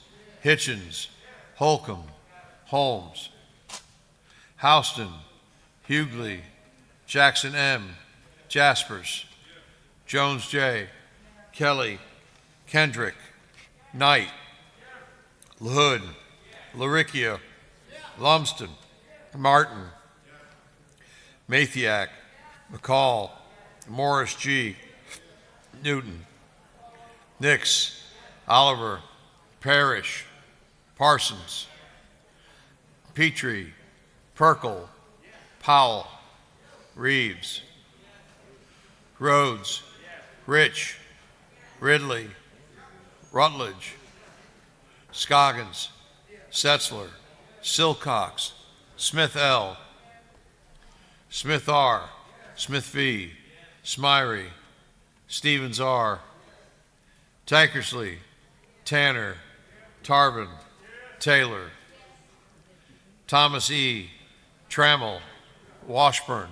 Hitchens, Holcomb, Holmes, Houston, Hughley, Jackson M., Jaspers, Jones J., Kelly, Kendrick, Knight, LaHood, Laricchio, Lumsden, Martin, Mathiak, McCall, Morris G., Newton, Nix, Oliver, Parrish, Parsons, Petrie, Perkel, Powell, Reeves, Rhodes, Rich, Ridley, Rutledge, Scoggins, Setzler, Silcox, Smith L., Smith R., Smith V., Smyrie, Stevens R., Tankersley, Tanner, Tarvin, Taylor, Thomas E., Trammell, Washburn,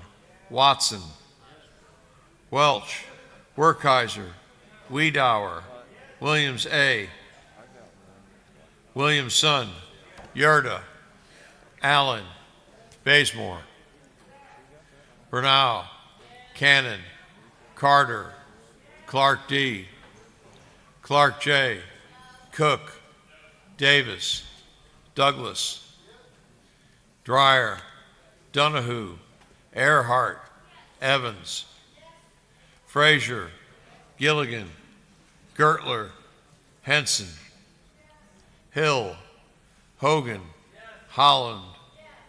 Watson, Welch, Werkheiser, Wiedauer, Williams A., Williamson, Yerda, Allen, Bazemore, Bernal, Cannon, Carter, Clark D., Clark J., Cook, Davis, Douglas, Dreyer, Donahue, Earhart, Evans, Frazier, Gilligan, Gertler, Henson, Hill, Hogan, Holland,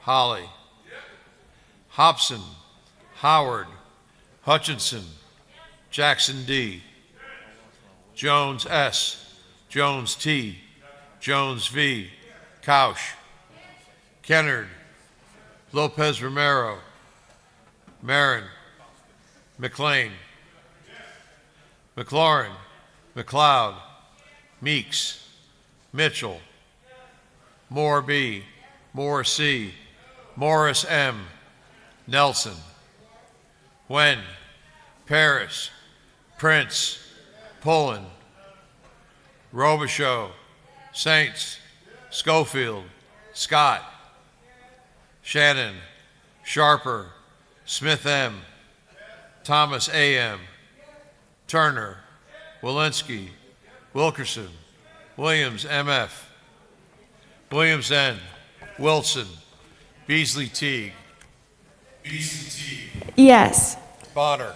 Holly, Hobson, Howard, Hutchinson, Jackson D., Jones S., Jones T., Jones V., Couch, Kennard, Lopez Romero, Marin, McLean, McLaurin, McLeod, Meeks, Mitchell, Moore B., Moore C., Morris M., Nelson, Wen, Parrish, Prince, Pullen, Robichaud, Saints, Schofield, Scott, Shannon, Sharper, Smith M., Thomas A.M., Turner, Walensky, Wilkerson, Williams M.F., Williams N., Wilson, Beasley Teague, Yes. Bonner,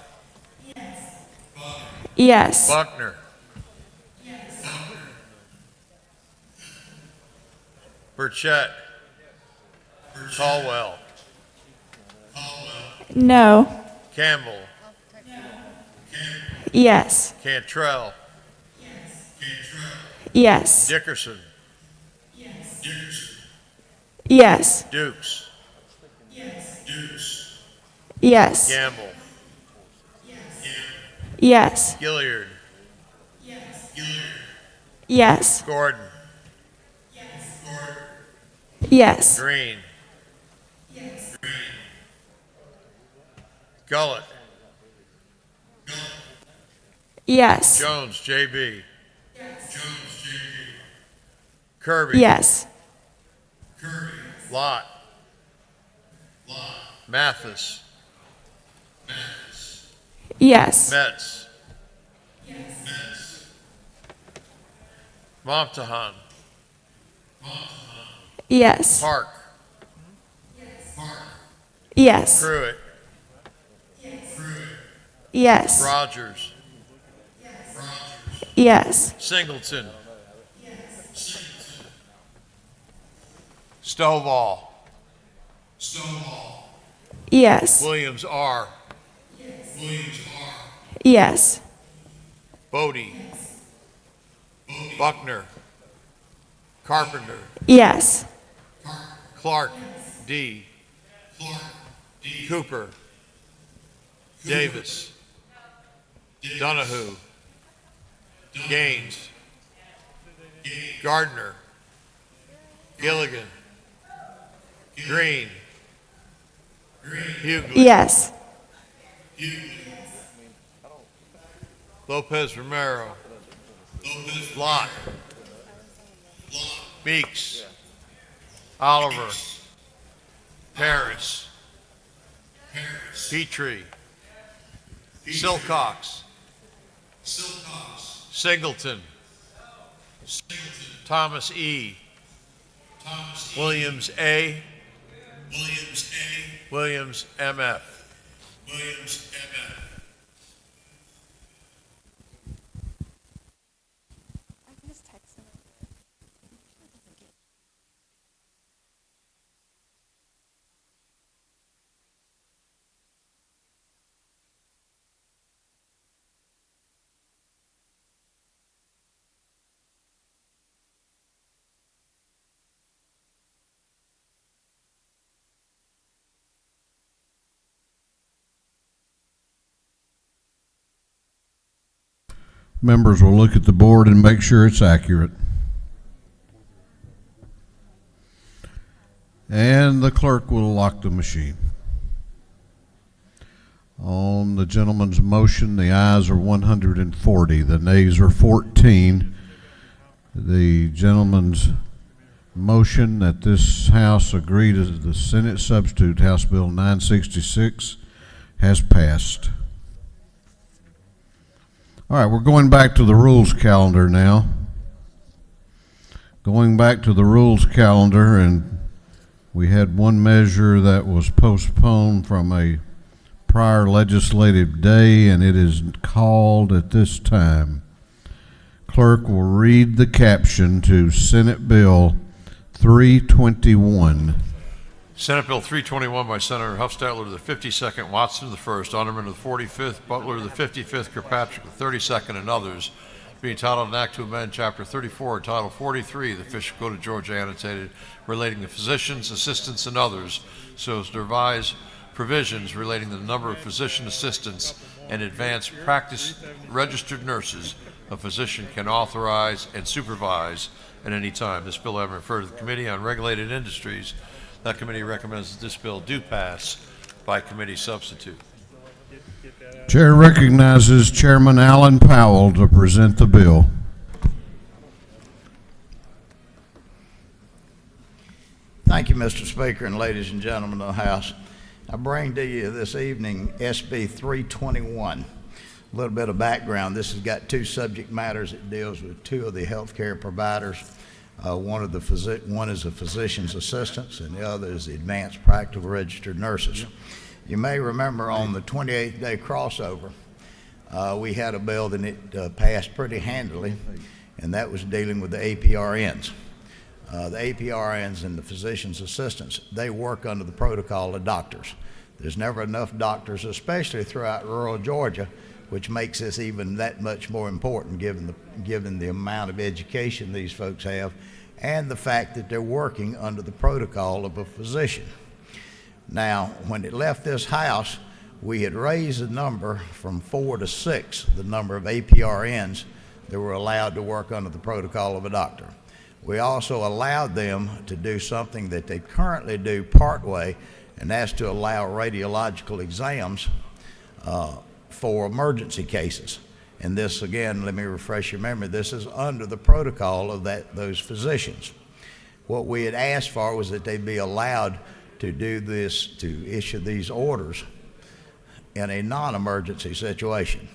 Yes. Buckner, Burchett, Caldwell, No. Campbell, Yes. Cantrell, Yes. Dickerson, Yes. Dukes, Yes. Gamble, Yes. Gilliard, Yes. Gordon, Yes. Green, Gullett, Yes. Jones, J.B., Kirby, Yes. Lott, Mathis, Yes. Metz, Momtahan, Yes. Park, Yes. Pruitt, Yes. Rogers, Yes. Singleton, Stovall, Yes. Williams R., Yes. Bodie, Buckner, Carpenter, Yes. Clark D., Cooper, Davis, Donahue, Gaines, Gardner, Gilligan, Green, Hughley, Yes. Lopez Romero, Lott, Meeks, Oliver, Paris, Petrie, Silcox, Singleton, Thomas E., Williams A., Williams M.F. I can just text him. Members will look at the board and make sure it's accurate. And the clerk will lock the machine. On the gentleman's motion, the ayes are 140, the nays are 14. The gentleman's motion that this House agree to the Senate substitute House Bill 966 has passed. All right, we're going back to the rules calendar now. Going back to the rules calendar, and we had one measure that was postponed from a prior legislative day, and it is called at this time. Clerk will read the caption to Senate Bill 321. Senate Bill 321 by Senator Huffstadler to the 52nd, Watson to the 1st, Underman to the 45th, Butler to the 55th, Kirkpatrick to the 32nd, and others, being titled an act to amend Chapter 34, Title 43 of the Official Code of Georgia annotated, relating to physicians, assistants, and others, so as to revise provisions relating to the number of physician assistants and advanced practice registered nurses a physician can authorize and supervise at any time. This bill having referred to the Committee on Regulated Industries, that committee recommends that this bill do pass by committee substitute. Chair recognizes Chairman Allen Powell to present the bill. Thank you, Mr. Speaker, and ladies and gentlemen of the House. I bring to you this evening SB 321. A little bit of background. This has got two subject matters. It deals with two of the healthcare providers. One is the physician's assistants, and the other is the advanced practical registered nurses. You may remember on the 28th day crossover, we had a bill that it passed pretty handily, and that was dealing with the APRNs. The APRNs and the physician's assistants, they work under the protocol of doctors. There's never enough doctors, especially throughout rural Georgia, which makes this even that much more important given the amount of education these folks have and the fact that they're working under the protocol of a physician. Now, when it left this House, we had raised the number from 4 to 6, the number of APRNs that were allowed to work under the protocol of a doctor. We also allowed them to do something that they currently do partway, and that's to allow radiological exams for emergency cases. And this, again, let me refresh your memory, this is under the protocol of those physicians. What we had asked for was that they be allowed to do this, to issue these orders in a non-emergency situation.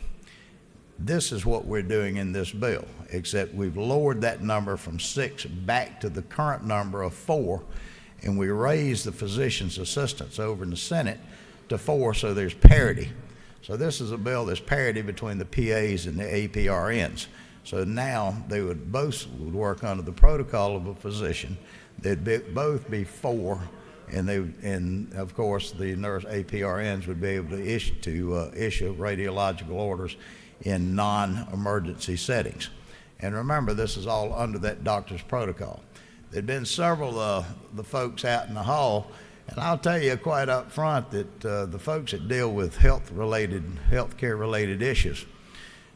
This is what we're doing in this bill, except we've lowered that number from 6 back to the current number of 4, and we raised the physician's assistants over in the Senate to 4, so there's parity. So this is a bill that's parity between the PAs and the APRNs. So now they would both work under the protocol of a physician. They'd both be 4, and of course the nurse APRNs would be able to issue radiological orders in non-emergency settings. And remember, this is all under that doctor's protocol. There'd been several of the folks out in the hall, and I'll tell you quite up front that the folks that deal with healthcare-related issues,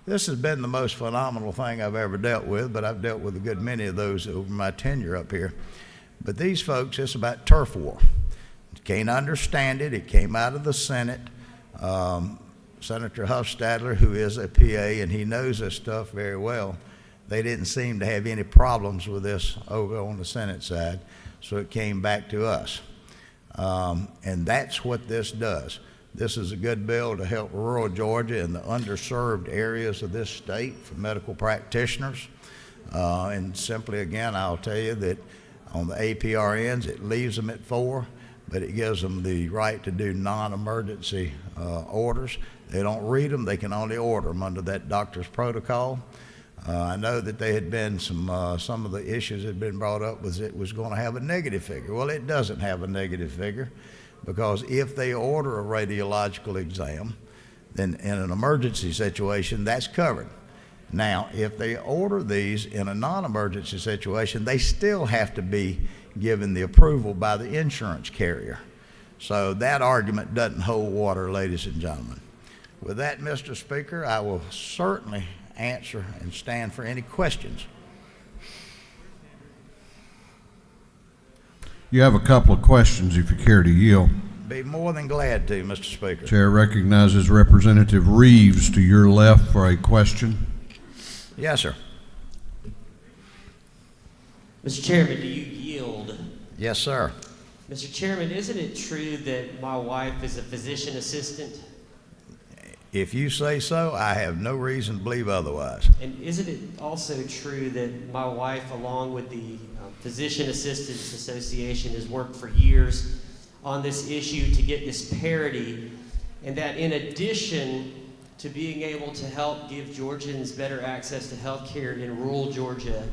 this has been the most phenomenal thing I've ever dealt with, but I've dealt with a good many of those over my tenure up here. But these folks, it's about turf war. Can't understand it. It came out of the Senate. Senator Huffstadler, who is a PA, and he knows this stuff very well, they didn't seem to have any problems with this over on the Senate side, so it came back to us. And that's what this does. This is a good bill to help rural Georgia and the underserved areas of this state for medical practitioners. And simply, again, I'll tell you that on the APRNs, it leaves them at 4, but it gives them the right to do non-emergency orders. They don't read them, they can only order them under that doctor's protocol. I know that there had been some of the issues that had been brought up was it was going to have a negative figure. Well, it doesn't have a negative figure, because if they order a radiological exam, then in an emergency situation, that's covered. Now, if they order these in a non-emergency situation, they still have to be given the approval by the insurance carrier. So that argument doesn't hold water, ladies and gentlemen. With that, Mr. Speaker, I will certainly answer and stand for any questions. You have a couple of questions if you care to yield. Be more than glad to, Mr. Speaker. Chair recognizes Representative Reeves to your left for a question. Yes, sir. Mr. Chairman, do you yield? Yes, sir. Mr. Chairman, isn't it true that my wife is a physician assistant? If you say so, I have no reason to believe otherwise. And isn't it also true that my wife, along with the Physician Assistants Association, has worked for years on this issue to get this parity, and that in addition to being able to help give Georgians better access to health care in rural Georgia,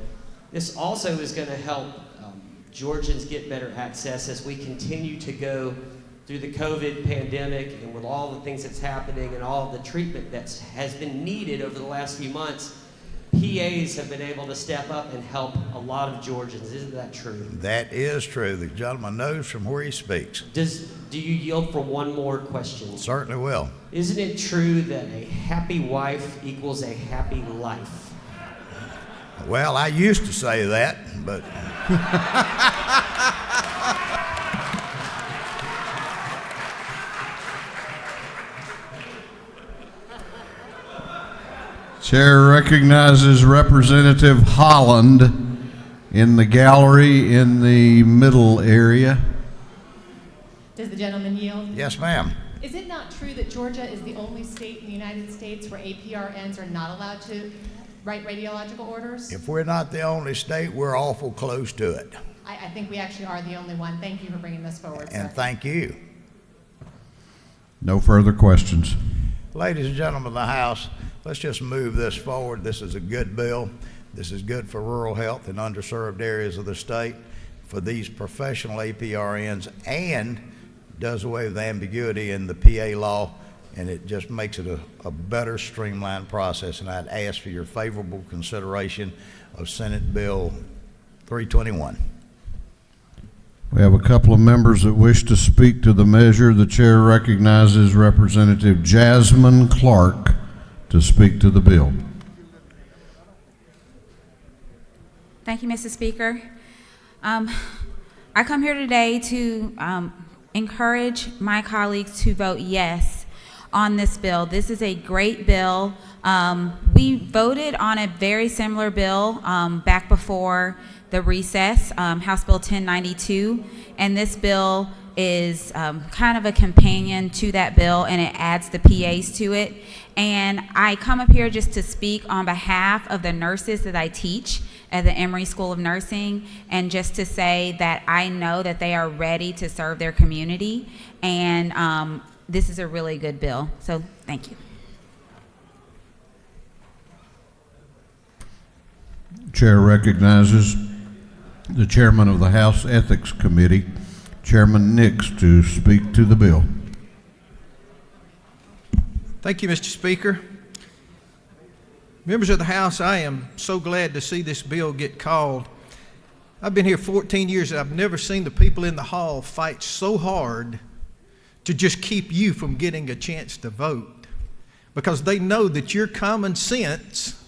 this also is going to help Georgians get better access as we continue to go through the COVID pandemic and with all the things that's happening and all the treatment that has been needed over the last few months. PAs have been able to step up and help a lot of Georgians. Isn't that true? That is true. The gentleman knows from where he speaks. Do you yield for one more question? Certainly will. Isn't it true that a happy wife equals a happy life? Well, I used to say that, but Chair recognizes Representative Holland in the gallery in the middle area. Does the gentleman yield? yes, ma'am. Is it not true that Georgia is the only state in the United States where APRNs are not allowed to write radiological orders? If we're not the only state, we're awful close to it. I think we actually are the only one. Thank you for bringing this forward, And sir. thank you. No further questions. Ladies and gentlemen of the House, let's just move this forward. This is a good bill. This is good for rural health in underserved areas of the state, for these professional APRNs, and does away with ambiguity in the PA law, and it just makes it a better streamlined process. And I'd ask for your favorable consideration of Senate Bill 321. We have a couple of members that wish to speak to the measure. The chair recognizes Representative Jasmine Clark to speak to the bill. Thank you, Mr. Speaker. I come here today to encourage my colleagues to vote yes on this bill. This is a great bill. We voted on a very similar bill back before the recess, House Bill 1092, and this bill is kind of a companion to that bill, and it adds the PAs to it. And I come up here just to speak on behalf of the nurses that I teach at the Emory School of Nursing, and just to say that I know that they are ready to serve their community, and this is a really good bill. So thank you. Chair recognizes the chairman of the House Ethics Committee, Chairman Nix, to speak to the bill. Thank you, Mr. Speaker. Members of the House, I am so glad to see this bill get called. I've been here 14 years and I've never seen the people in the hall fight so hard to just keep you from getting a chance to vote, because they know that your common sense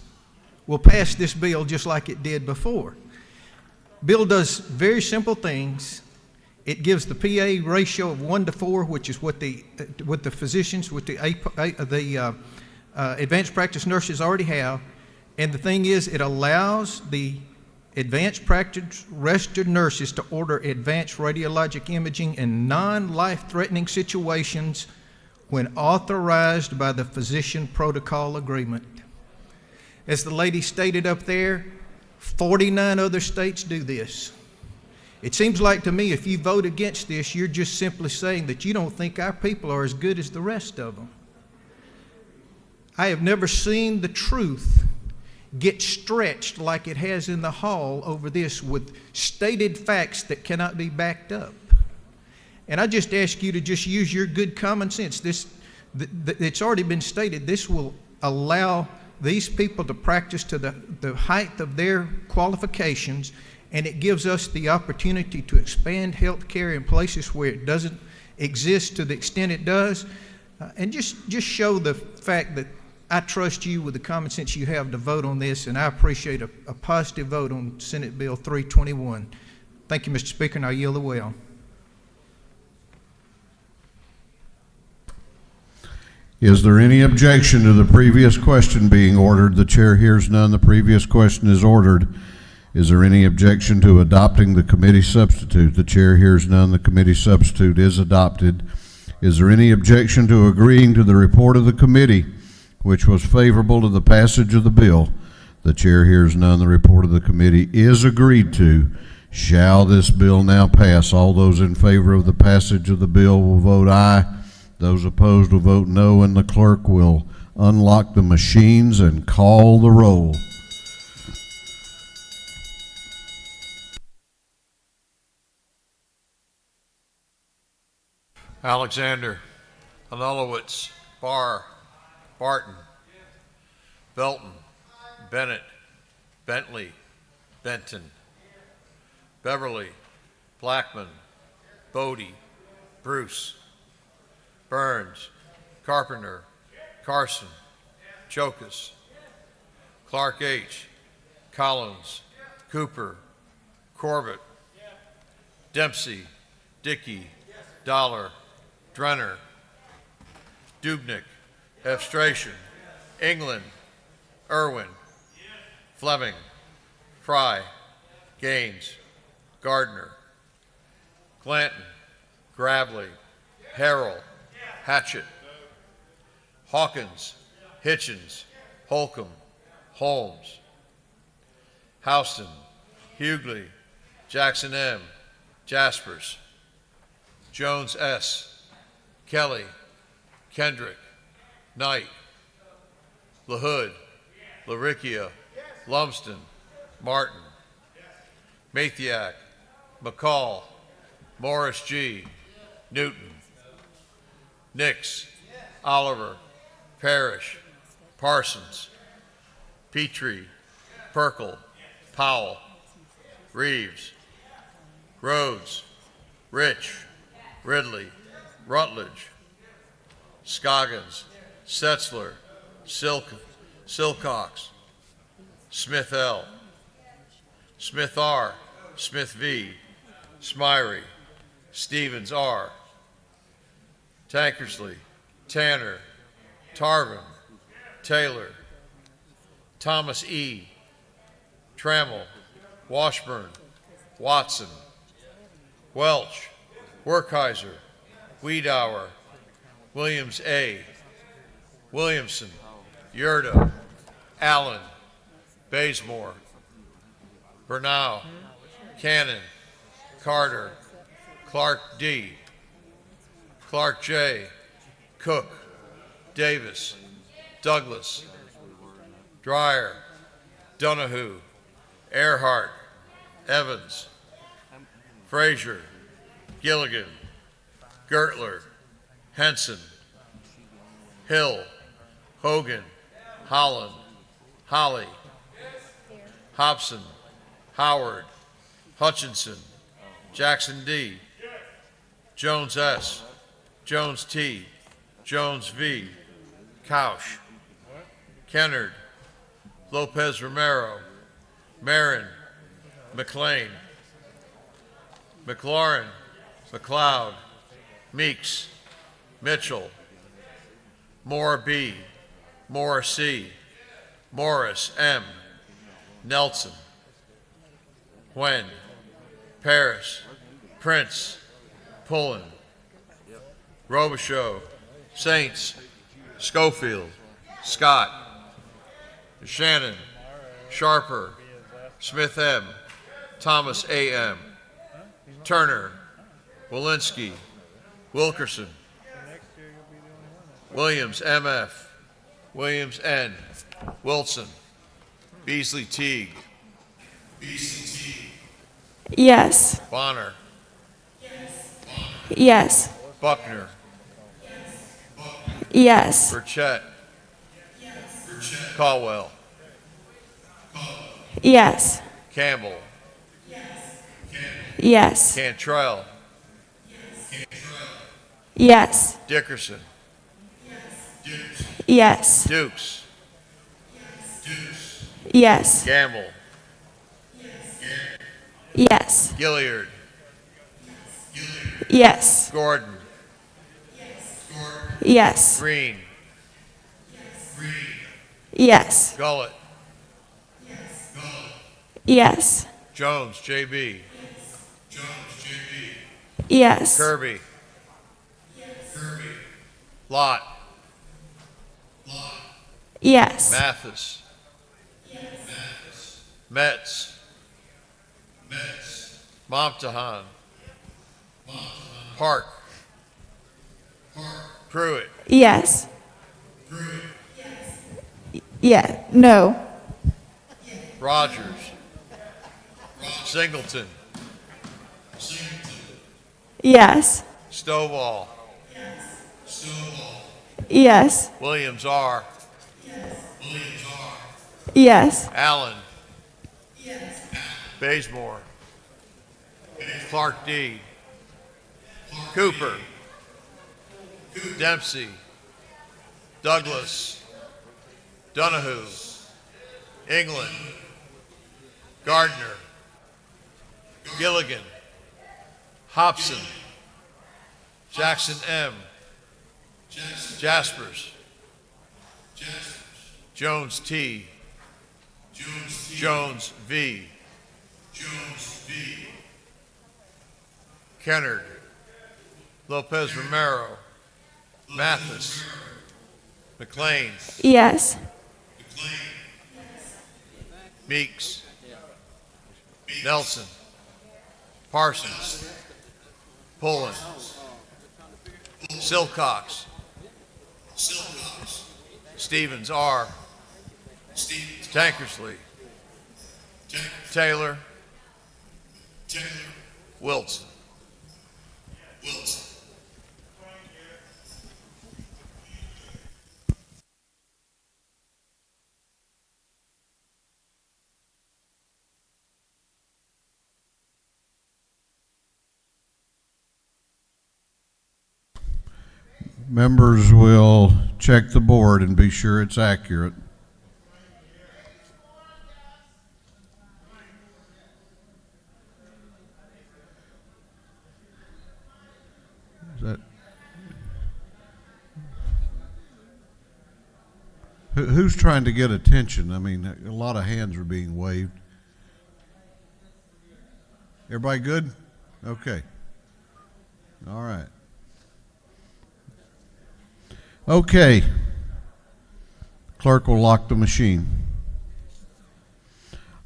will pass this bill just like it did before. Bill does very simple things. It gives the PA ratio of 1 to 4, which is what the physicians, with the advanced practice nurses already have. And the thing is, it allows the advanced practice registered nurses to order advanced radiologic imaging in non-life-threatening situations when authorized by the physician protocol agreement. As the lady stated up there, 49 other states do this. It seems like to me if you vote against this, you're just simply saying that you don't think our people are as good as the rest of them. I have never seen the truth get stretched like it has in the hall over this, with stated facts that cannot be backed up. And I just ask you to just use your good common sense. It's already been stated, this will allow these people to practice to the height of their qualifications, and it gives us the opportunity to expand health care in places where it doesn't exist to the extent it does, and just show the fact that I trust you with the common sense you have to vote on this, and I appreciate a positive vote on Senate Bill 321. Thank you, Mr. Speaker, and I yield the well. Is there any objection to the previous question being ordered? The chair hears none. The previous question is ordered. Is there any objection to adopting the committee substitute? The chair hears none. The committee substitute is adopted. Is there any objection to agreeing to the report of the committee, which was favorable to the passage of the bill? The chair hears none. The report of the committee is agreed to. Shall this bill now pass? All those in favor of the passage of the bill will vote aye. Those opposed will vote no, and the clerk will unlock the machines and call the roll. Alexander, Anulowitz, Barr, Barton, Belton, Bennett, Bentley, Benton, Beverly, Blackman, Bodie, Bruce, Burns, Carpenter, Carson, Chokas, Clark H., Collins, Cooper, Corbett, Dempsey, Dickey, Dollar, Drenner, Dubnik, Efstration, England, Irwin, Fleming, Fry, Gaines, Gardner, Glanton, Gravely, Harrell, Hatchett, Hawkins, Hitchens, Holcomb, Holmes, Houston, Hughley, Jackson M., Jaspers, Jones S., Kelly, Kendrick, Knight, LaHood, LaRicchia, Lumsden, Martin, Mathiak, McCall, Morris G., Newton, Nix, Oliver, Parrish, Parsons, Petrie, Perkle, Powell, Reeves, Rhodes, Rich, Ridley, Rutledge, Scoggins, Setzler, Silcox, Smith L., Smith R., Smith V., Smyrie, Stevens R., Tankersley, Tanner, Tarvin, Taylor, Thomas E., Trammell, Washburn, Watson, Welch, Werkheiser, Wiedauer, Williams A., Williamson, Yurda, Allen, Bazemore, Bernal, Cannon, Carter, Clark D., Clark J., Cook, Davis, Douglas, Dreyer, Donahue, Earhart, Evans, Frazier, Gilligan, Gertler, Henson, Hill, Hogan, Holland, Holly, Hobson, Howard, Hutchinson, Jackson D., Jones S., Jones T., Jones V., Couch, Kennard, Lopez Romero, Marin, McLean, McLaurin, McLeod, Meeks, Mitchell, Moore B., Moore C., Morris M., Nelson, Wen, Paris, Prince, Pullen, Robichaud, Saints, Schofield, Scott, Shannon, Sharper, Smith M., Thomas A. M., Turner, Walensky, Wilkerson, Williams M.F., Williams N., Wilson, Beasley Teague, Yes. Bonner, Yes. Buckner, Yes. Burchett, Caldwell, Yes. Campbell, Yes. Cantrell, Yes. Dickerson, Yes. Dukes, Yes. Gamble, Yes. Gilliard, Yes. Gordon, Yes. Green, Yes. Gullett, Yes. Jones, J.B., Yes. Kirby, Lot. Yes. Mathis. Metz. Momtahan. Park. Pruitt. Yes. Yeah. No. Rogers. Singleton. Yes. Stovall. Yes. Williams R. Yes. Allen. Bazemore. Clark D. Cooper. Dempsey. Douglas. Donahue. England. Gardner. Gilligan. Hobson. Jackson M. Jaspers. Jones T. Jones V. Kennard. Lopez Romero. Mathis. McLean. Yes. Meeks. Nelson. Parsons. Pullen. Silcox. Stevens R. Tankersley. Taylor. Wilson. Members will check the board and be sure it's accurate. Is that who's trying to get attention? I mean, a lot of hands are being waved. Everybody good? Okay. All right. Okay. Clerk will lock the machine.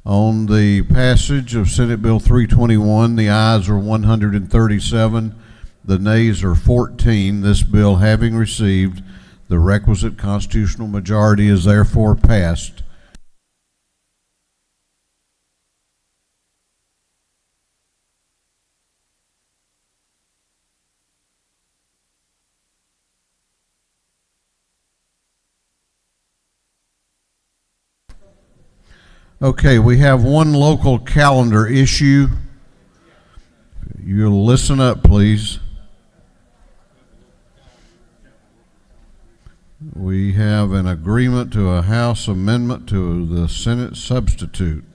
On the passage of Senate Bill 321, the ayes are 137, the nays are 14. This bill, having received the requisite constitutional majority, is therefore passed. Okay, we have one local calendar issue. You'll listen up, please. We have an agreement to a House amendment to the Senate substitute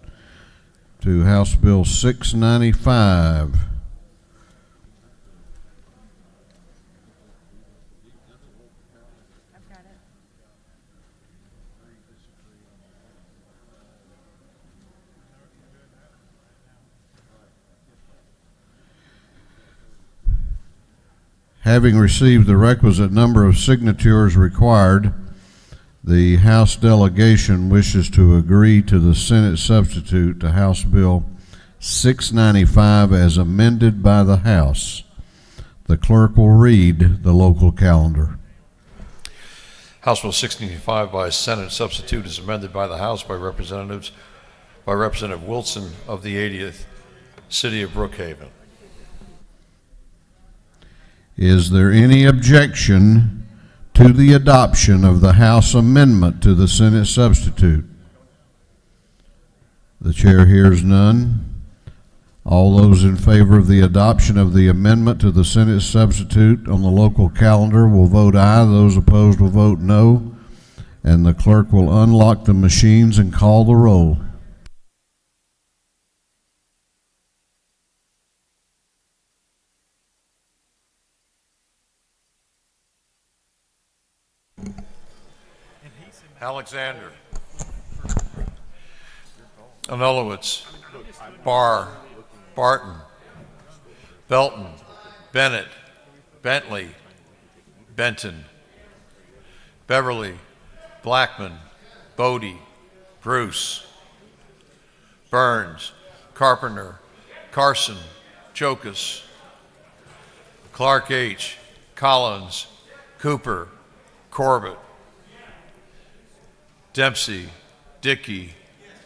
to House Bill 695. Having received the requisite number of signatures required, the House delegation wishes to agree to the Senate substitute to House Bill 695 as amended by the House. The clerk will read the local calendar. House Bill 695 by Senate substitute is amended by the House by Representative Wilson of the 80th City of Brookhaven. Is there any objection to the adoption of the House amendment to the Senate substitute? The chair hears none. All those in favor of the adoption of the amendment to the Senate substitute on the local calendar will vote aye. Those opposed will vote no. And the clerk will unlock the machines and call the roll. Alexander. Anulowitz. Barr. Barton. Belton. Bennett. Bentley. Benton. Beverly, Blackman, Bodie, Bruce, Burns, Carpenter, Carson, Chokus, Clark H., Collins, Cooper, Corbett, Dempsey, Dickey,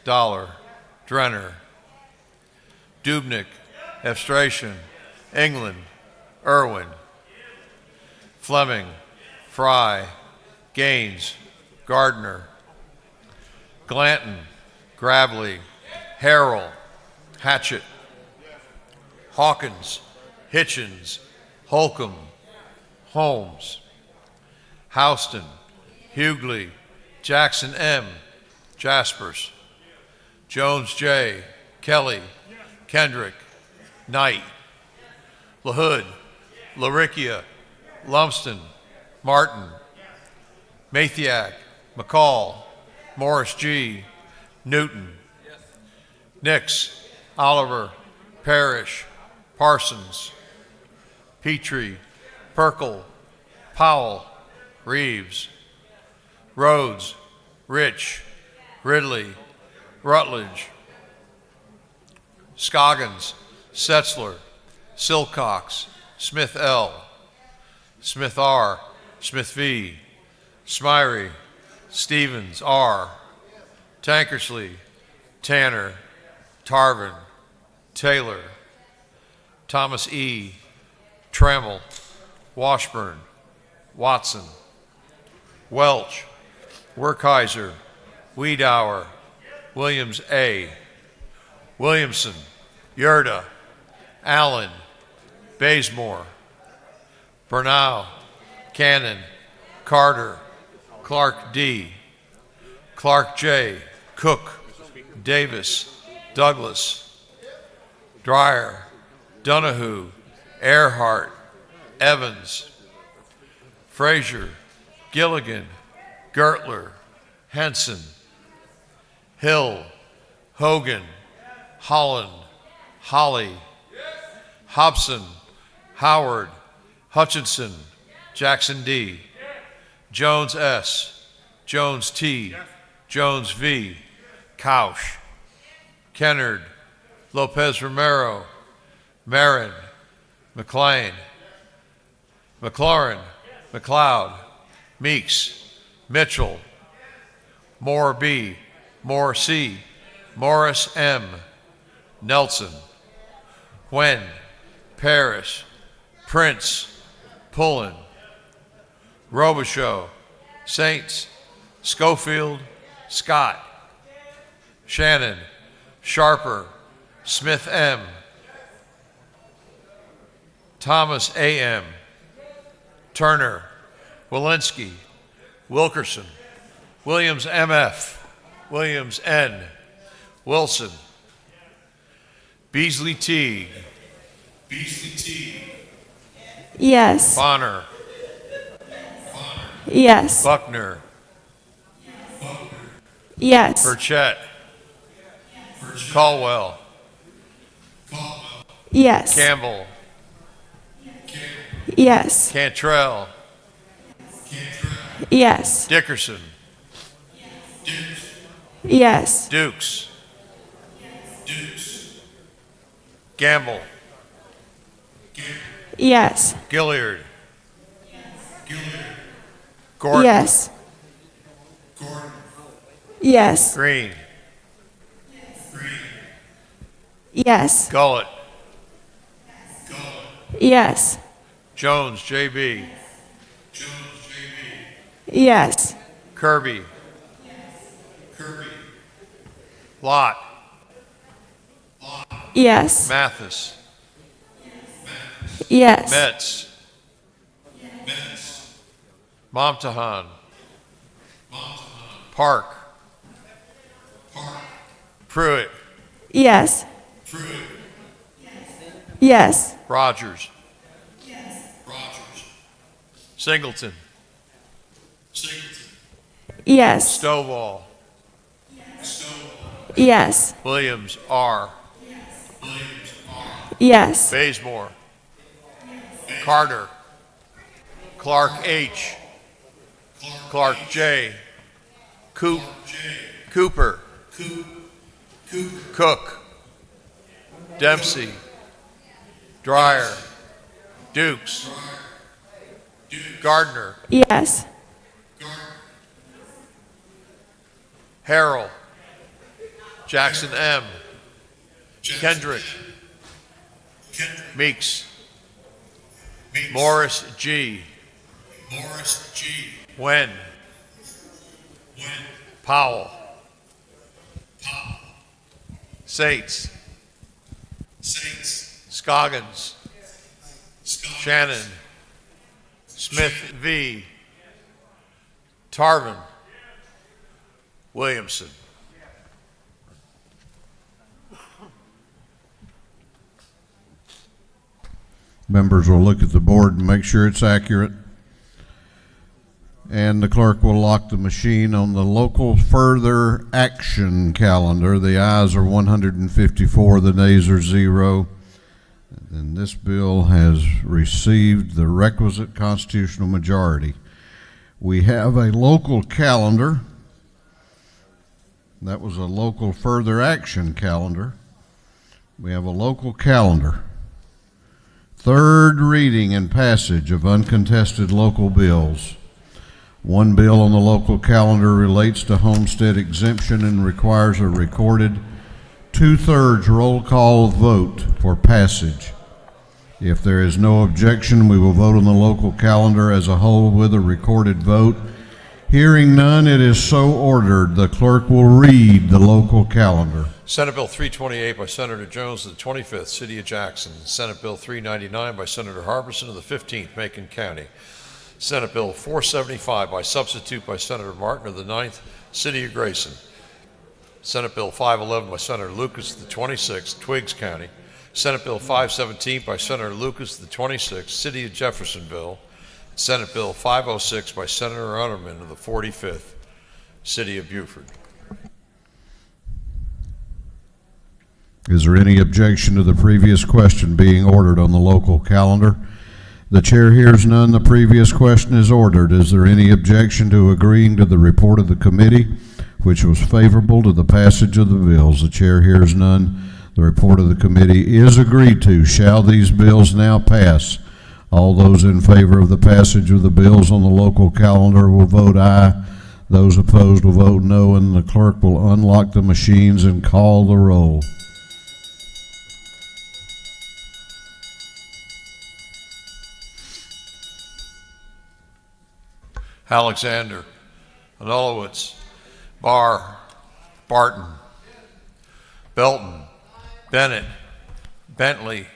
Dollar, Drenner, Dubnik, Efstration, England, Irwin, Fleming, Fry, Gaines, Gardner, Glanton, Gravely, Harrell, Hatchett, Hawkins, Hitchens, Holcomb, Holmes, Houston, Hughley, Jackson M., Jaspers, Jones J., Kelly, Kendrick, Knight, LaHood, LaRicchia, Lumsden, Martin, Mathiak, McCall, Morris G., Newton, Nix, Oliver, Parrish, Parsons, Petrie, Perkle, Powell, Reeves, Rhodes, Rich, Ridley, Rutledge, Scoggins, Setzler, Silcox, Smith L., Smith R., Smith V., Smyrie, Stevens R., Tankersley, Tanner, Tarvin, Taylor, Thomas E., Trammell, Washburn, Watson, Welch, Werkheiser, Wiedauer, Williams A., Williamson, Yerda, Allen, Bazemore, Bernal, Cannon, Carter, Clark D., Clark J., Cook, Davis, Douglas, Dreyer, Donahue, Earhart, Evans, Frazier, Gilligan, Gertler, Henson, Hill, Hogan, Holland, Holly, Hobson, Howard, Hutchinson, Jackson D., Jones S., Jones T., Jones V., Couch, Kennard, Lopez Romero, Marin, McLean, McLaurin, McLeod, Meeks, Mitchell, Moore B., Moore C., Morris M., Nelson, Wen, Parrish, Prince, Pullen, Robichaux, Saints, Schofield, Scott, Shannon, Sharper, Smith M., Thomas A.M., Turner, Walensky, Wilkerson, Williams M.F., Williams N., Wilson, Beasley Teague, Yes. Bonner, Yes. Buckner, Yes. Burchett, Caldwell, Yes. Campbell, Yes. Cantrell, Yes. Dickerson, Yes. Dukes, Gamble, Yes. Gilliard, Gordon, Yes. Yes. Green, Yes. Gullett, Yes. Jones, J.B., Yes. Kirby, Lott, Yes. Mathis, Yes. Metz, Momtahan, Park, Pruitt, Yes. Yes. Rogers, Singleton, Yes. Stovall, Yes. Williams R., Yes. Bazemore, Carter, Clark H., Clark J. Cooper. Cook. Dempsey. Dryer. Dukes. Gardner. Yes. Harrell. Jackson M. Kendrick. Meeks. Morris G. Wen. Powell. Sates. Scoggins. Shannon. Smith V. Tarvin. Williamson. Members will look at the board and make sure it's accurate. And the clerk will lock the machine on the local further action calendar. The ayes are 154, the nays are 0. And this bill has received the requisite constitutional majority. We have a local calendar. That was a local further action calendar. We have a local calendar. Third reading and passage of uncontested local bills. One bill on the local calendar relates to homestead exemption and requires a recorded 2/3 roll call vote for passage. If there is no objection, we will vote on the local calendar as a whole with a recorded vote. Hearing none, it is so ordered. The clerk will read the local calendar. Senate Bill 328 by Senator Jones of the 25th, City of Jackson. Senate Bill 399 by Senator Harbison of the 15th, Macon County. Senate Bill 475 by substitute by Senator Martin of the 9th, City of Grayson. Senate Bill 511 by Senator Lucas of the 26th, Twiggs County. Senate Bill 517 by Senator Lucas of the 26th, City of Jeffersonville. Senate Bill 506 by Senator Unterman of the 45th, City of Beaufort. Is there any objection to the previous question being ordered on the local calendar? The chair hears none. The previous question is ordered. Is there any objection to agreeing to the report of the committee, which was favorable to the passage of the bills? The chair hears none. The report of the committee is agreed to. Shall these bills now pass? All those in favor of the passage of the bills on the local calendar will vote aye. Those opposed will vote no, and the clerk will unlock the machines and call the roll. Alexander, Anulowitz, Barr, Barton, Belton, Bennett, Bentley,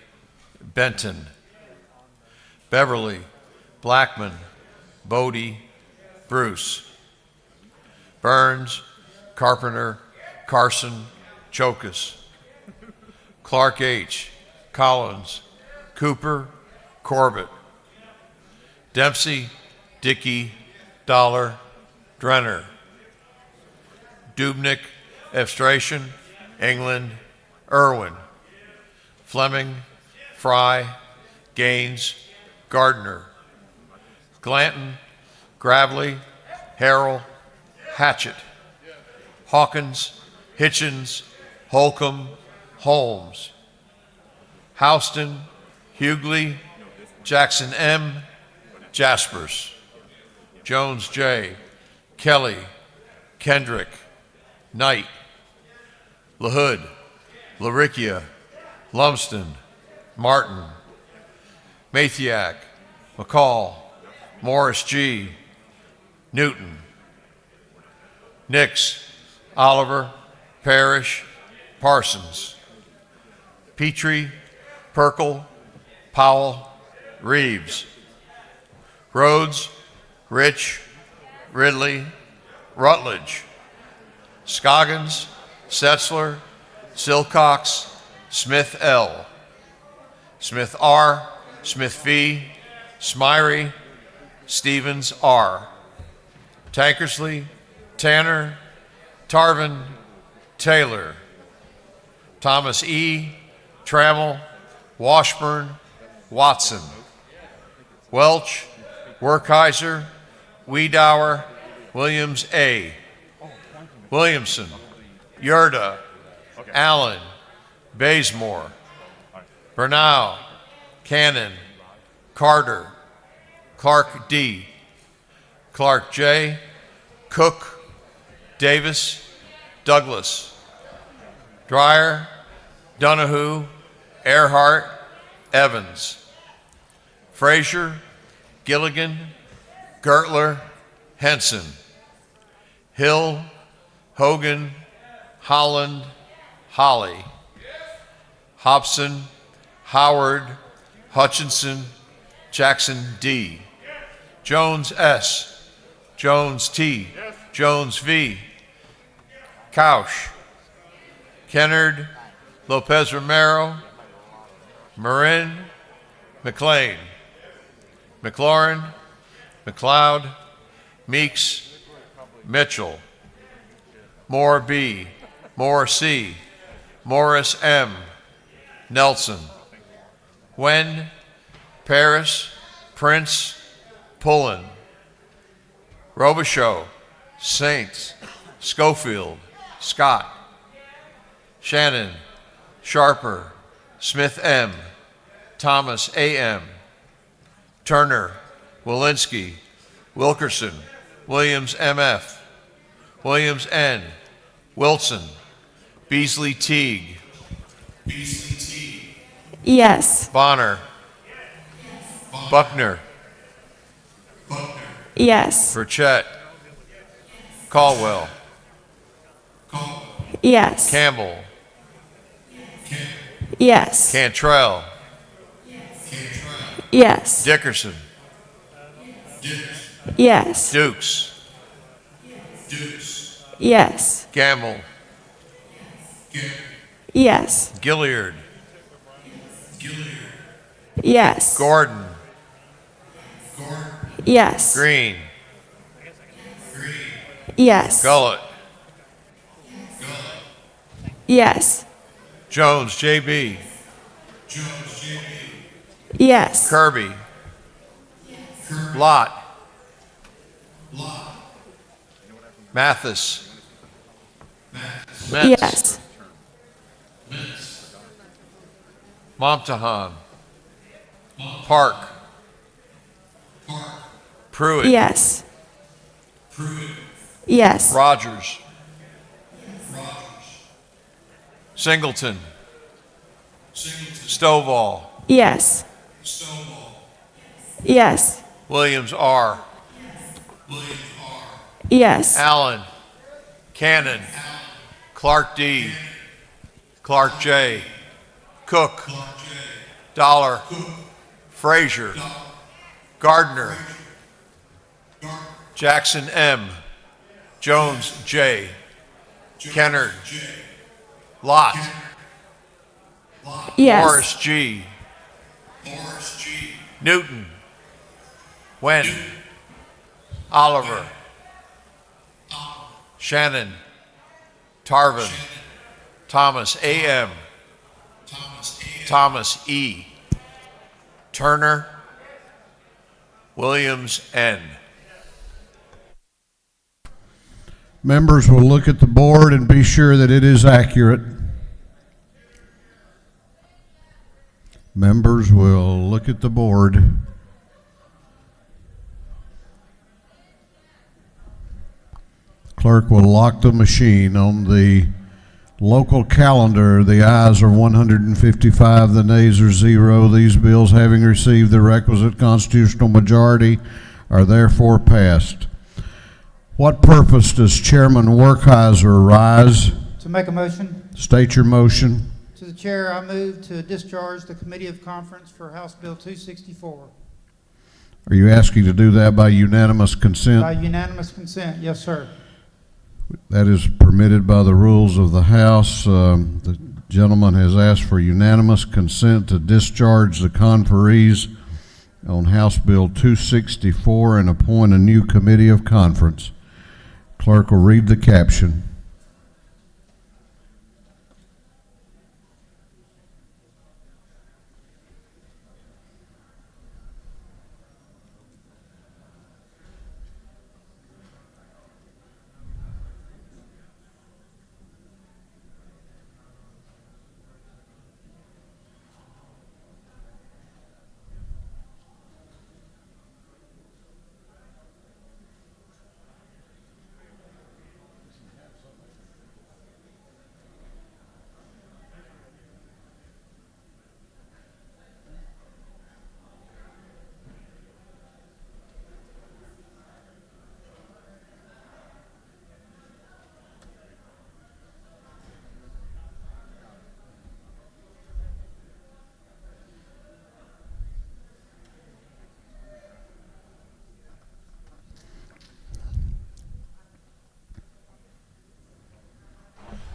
Benton, Beverly, Blackman, Bodie, Bruce, Burns, Carpenter, Carson, Chokas, Clark H., Collins, Cooper, Corbett, Dempsey, Dickey, Dollar, Drenner, Dubnik, Efstration, England, Irwin, Fleming, Fry, Gaines, Gardner, Glanton, Gravely, Harrell, Hatchett, Hawkins, Hitchens, Holcomb, Holmes, Houston, Hughley, Jackson M., Jaspers, Jones J., Kelly, Kendrick, Knight, LaHood, LaRicchia, Lumsden, Martin, Mathiak, McCall, Morris G., Newton, Nix, Oliver, Parrish, Parsons, Petrie, Perkle, Powell, Reeves, Rhodes, Rich, Ridley, Rutledge, Scoggins, Setzler, Silcox, Smith L., Smith R., Smith V., Smyrie, Stevens R., Tankersley, Tanner, Tarvin, Taylor, Thomas E., Trammell, Washburn, Watson, Welch, Werkheiser, Wiedauer, Williams A. Williamson, Yurda, Allen, Bazemore, Bernal, Cannon, Carter, Clark D., Clark J., Cook, Davis, Douglas, Dreyer, Donahue, Earhart, Evans, Frazier, Gilligan, Gertler, Henson, Hill, Hogan, Holland, Holly, Hobson, Howard, Hutchinson, Jackson D., Jones S., Jones T., Jones V., Couch, Kennard, Lopez Romero, Marin, McLean, McLaurin, McLeod, Meeks, Mitchell, Moore B., Moore C., Morris M., Nelson, Wen, Paris, Prince, Pullen, Robichaud, Saints, Schofield, Scott, Shannon, Sharper, Smith M., Thomas A.M., Turner, Walensky, Wilkerson, Williams M.F., Williams N., Wilson, Beasley Teague, Yes. Bonner, Buckner, Yes. Burchett, Caldwell, Yes. Campbell, Yes. Cantrell, Yes. Dickerson, Yes. Dukes, Yes. Gamble, Yes. Gilliard, Yes. Gordon, Yes. Green, Yes. Gullett, Yes. Jones, J.B., Yes. Kirby, Lott, Mathis, Metz, Yes. Momtahan, Park, Pruitt, Yes. Yes. Rogers, Singleton, Stovall, Yes. Yes. Williams R., Yes. Allen, Cannon, Clark D., Clark J., Cook, Dollar, Frazier, Gardner, Jackson M., Jones J., Kennard, Lott, Yes. Morris G., Newton, Wen, Oliver, Shannon, Tarvin, Thomas A.M., Thomas E., Turner, Williams N. Members will look at the board and be sure that it is accurate. Members will look at the board. Clerk will lock the machine. On the local calendar, the ayes are 155, the nays are 0. These bills, having received the requisite constitutional majority, are therefore passed. What purpose does Chairman Werkheiser rise? To make a motion. State your motion. To the chair, I move to discharge the Committee of Conference for House Bill 264. Are you asking to do that by unanimous consent? By unanimous consent, yes, sir. That is permitted by the rules of the House. The gentleman has asked for unanimous consent to discharge the conferees on House Bill 264 and appoint a new Committee of Conference. Clerk will read the caption.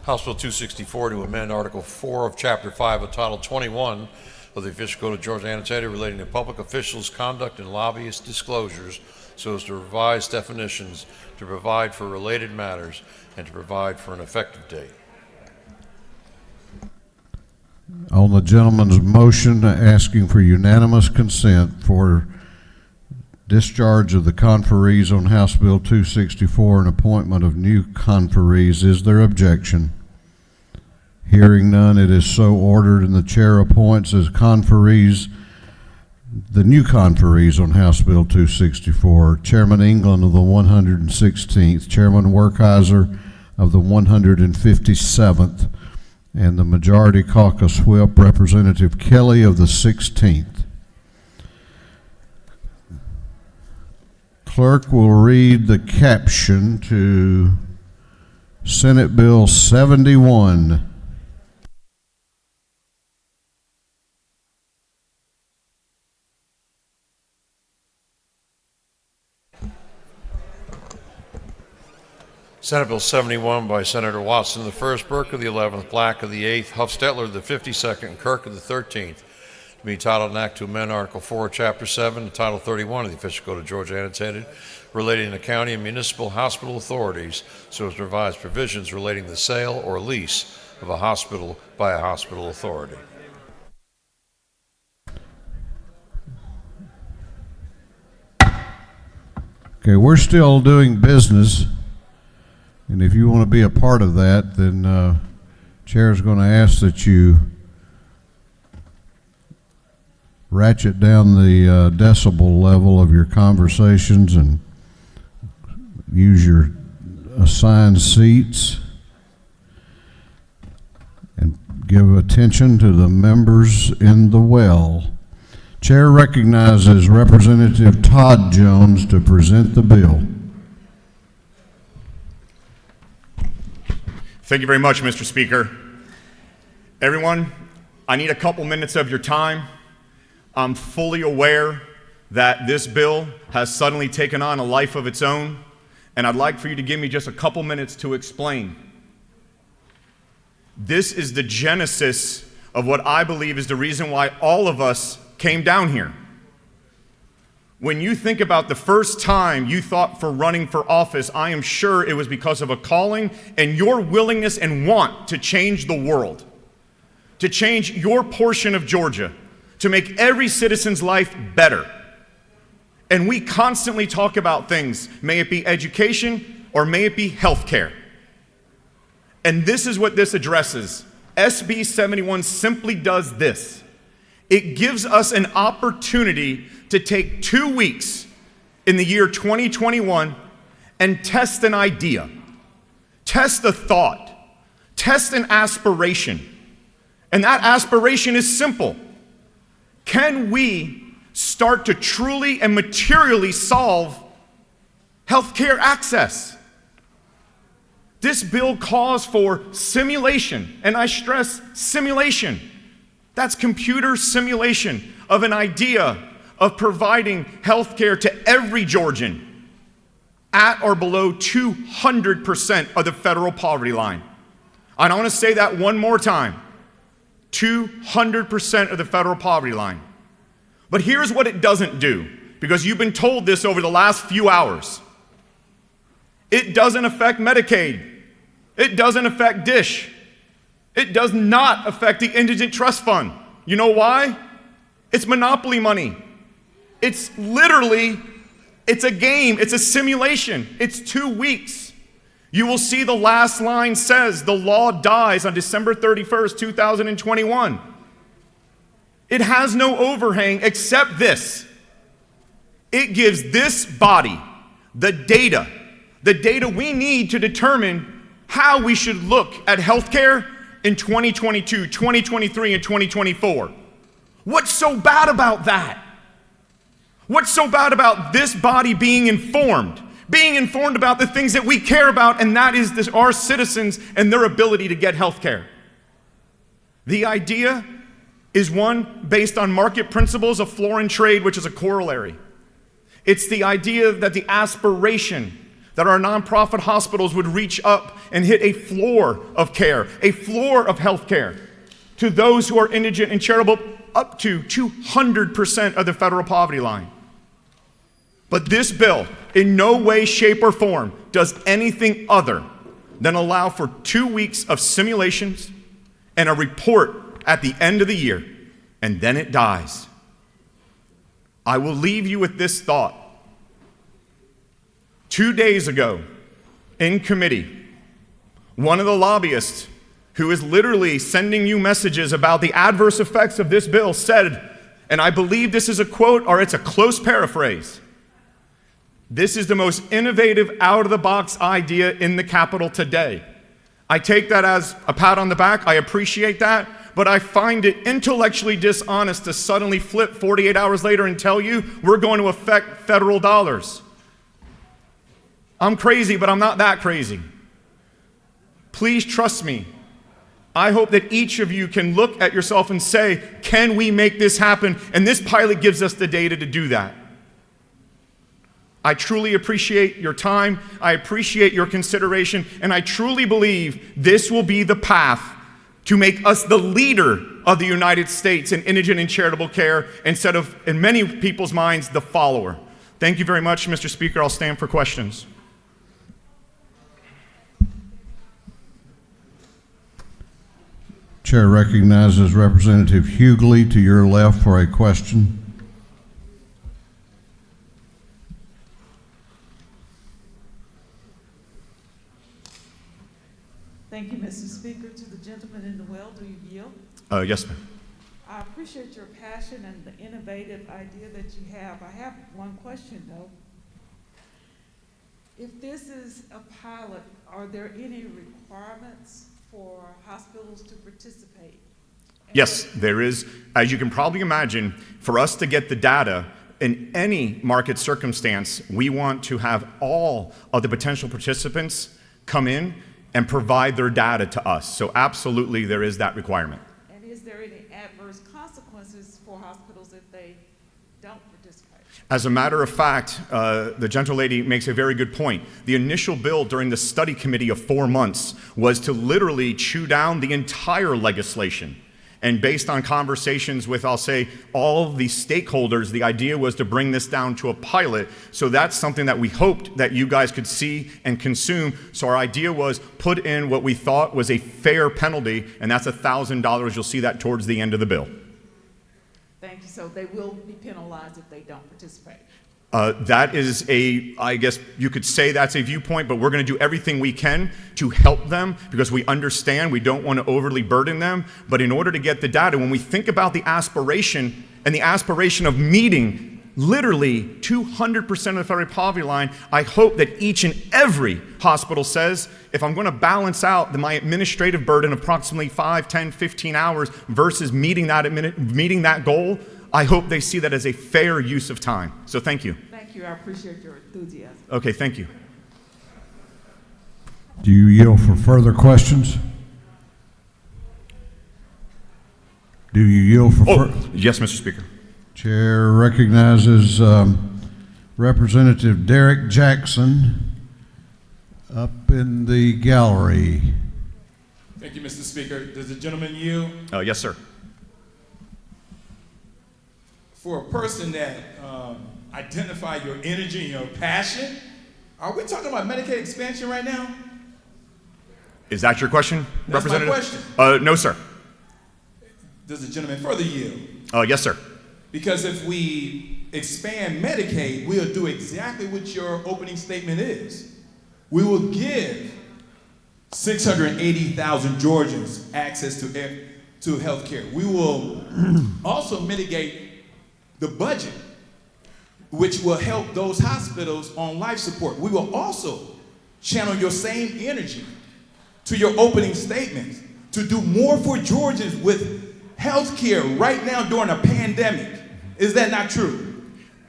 House Bill 264 to amend Article 4 of Chapter 5 of Title 21 of the Official Code of Georgia Annotated relating to public officials' conduct and lobbyist disclosures so as to revise definitions, to provide for related matters, and to provide for an effective date. On the gentleman's motion asking for unanimous consent for discharge of the conferees on House Bill 264 and appointment of new conferees, is there objection? Hearing none, it is so ordered, and the chair appoints as conferees the new conferees on House Bill 264, Chairman England of the 116th, Chairman Werkheiser of the 157th, and the Majority Caucus Whip, Representative Kelly of the 16th. Clerk will read the caption to Senate Bill 71. Senate Bill 71 by Senator Watson of the 1st, Burke of the 11th, Black of the 8th, Huffstetler of the 52nd, and Kirk of the 13th. To be entitled an act to amend Article 4, Chapter 7, to Title 31 of the Official Code of Georgia Annotated, relating to county and municipal hospital authorities, so as to revise provisions relating to the sale or lease of a hospital by a hospital authority. Okay, we're still doing business, and if you want to be a part of that, then Chair is going to ask that you ratchet down the decibel level of your conversations and use your assigned seats and give attention to the members in the well. Chair recognizes Representative Todd Jones to present the bill. Thank you very much, Mr. Speaker. Everyone, I need a couple minutes of your time. I'm fully aware that this bill has suddenly taken on a life of its own, and I'd like for you to give me just a couple minutes to explain. This is the genesis of what I believe is the reason why all of us came down here. When you think about the first time you thought for running for office, I am sure it was because of a calling and your willingness and want to change the world, to change your portion of Georgia, to make every citizen's life better. And we constantly talk about things, may it be education or may it be healthcare. And this is what this addresses. SB 71 simply does this. It gives us an opportunity to take 2 weeks in the year 2021 and test an idea, test a thought, test an aspiration. And that aspiration is simple. Can we start to truly and materially solve healthcare access? This bill calls for simulation, and I stress simulation. That's computer simulation of an idea of providing healthcare to every Georgian at or below 200% of the federal poverty line. And I want to say that one more time. 200% of the federal poverty line. But here's what it doesn't do, because you've been told this over the last few hours. It doesn't affect Medicaid. It doesn't affect DISH. It does not affect the Indigent Trust Fund. You know why? It's monopoly money. It's literally, it's a game, it's a simulation. It's 2 weeks. You will see the last line says the law dies on December 31st, 2021. It has no overhang except this. It gives this body the data we need to determine how we should look at healthcare in 2022, 2023, and 2024. What's so bad about that? What's so bad about this body being informed about the things that we care about, and that is our citizens and their ability to get health care? The idea is one based on market principles of floor and trade, which is a corollary. It's the idea that the aspiration that our nonprofit hospitals would reach up and hit a floor of care, a floor of health care to those who are indigent and charitable, up to 200% of the federal poverty line. But this bill, in no way, shape, or form, does anything other than allow for 2 weeks of simulations and a report at the end of the year, and then it dies. I will leave you with this thought. 2 days ago, in committee, one of the lobbyists who is literally sending you messages about the adverse effects of this bill said, and I believe this is a quote or it's a close paraphrase, "This is the most innovative, out-of-the-box idea in the Capitol today." I take that as a pat on the back. I appreciate that. But I find it intellectually dishonest to suddenly flip 48 hours later and tell you we're going to affect federal dollars. I'm crazy, but I'm not that crazy. Please trust me. I hope that each of you can look at yourself and say, can we make this happen? And this pilot gives us the data to do that. I truly appreciate your time. I appreciate your consideration. And I truly believe this will be the path to make us the leader of the United States in indigent and charitable care instead of, in many people's minds, the follower. Thank you very much, Mr. Speaker. I'll stand for questions. Chair recognizes Representative Hughley to your left for a question. Thank you, Mr. Speaker. To the gentleman in the well, do you yield? Yes, ma'am. I appreciate your passion and the innovative idea that you have. I have one question, though. If this is a pilot, are there any requirements for hospitals to participate? Yes, there is. As you can probably imagine, for us to get the data in any market circumstance, we want to have all of the potential participants come in and provide their data to us. So absolutely, there is that requirement. And is there any adverse consequences for hospitals if they don't participate? As a matter of fact, the gentlelady makes a very good point. The initial bill during the study committee of 4 months was to literally chew down the entire legislation. And based on conversations with, I'll say, all the stakeholders, the idea was to bring this down to a pilot. So that's something that we hoped that you guys could see and consume. So our idea was put in what we thought was a fair penalty, and that's $1,000. You'll see that towards the end of the bill. Thank you. So they will be penalized if they don't participate. That is I guess you could say that's a viewpoint, but we're going to do everything we can to help them because we understand we don't want to overly burden them. But in order to get the data, when we think about the aspiration and the aspiration of meeting literally 200% of the federal poverty line, I hope that each and every hospital says, if I'm going to balance out my administrative burden of approximately 5, 10, 15 hours versus meeting that goal, I hope they see that as a fair use of time. So thank you. Thank you. I appreciate your enthusiasm. Okay, thank you. Do you yield for further questions? Do you yield for Yes, Mr. Speaker. Chair recognizes Representative Derek Jackson up in the gallery. Thank you, Mr. Speaker. Does the gentleman yield? Yes, sir. For a person that identify your energy and your passion, are we talking about Medicaid expansion right now? Is that your question, That's Representative? my question. No, sir. Does the gentleman further yield? Yes, sir. Because if we expand Medicaid, we'll do exactly what your opening statement is. We will give 680,000 Georgians access to health care. We will also mitigate the budget, which will help those hospitals on life support. We will also channel your same energy to your opening statements to do more for Georgians with health care right now during a pandemic. Is that not true?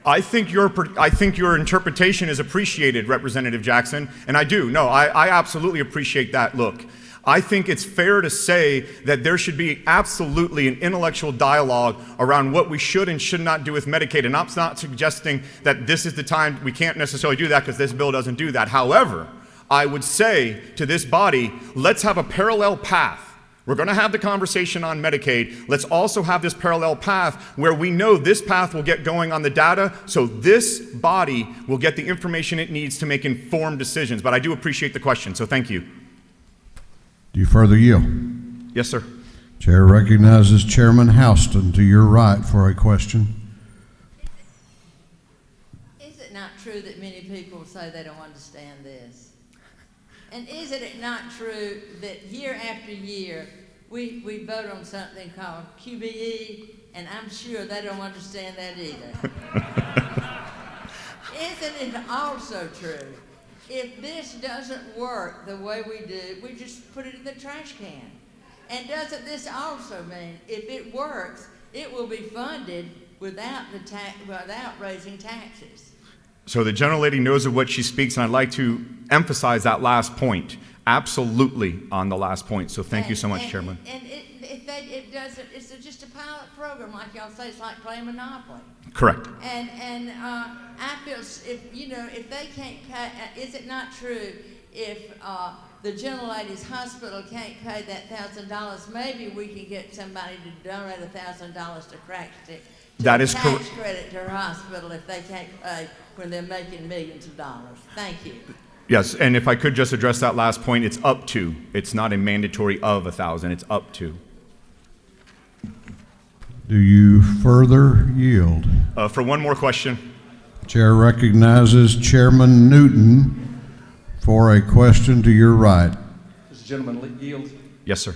I think your interpretation is appreciated, Representative Jackson, and I do. No, I absolutely appreciate that look. I think it's fair to say that there should be absolutely an intellectual dialogue around what we should and should not do with Medicaid. And I'm not suggesting that this is the time. We can't necessarily do that because this bill doesn't do that. However, I would say to this body, let's have a parallel path. We're going to have the conversation on Medicaid. Let's also have this parallel path where we know this path will get going on the data, so this body will get the information it needs to make informed decisions. But I do appreciate the question, so thank you. Do you further yield? Yes, sir. Chair recognizes Chairman Houston to your right for a question. Is it not true that many people say they don't understand this? And isn't it not true that year after year we vote on something called QBE, and I'm sure they don't understand that either? Isn't it also true, if this doesn't work the way we do, we just put it in the trash can? And doesn't this also mean if it works, it will be funded without raising taxes? So the gentlelady knows of what she speaks, and I'd like to emphasize that last point. Absolutely on the last point. So thank you so much, Chairman. And it doesn't, it's just a pilot program, like y'all say, it's like playing Monopoly. Correct. And I feel, if they can't pay, is it not true if the gentlelady's hospital can't pay that $1,000, maybe we can get somebody to donate $1,000 to crack stick. That is tax correct. credit to her hospital if they can't pay when they're making millions of dollars. Thank you. Yes, and if I could just address that last point, it's up to. It's not a mandatory of 1,000, it's up to. Do you further yield? For one more question. Chair recognizes Chairman Newton for a question to your right. Does the gentleman yield? Yes, sir.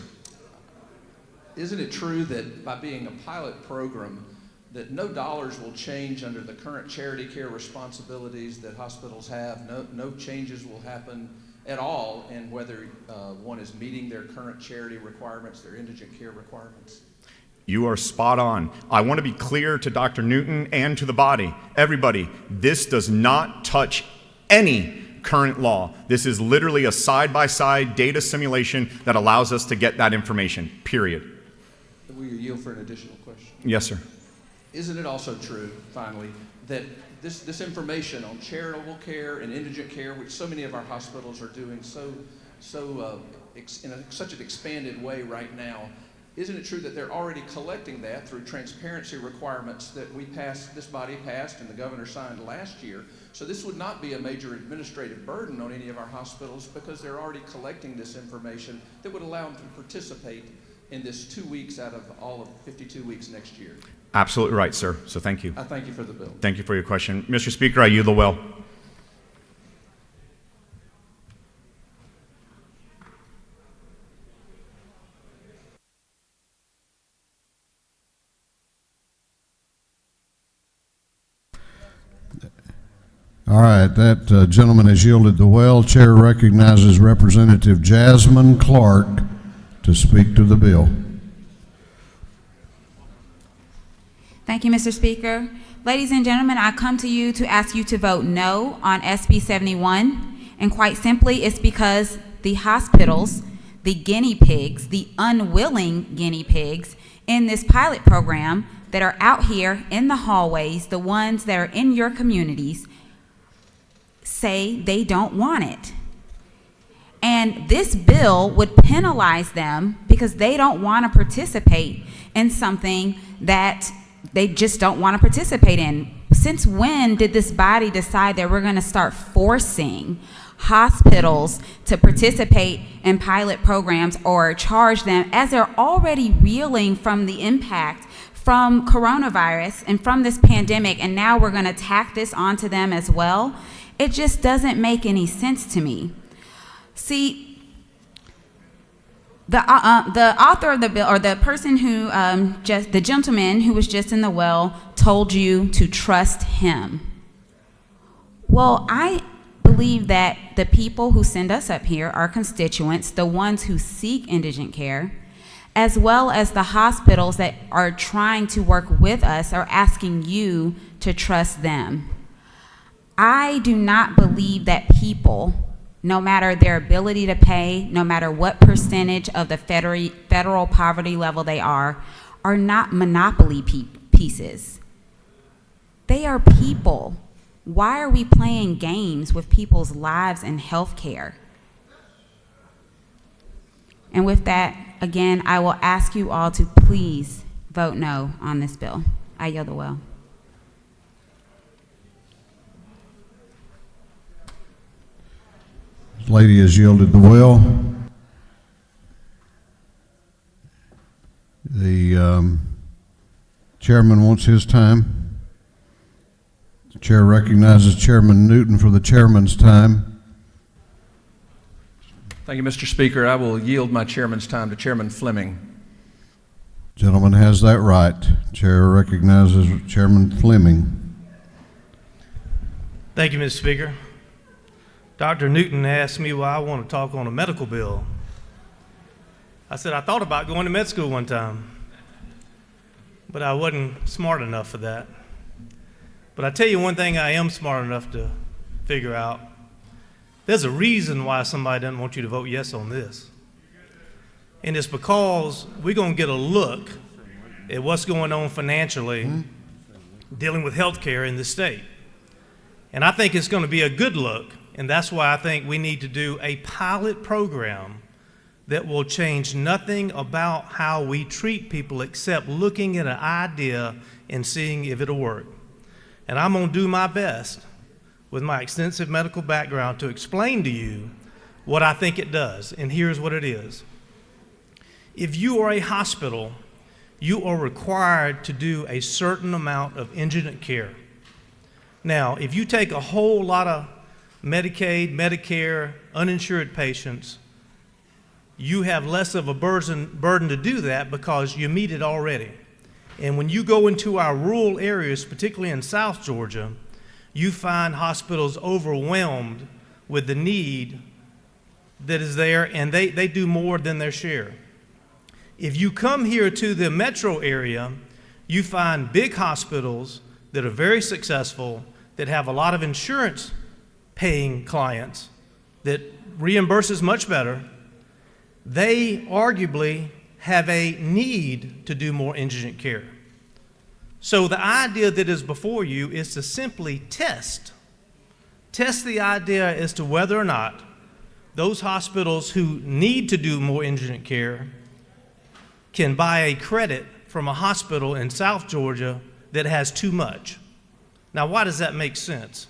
Isn't it true that by being a pilot program, that no dollars will change under the current charity care responsibilities that hospitals have? No changes will happen at all in whether one is meeting their current charity requirements, their indigent care requirements? You are spot on. I want to be clear to Dr. Newton and to the body. Everybody, this does not touch any current law. This is literally a side-by-side data simulation that allows us to get that information, period. Will you yield for an additional question? Yes, sir. Isn't it also true, finally, that this information on charitable care and indigent care, which so many of our hospitals are doing in such an expanded way right now, isn't it true that they're already collecting that through transparency requirements that this body passed and the governor signed last year? So this would not be a major administrative burden on any of our hospitals because they're already collecting this information that would allow them to participate in this 2 weeks out of all of 52 weeks next year. Absolutely right, sir. So thank you. I thank you for the bill. Thank you for your question. Mr. Speaker, I yield the well. All right, that gentleman has yielded the well. Chair recognizes Representative Jasmine Clark to speak to the bill. Thank you, Mr. Speaker. Ladies and gentlemen, I come to you to ask you to vote no on SB 71. And quite simply, it's because the hospitals, the guinea pigs, the unwilling guinea pigs in this pilot program that are out here in the hallways, the ones that are in your communities, say they don't want it. And this bill would penalize them because they don't want to participate in something that they just don't want to participate in. Since when did this body decide that we're going to start forcing hospitals to participate in pilot programs or charge them as they're already reeling from the impact from coronavirus and from this pandemic, and now we're going to tack this onto them as well? It just doesn't make any sense to me. See, the author of the bill, or the person who, the gentleman who was just in the well, told you to trust him. Well, I believe that the people who send us up here, our constituents, the ones who seek indigent care, as well as the hospitals that are trying to work with us, are asking you to trust them. I do not believe that people no matter their ability to pay, no matter what percentage of the federal poverty level they are not monopoly pieces. They are people. Why are we playing games with people's lives and health care? And with that, again, I will ask you all to please vote no on this bill. I yield the will. This lady has yielded the will. The chairman wants his time. The chair recognizes Chairman Newton for the chairman's time. Thank you, Mr. Speaker. I will yield my chairman's time to Chairman Fleming. Gentleman has that right. Chair recognizes Chairman Fleming. Thank you, Mr. Speaker. Dr. Newton asked me why I want to talk on a medical bill. I said I thought about going to med school one time, but I wasn't smart enough for that. But I tell you one thing I am smart enough to figure out. There's a reason why somebody doesn't want you to vote yes on this. And it's because we're going to get a look at what's going on financially dealing with health care in this state. And I think it's going to be a good look, and that's why I think we need to do a pilot program that will change nothing about how we treat people except looking at an idea and seeing if it'll work. And I'm going to do my best with my extensive medical background to explain to you what I think it does. And here's what it is. If you are a hospital, you are required to do a certain amount of indigent care. Now, if you take a whole lot of Medicaid, Medicare, uninsured patients, you have less of a burden to do that because you meet it already. And when you go into our rural areas, particularly in South Georgia, you find hospitals overwhelmed with the need that is there, and they do more than their share. If you come here to the metro area, you find big hospitals that are very successful, that have a lot of insurance paying clients, that reimburses much better. They arguably have a need to do more indigent care. So the idea that is before you is to simply test the idea as to whether or not those hospitals who need to do more indigent care can buy a credit from a hospital in South Georgia that has too much. Now, why does that make sense?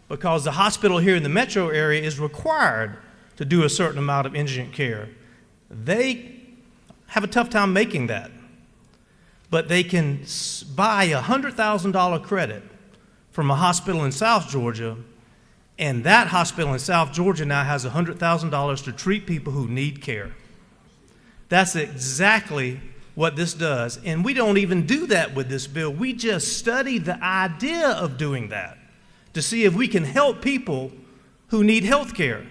Because the hospital here in the metro area is required to do a certain amount of indigent care. They have a tough time making that, but they can buy a $100,000 credit from a hospital in South Georgia, and that hospital in South Georgia now has $100,000 to treat people who need care. That's exactly what this does, and we don't even do that with this bill. We just study the idea of doing that to see if we can help people who need health care.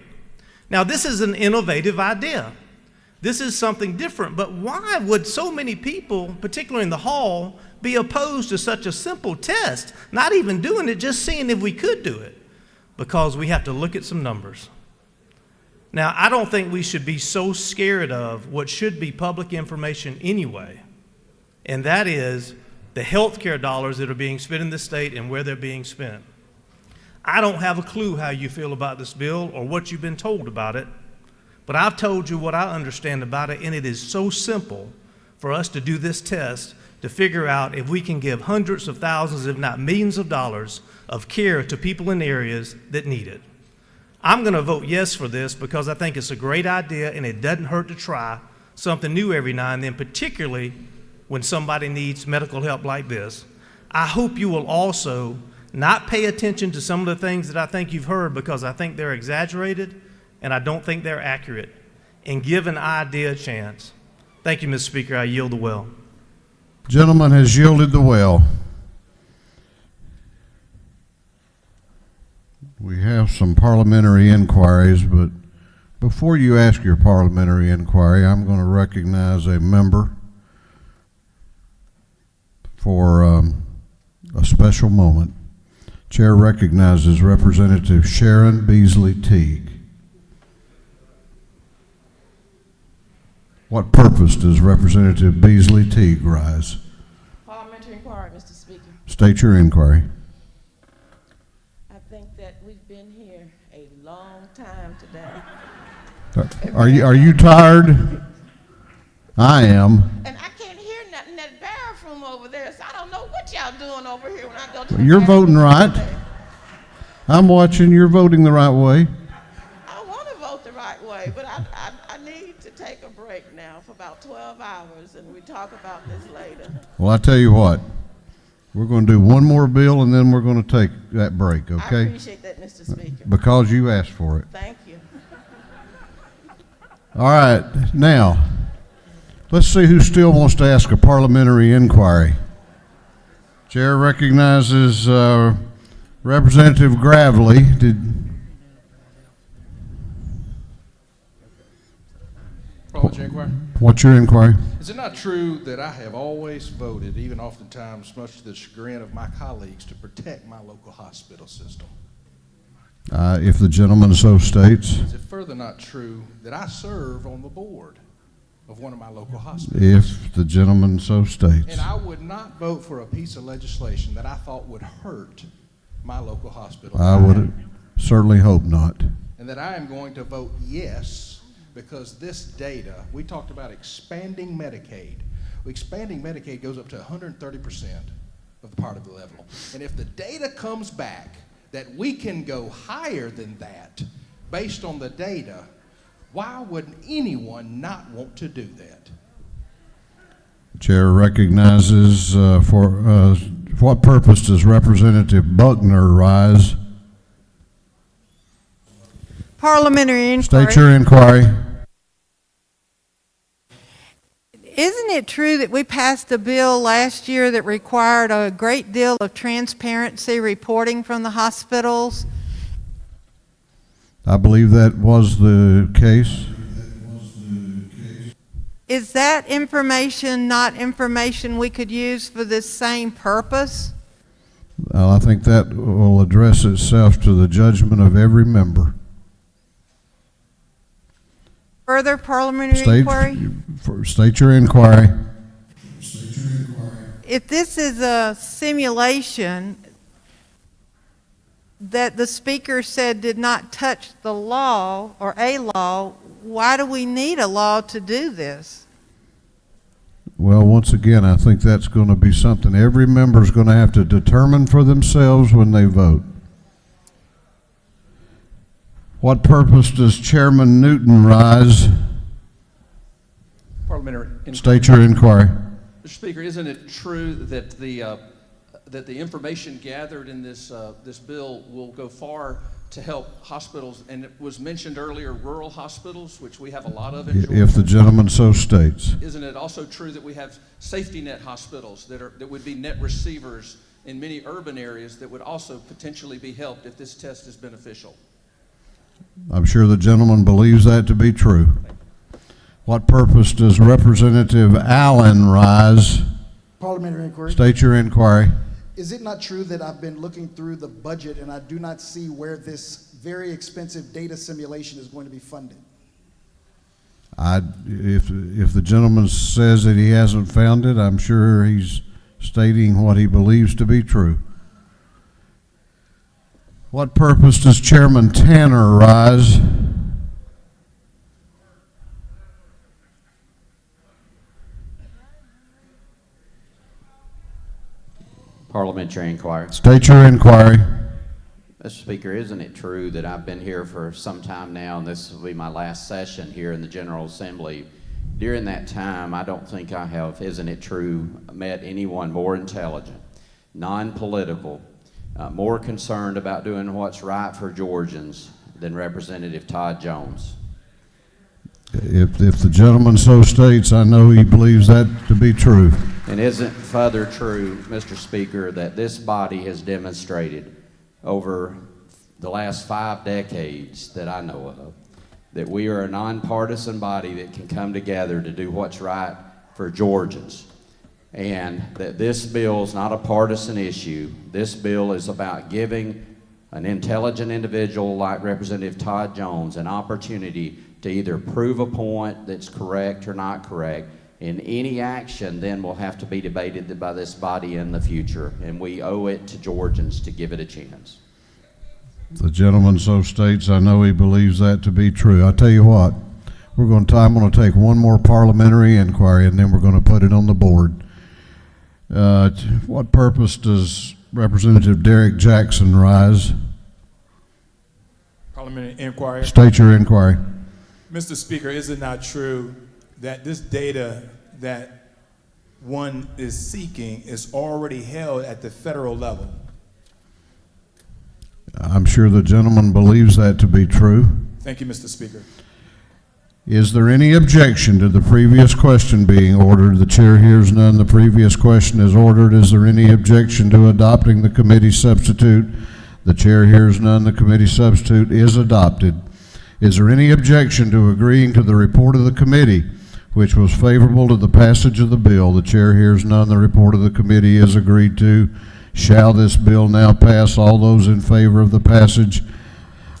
Now, this is an innovative idea. This is something different, but why would so many people, particularly in the hall, be opposed to such a simple test? Not even doing it, just seeing if we could do it. Because we have to look at some numbers. Now, I don't think we should be so scared of what should be public information anyway, and that is the health care dollars that are being spent in the state and where they're being spent. I don't have a clue how you feel about this bill or what you've been told about it, but I've told you what I understand about it, and it is so simple for us to do this test to figure out if we can give hundreds of thousands, if not millions of dollars of care to people in areas that need it. I'm going to vote yes for this because I think it's a great idea and it doesn't hurt to try something new every now and then, particularly when somebody needs medical help like this. I hope you will also not pay attention to some of the things that I think you've heard because I think they're exaggerated and I don't think they're accurate, and give an idea a chance. Thank you, Mr. Speaker. I yield the will. Gentleman has yielded the well. We have some parliamentary inquiries, but before you ask your parliamentary inquiry, I'm going to recognize a member for a special moment. Chair recognizes Representative Sharon Beasley Teague. What purpose does Representative Beasley Teague rise? Parliamentary inquiry, Mr. Speaker. State your inquiry. I think that we've been here a long time today. Are you tired? I am. And I can't hear nothing in that bathroom over there, so I don't know what y'all doing over here when I go to the You're bathroom voting right. over there. I'm watching. You're voting the right way. I want to vote the right way, but I need to take a break now for about 12 hours, and we talk about this later. Well, I tell you what. We're going to do one more bill, and then we're going to take that break, okay? I appreciate that, Mr. Speaker. Because you asked for it. Thank you. All right, now, let's see who still wants to ask a parliamentary inquiry. Chair recognizes Representative Gravely. Parliamentary inquiry. What's your inquiry? Is it not true that I have always voted, even oftentimes much to the chagrin of my colleagues, to protect my local hospital system? If the gentleman so states. Is it further not true that I serve on the board of one of my local hospitals? If the gentleman so states. And I would not vote for a piece of legislation that I thought would hurt my local hospital. I would certainly hope not. And that I am going to vote yes, because this data, we talked about expanding Medicaid. Expanding Medicaid goes up to 130% of the part of the level. And if the data comes back that we can go higher than that based on the data, why would anyone not want to do that? Chair recognizes for what purpose does Representative Buckner rise? Parliamentary inquiry. State your inquiry. Isn't it true that we passed a bill last year that required a great deal of transparency reporting from the hospitals? I believe that was the case. Is that information not information we could use for this same purpose? Well, I think that will address itself to the judgment of every member. Further parliamentary inquiry? State your inquiry. If this is a simulation that the speaker said did not touch the law or a law, why do we need a law to do this? Well, once again, I think that's going to be something every member is going to have to determine for themselves when they vote. What purpose does Chairman Newton rise? Parliamentary inquiry. State your inquiry. Mr. Speaker, isn't it true that the information gathered in this bill will go far to help hospitals, and it was mentioned earlier, rural hospitals, which we have a lot of in Georgia? If the gentleman so states. Isn't it also true that we have safety net hospitals that would be net receivers in many urban areas that would also potentially be helped if this test is beneficial? I'm sure the gentleman believes that to be true. What purpose does Representative Allen rise? Parliamentary inquiry. State your inquiry. Is it not true that I've been looking through the budget and I do not see where this very expensive data simulation is going to be funded? If the gentleman says that he hasn't found it, I'm sure he's stating what he believes to be true. What purpose does Chairman Tanner rise? Parliamentary inquiry. State your inquiry. Mr. Speaker, isn't it true that I've been here for some time now, and this will be my last session here in the General Assembly? During that time, I don't think I have, isn't it true, met anyone more intelligent, non-political, more concerned about doing what's right for Georgians than Representative Todd Jones. If the gentleman so states, I know he believes that to be true. And isn't further true, Mr. Speaker, that this body has demonstrated over the last 5 decades that I know of, that we are a nonpartisan body that can come together to do what's right for Georgians, and that this bill is not a partisan issue. This bill is about giving an intelligent individual like Representative Todd Jones an opportunity to either prove a point that's correct or not correct. And any action then will have to be debated by this body in the future, and we owe it to Georgians to give it a chance. The gentleman so states. I know he believes that to be true. I tell you what, I'm going to take one more parliamentary inquiry, and then we're going to put it on the board. What purpose does Representative Derek Jackson rise? Parliamentary inquiry. State your inquiry. Mr. Speaker, is it not true that this data that one is seeking is already held at the federal level? I'm sure the gentleman believes that to be true. Thank you, Mr. Speaker. Is there any objection to the previous question being ordered? The chair hears none. The previous question is ordered. Is there any objection to adopting the committee substitute? The chair hears none. The committee substitute is adopted. Is there any objection to agreeing to the report of the committee, which was favorable to the passage of the bill? The chair hears none. The report of the committee is agreed to. Shall this bill now pass? All those in favor of the passage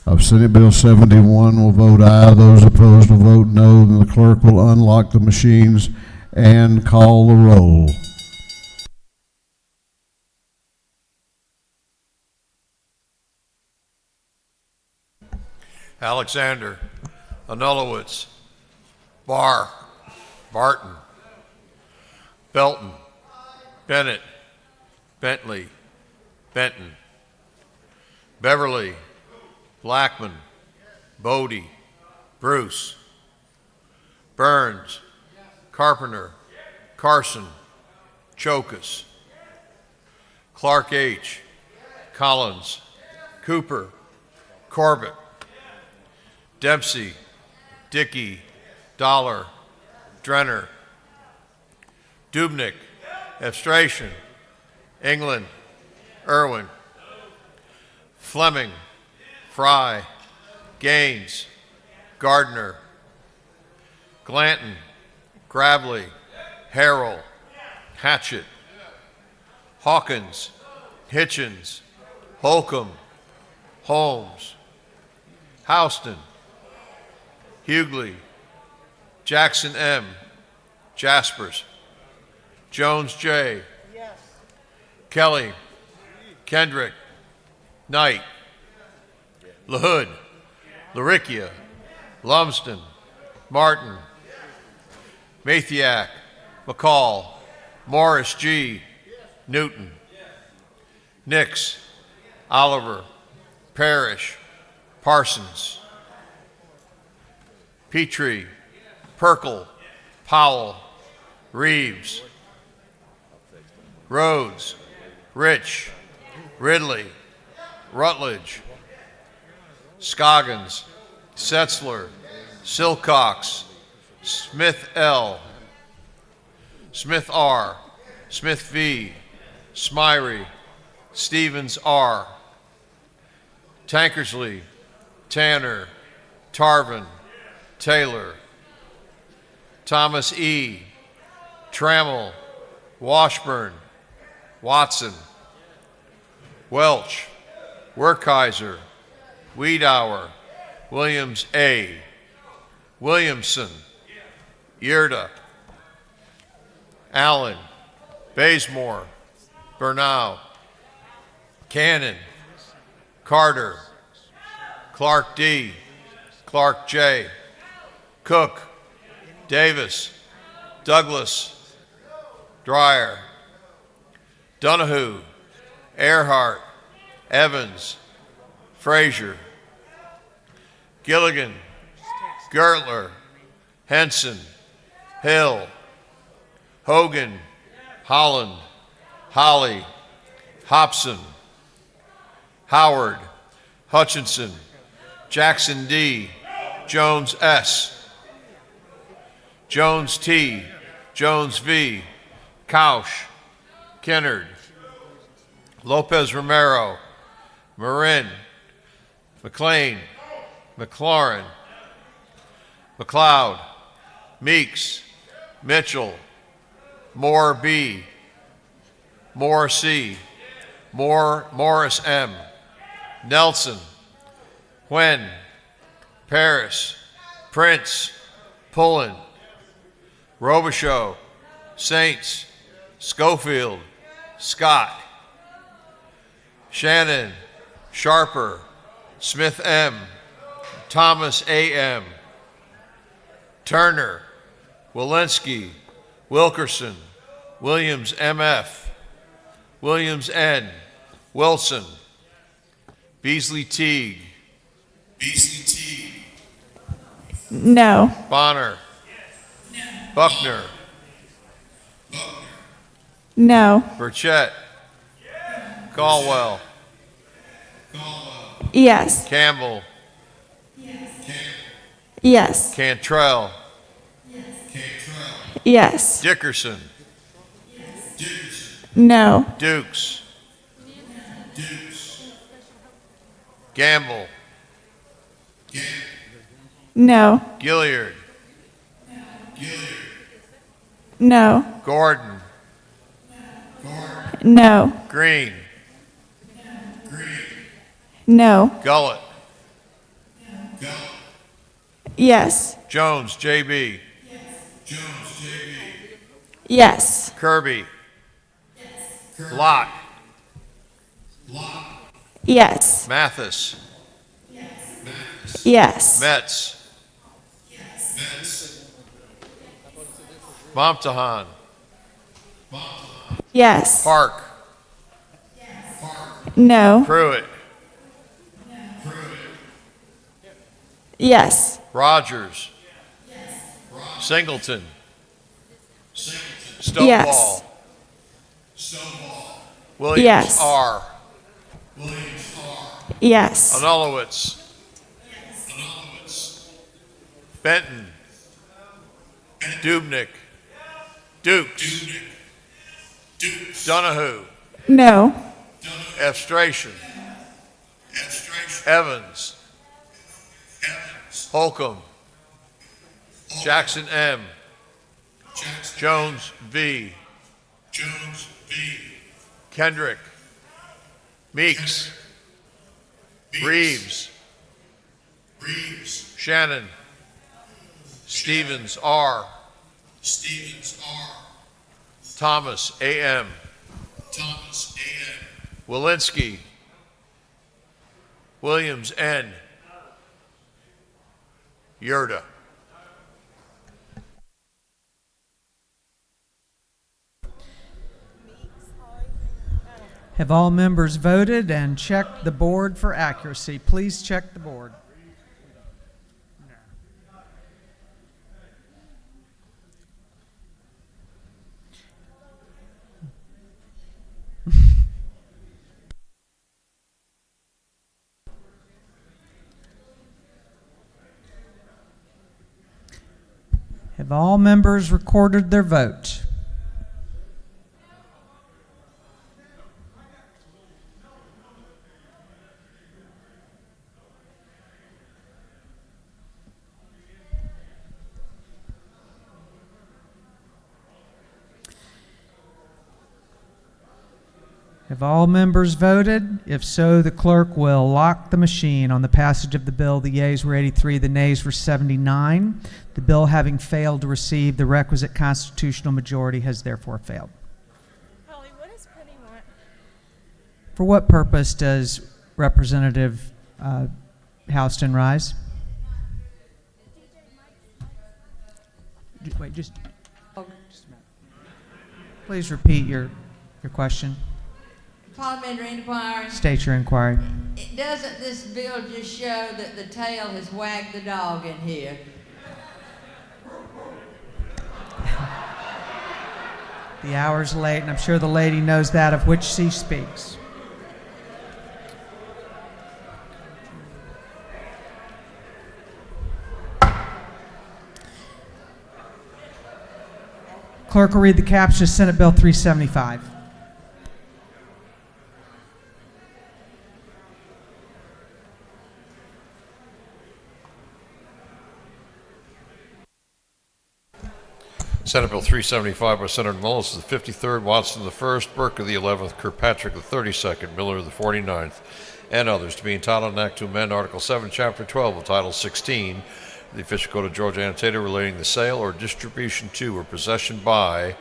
of Senate Bill 71 will vote aye. Those opposed will vote no. Then the clerk will unlock the machines and call the roll. Alexander, Anulowitz, Barr, Barton, Belton, Bennett, Bentley, Benton, Beverly, Blackman, Bodie, Bruce, Burns, Carpenter, Carson, Chokas, Clark H., Collins, Cooper, Corbett, Dempsey, Dickey, Dollar, Drenner, Dubnik, Abstration, England, Irwin, Fleming, Fry, Gaines, Gardner, Glanton, Gravely, Harrell, Hatchett, Hawkins, Hitchens, Holcomb, Holmes, Houston, Hughley, Jackson M., Jaspers, Jones J., Kelly, Kendrick, Knight, LaHood, Laricchia, Lumsden, Martin, Mathiak, McCall, Morris G., Newton, Nix, Oliver, Parrish, Parsons, Petrie, Perkle, Powell, Reeves, Rhodes, Rich, Ridley, Rutledge, Scoggins, Setzler, Silcox, Smith L., Smith R., Smith V., Smyrie, Stevens R., Tankersley, Tanner, Tarvin, Taylor, Thomas E., Trammell, Washburn, Watson, Welch, Werkheiser, Wiedauer, Williams A., Williamson, Yerda, Allen, Bazemore, Bernau, Cannon, Carter, Clark D., Clark J., Cook, Davis, Douglas, Dreyer, Donahue, Earhart, Evans, Frazier, Gilligan, Gertler, Henson, Hill, Hogan, Holland, Holly, Hobson, Howard, Hutchinson, Jackson D., Jones S., Jones T., Jones V., Couch, Kennard, Lopez Romero, Marin, McLean, McLaurin, McLeod, Meeks, Mitchell, Moore B., Moore C., Morris M., Nelson, Huen, Paris, Prince, Pullen, Robichaux, Saints, Schofield, Scott, Shannon, Sharper, Smith M., Thomas A.M., Turner, Walensky, Wilkerson, Williams M.F., Williams N., Wilson, Beasley Teague, No. Bonner, Buckner, No. Burchett, Caldwell, Yes. Campbell, Yes. Cantrell, Yes. Dickerson, No. Dukes, Gamble, No. Gilliard, No. Gordon, No. Green, No. Gullett, Yes. Jones, J.B., Yes. Kirby, Lott, Yes. Mathis, Yes. Metz, Momtahan, Yes. Park, No. Pruitt, Yes. Rogers, Singleton, Stonewall, Williams Yes. R., Yes. Anulowitz, Benton, Dubnik, Dukes, Donahue, No. Efstration, Evans, Holcomb, Jackson M., Jones V., Kendrick, Meeks, Reeves, Shannon, Stevens R., Thomas A.M., Walensky, Williams N., Yurda. Have all members voted and checked the board for accuracy? Please check the board. Have all members recorded their vote? Have all members voted? If so, the clerk will lock the machine on the passage of the bill. The yeas were 83, the nays were 79. The bill, having failed to receive the requisite constitutional majority, has therefore failed. Holly, what does Penny want? For what purpose does Representative Houston rise? Wait, just a minute. Please repeat your question. Parliamentary inquiry. State your inquiry. Doesn't this bill just show that the tail has wagged the dog in here? The hour's late, and I'm sure the lady knows that of which she speaks. Clerk will read the caption of Senate Bill 375. Senate Bill 375 by Senator Mullis, the 53rd, Watson the 1st, Burke of the 11th, Kirkpatrick the 32nd, Miller the 49th, and others, to be entitled an act to amend Article 7, Chapter 12 of Title 16, the official code of Georgia annotated relating the sale or distribution to or possession by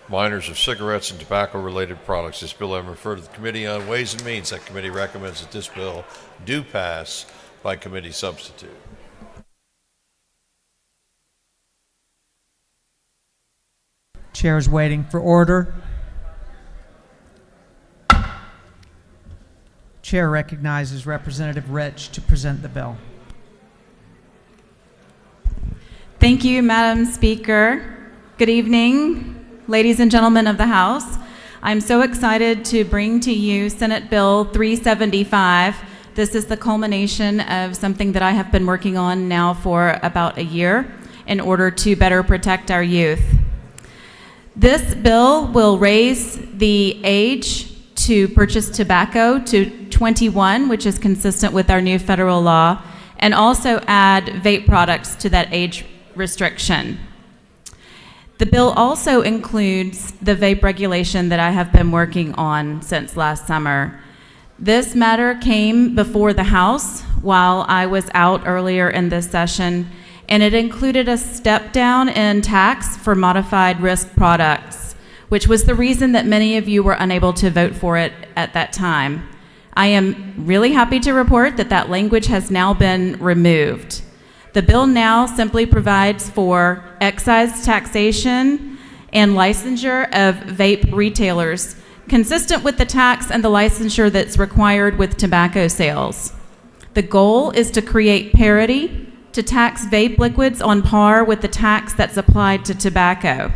minors of cigarettes and tobacco-related products. This bill I refer to the Committee on Ways and Means. That committee recommends that this bill do pass by committee substitute. Chair is waiting for order. Chair recognizes Representative Rich to present the bill. Thank you, Madam Speaker. Good evening, ladies and gentlemen of the House. I'm so excited to bring to you Senate Bill 375. This is the culmination of something that I have been working on now for about a year in order to better protect our youth. This bill will raise the age to purchase tobacco to 21, which is consistent with our new federal law, and also add vape products to that age restriction. The bill also includes the vape regulation that I have been working on since last summer. This matter came before the House while I was out earlier in this session, and it included a step down in tax for modified risk products, which was the reason that many of you were unable to vote for it at that time. I am really happy to report that that language has now been removed. The bill now simply provides for excise taxation and licensure of vape retailers, consistent with the tax and the licensure that's required with tobacco sales. The goal is to create parity to tax vape liquids on par with the tax that's applied to tobacco.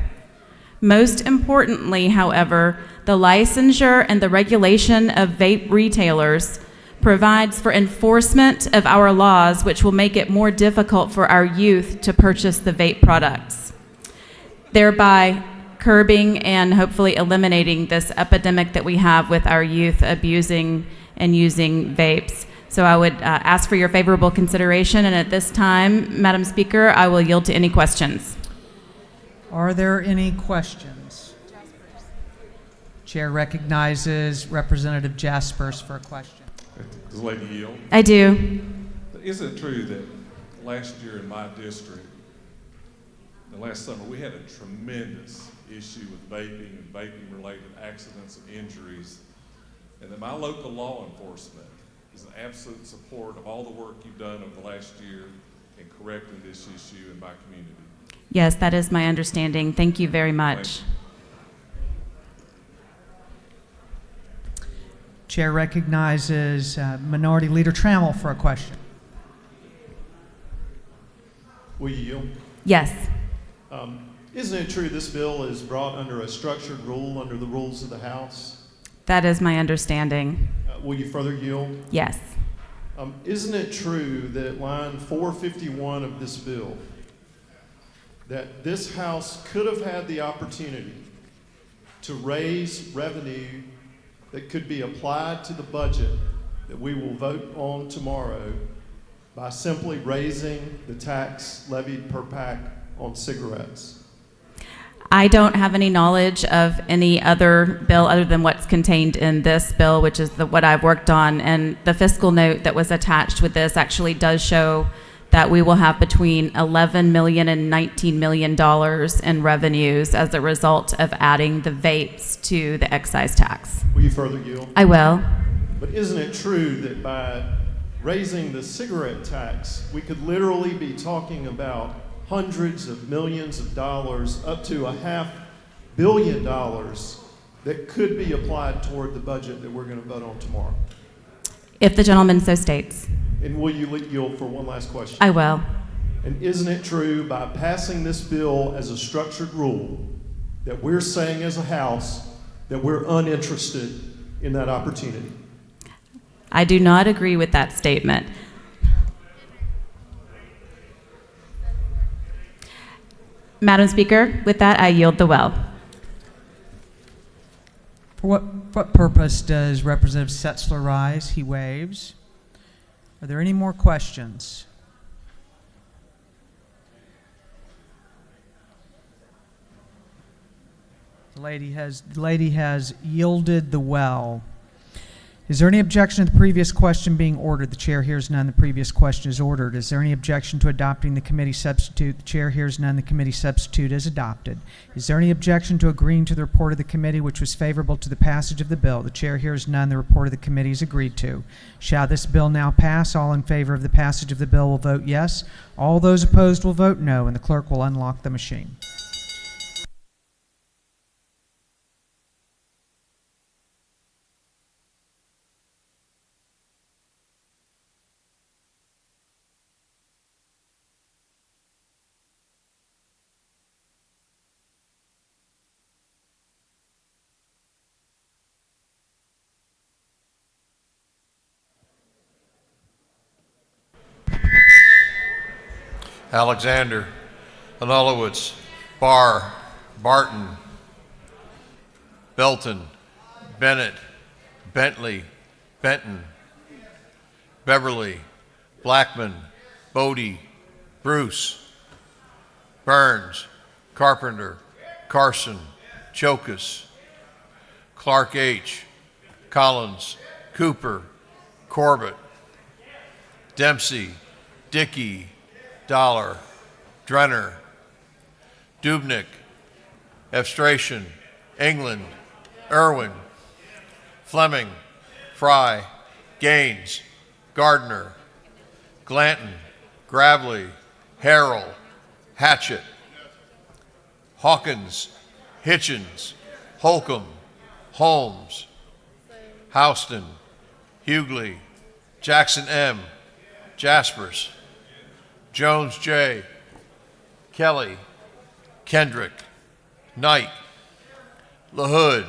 Most importantly, however, the licensure and the regulation of vape retailers provides for enforcement of our laws, which will make it more difficult for our youth to purchase the vape products, thereby curbing and hopefully eliminating this epidemic that we have with our youth abusing and using vapes. So I would ask for your favorable consideration, and at this time, Madam Speaker, I will yield to any questions. Are there any questions? Chair recognizes Representative Jaspers for a question. Does the lady yield? I do. Is it true that last year in my district, the last summer, we had a tremendous issue with vaping and vaping-related accidents and injuries, and that my local law enforcement is in absolute support of all the work you've done over the last year in correcting this issue in my community? Yes, that is my understanding. Thank you very much. Chair recognizes Minority Leader Trammell for a question. Will you yield? Yes. Isn't it true this bill is brought under a structured rule under the rules of the House? That is my understanding. Will you further yield? Yes. Isn't it true that at line 451 of this bill, that this House could have had the opportunity to raise revenue that could be applied to the budget that we will vote on tomorrow by simply raising the tax levied per pack on cigarettes? I don't have any knowledge of any other bill other than what's contained in this bill, which is what I've worked on. And the fiscal note that was attached with this actually does show that we will have between $11 million and $19 million in revenues as a result of adding the vapes to the excise tax. Will you further yield? I will. But isn't it true that by raising the cigarette tax, we could literally be talking about hundreds of millions of dollars, up to $500 million that could be applied toward the budget that we're going to vote on tomorrow? If the gentleman so states. And will you yield for one last question? I will. And isn't it true by passing this bill as a structured rule that we're saying as a House that we're uninterested in that opportunity? I do not agree with that statement. Madam Speaker, with that, I yield the well. For what purpose does Representative Setzler rise? He waves. Are there any more questions? The lady has yielded the well. Is there any objection to the previous question being ordered? The chair hears none. The previous question is ordered. Is there any objection to adopting the committee substitute? The chair hears none. The committee substitute is adopted. Is there any objection to agreeing to the report of the committee which was favorable to the passage of the bill? The chair hears none. The report of the committee is agreed to. Shall this bill now pass? All in favor of the passage of the bill will vote yes. All those opposed will vote no, and the clerk will unlock the machine. Alexander, Anulowitz, Barr, Barton, Belton, Bennett, Bentley, Benton, Beverly, Blackman, Bodie, Bruce, Burns, Carpenter, Carson, Chokus, Clark H., Collins, Cooper, Corbett, Dempsey, Dickey, Dollar, Drenner, Dubnik, Efstration, England, Irwin, Fleming, Fry, Gaines, Gardner, Glanton, Gravely, Harrell, Hatchett, Hawkins, Hitchens, Holcomb, Holmes, Houston, Hughley, Jackson M., Jaspers, Jones J., Kelly, Kendrick, Knight, LaHood,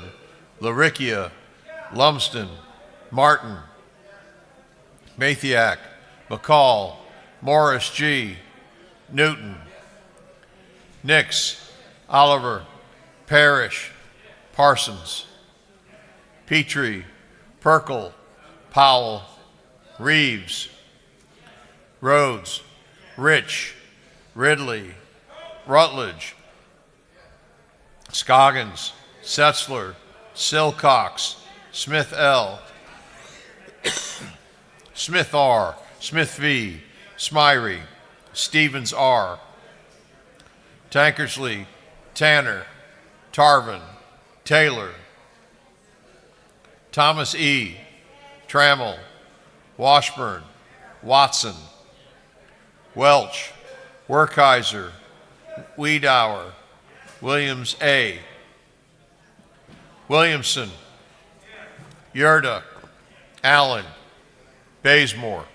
LaRicchia, Lumsden, Martin, Mathiak, McCall, Morris G., Newton, Nix, Oliver, Parrish, Parsons, Petrie, Perkel, Powell, Reeves, Rhodes, Rich, Ridley, Rutledge, Scoggins, Setzler, Silcox, Smith L., Smith R., Smith V., Smyrie, Stevens R., Tankersley, Tanner, Tarvin, Taylor, Thomas E., Trammell, Washburn, Watson, Welch, Werkheiser, Wiedauer, Williams A., Williamson, Yerda, Allen, Bazemore,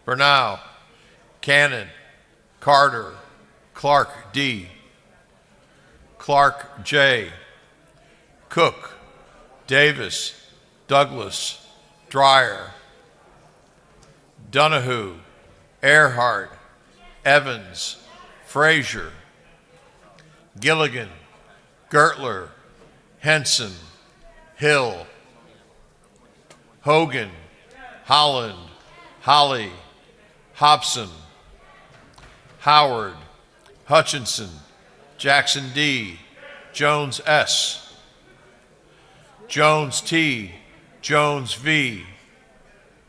Bernau, Cannon, Carter, Clark D., Clark J., Cook, Davis, Douglas, Dreyer, Donahue, Earhart, Evans, Frazier, Gilligan, Gertler, Henson, Hill, Hogan, Holland, Holly, Hobson, Howard, Hutchinson, Jackson D., Jones S., Jones T., Jones V.,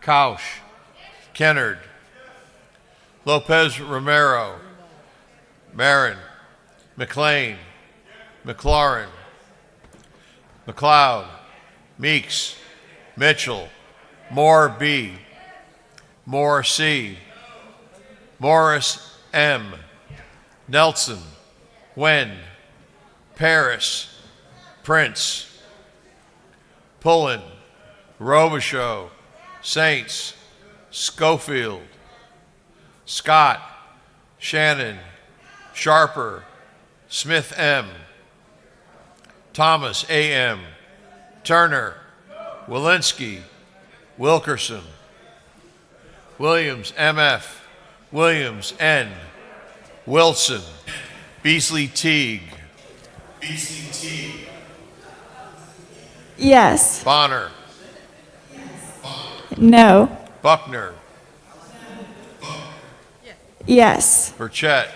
Kausch, Kennard, Lopez Romero, Marin, McLean, McLaurin, McLeod, Meeks, Mitchell, Moore B., Moore C., Morris M., Nelson, Wen, Paris, Prince, Pullen, Robichaud, Saints, Schofield, Scott, Shannon, Sharper, Smith M., Thomas A.M., Turner, Walensky, Wilkerson, Williams M.F., Williams N., Wilson, Beasley Teague, Yes. Bonner, No. Buckner, Yes. Burchett,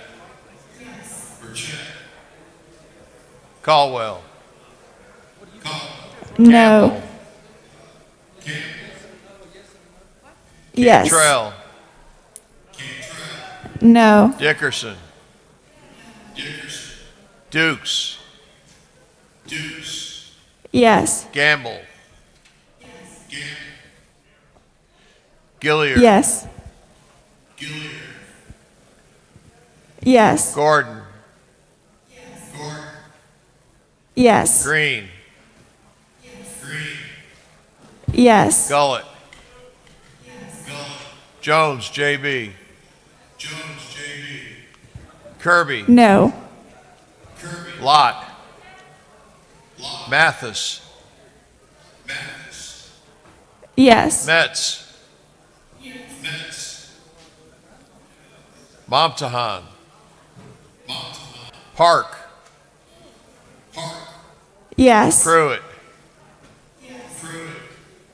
Caldwell, No. Yes. Cantrell. No. Dickerson. Dukes. Yes. Gamble. Gilliard. Yes. Yes. Gordon. Yes. Green. Yes. Gullett. Jones, J.B. Kirby. No. Lott. Mathis. Yes. Metz. Momtahan. Park. Yes. Pruitt.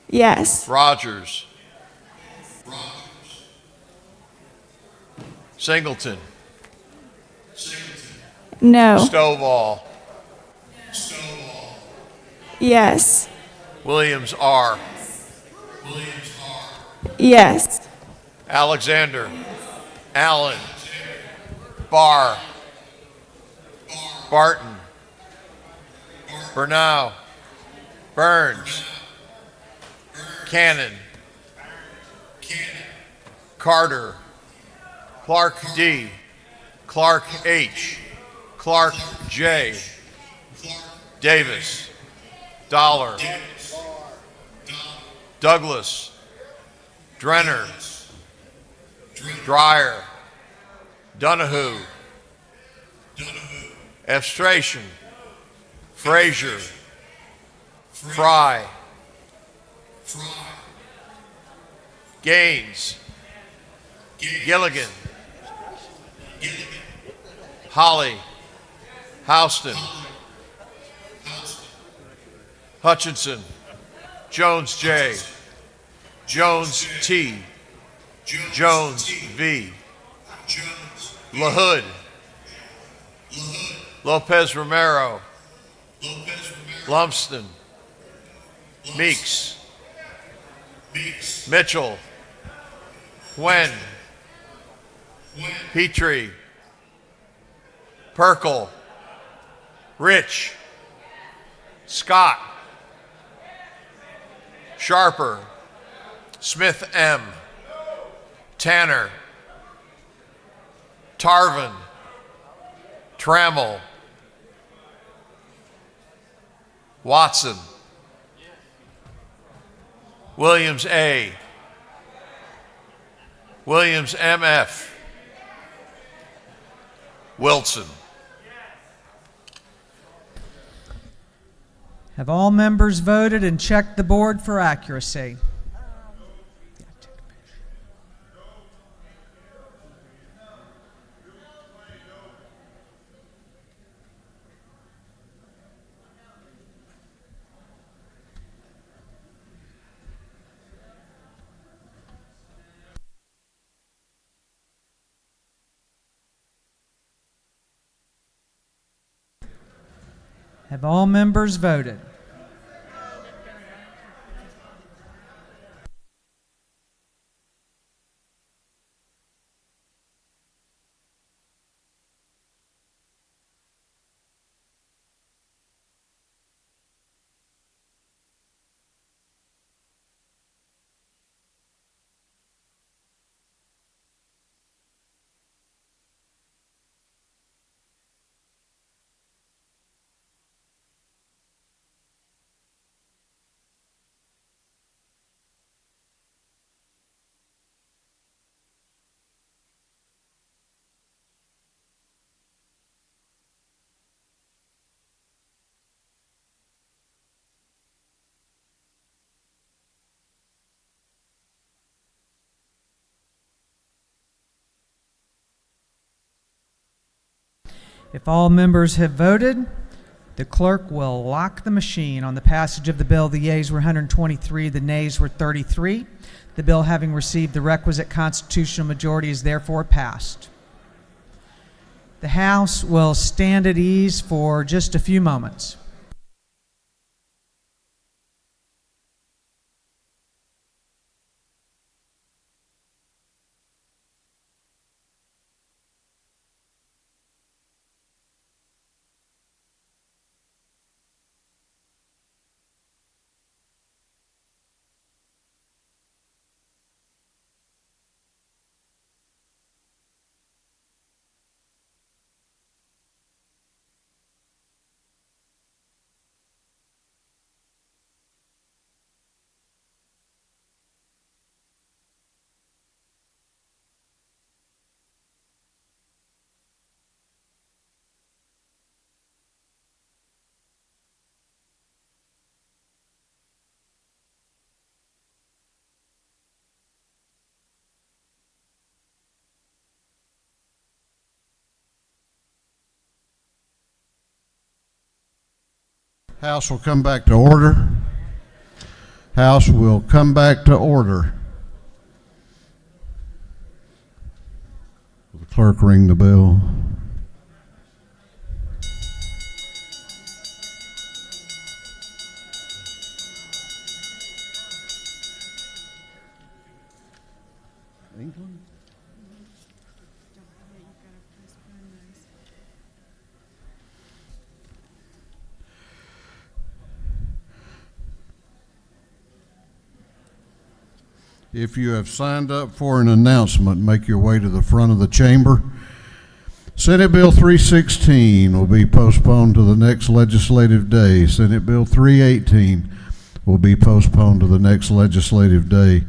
Yes. Rogers. Singleton. No. Stovall. Yes. Williams R. Yes. Alexander. Allen. Barr. Barton. Bernau. Burns. Cannon. Carter. Clark D. Clark H. Clark J. Davis. Dollar. Douglas. Drenner. Dreyer. Donahue. Efstration. Frazier. Fry. Gaines. Gilligan. Holly. Houston. Hutchinson. Jones J. Jones T. Jones V. LaHood. Lopez Romero. Lumsden. Meeks. Mitchell. Wen. Petrie. Perkel. Rich. Scott. Sharper. Smith M. Tanner. Tarvin. Trammell. Watson. Williams A. Williams MF. Wilson. Have all members voted and checked the board for accuracy? Have all members voted? If all members have voted, the clerk will lock the machine on the passage of the bill. The yeas were 123, the nays were 33. The bill, having received the requisite constitutional majority, is therefore passed. The House will stand at ease for just a few moments. House will come back to order. House will come back to order. Will the clerk ring the bell? England? If you have signed up for an announcement, make your way to the front of the chamber. Senate Bill 316 will be postponed to the next legislative day. Senate Bill 318 will be postponed to the next legislative day.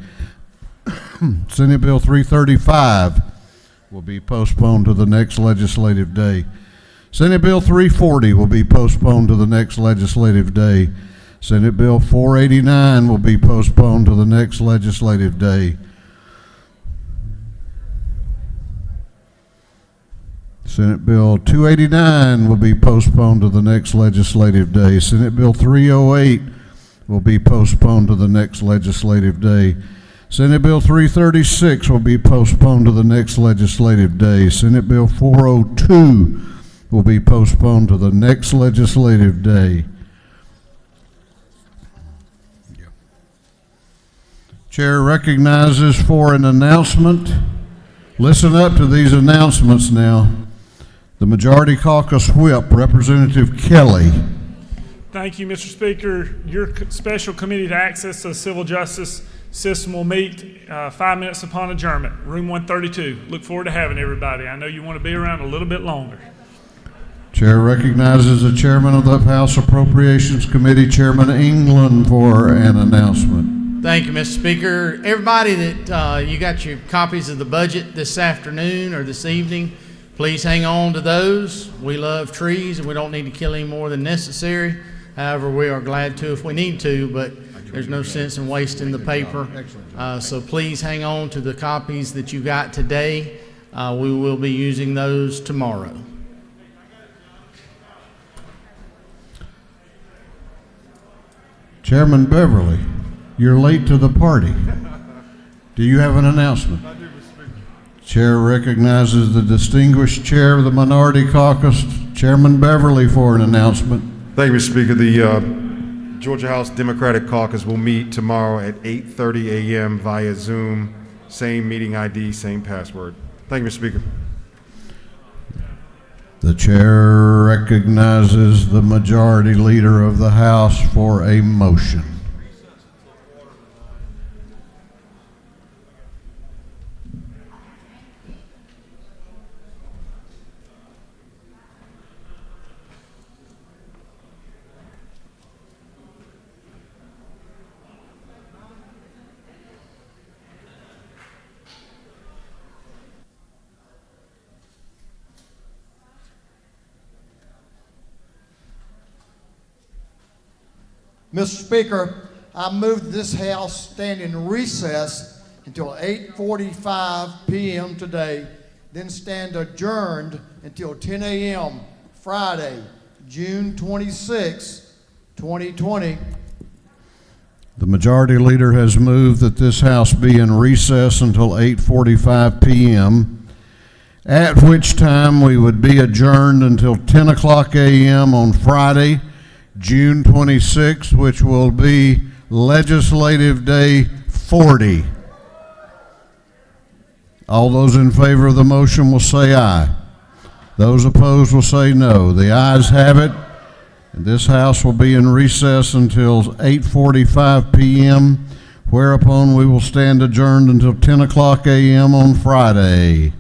Senate Bill 335 will be postponed to the next legislative day. Senate Bill 340 will be postponed to the next legislative day. Senate Bill 489 will be postponed to the next legislative day. Senate Bill 289 will be postponed to the next legislative day. Senate Bill 308 will be postponed to the next legislative day. Senate Bill 336 will be postponed to the next legislative day. Senate Bill 402 will be postponed to the next legislative day. Chair recognizes for an announcement. Listen up to these announcements now. The Majority Caucus Whip, Representative Kelly. Thank you, Mr. Speaker. Your special committee to access the civil justice system will meet 5 minutes upon adjournment, room 132. Look forward to having everybody. I know you want to be around a little bit longer. Chair recognizes the chairman of the House Appropriations Committee, Chairman England, for an announcement. Thank you, Mr. Speaker. Everybody that you got your copies of the budget this afternoon or this evening, please hang on to those. We love trees and we don't need to kill any more than necessary. However, we are glad to if we need to, but there's no sense in wasting the paper. So please hang on to the copies that you got today. We will be using those tomorrow. Chairman Beverly, you're late to the party. Do you have an announcement? I do, Mr. Speaker. Chair recognizes the distinguished chair of the Minority Caucus, Chairman Beverly, for an announcement. Thank you, Mr. Speaker. The Georgia House Democratic Caucus will meet tomorrow at 8:30 a.m. via Zoom. Same meeting ID, same password. Thank you, Mr. Speaker. The chair recognizes the majority leader of the House for a motion. Mr. Speaker, I move that this House stand in recess until 8:45 p.m. today, then stand adjourned until 10 a.m. Friday, June 26, 2020. The majority leader has moved that this House be in recess until 8:45 p.m., at which time we would be adjourned until 10 o'clock a.m. on Friday, June 26th, which will be Legislative Day 40. All those in favor of the motion will say aye. Those opposed will say no. The ayes have it. And this House will be in recess until 8:45 p.m., whereupon we will stand adjourned until 10 o'clock a.m. on Friday.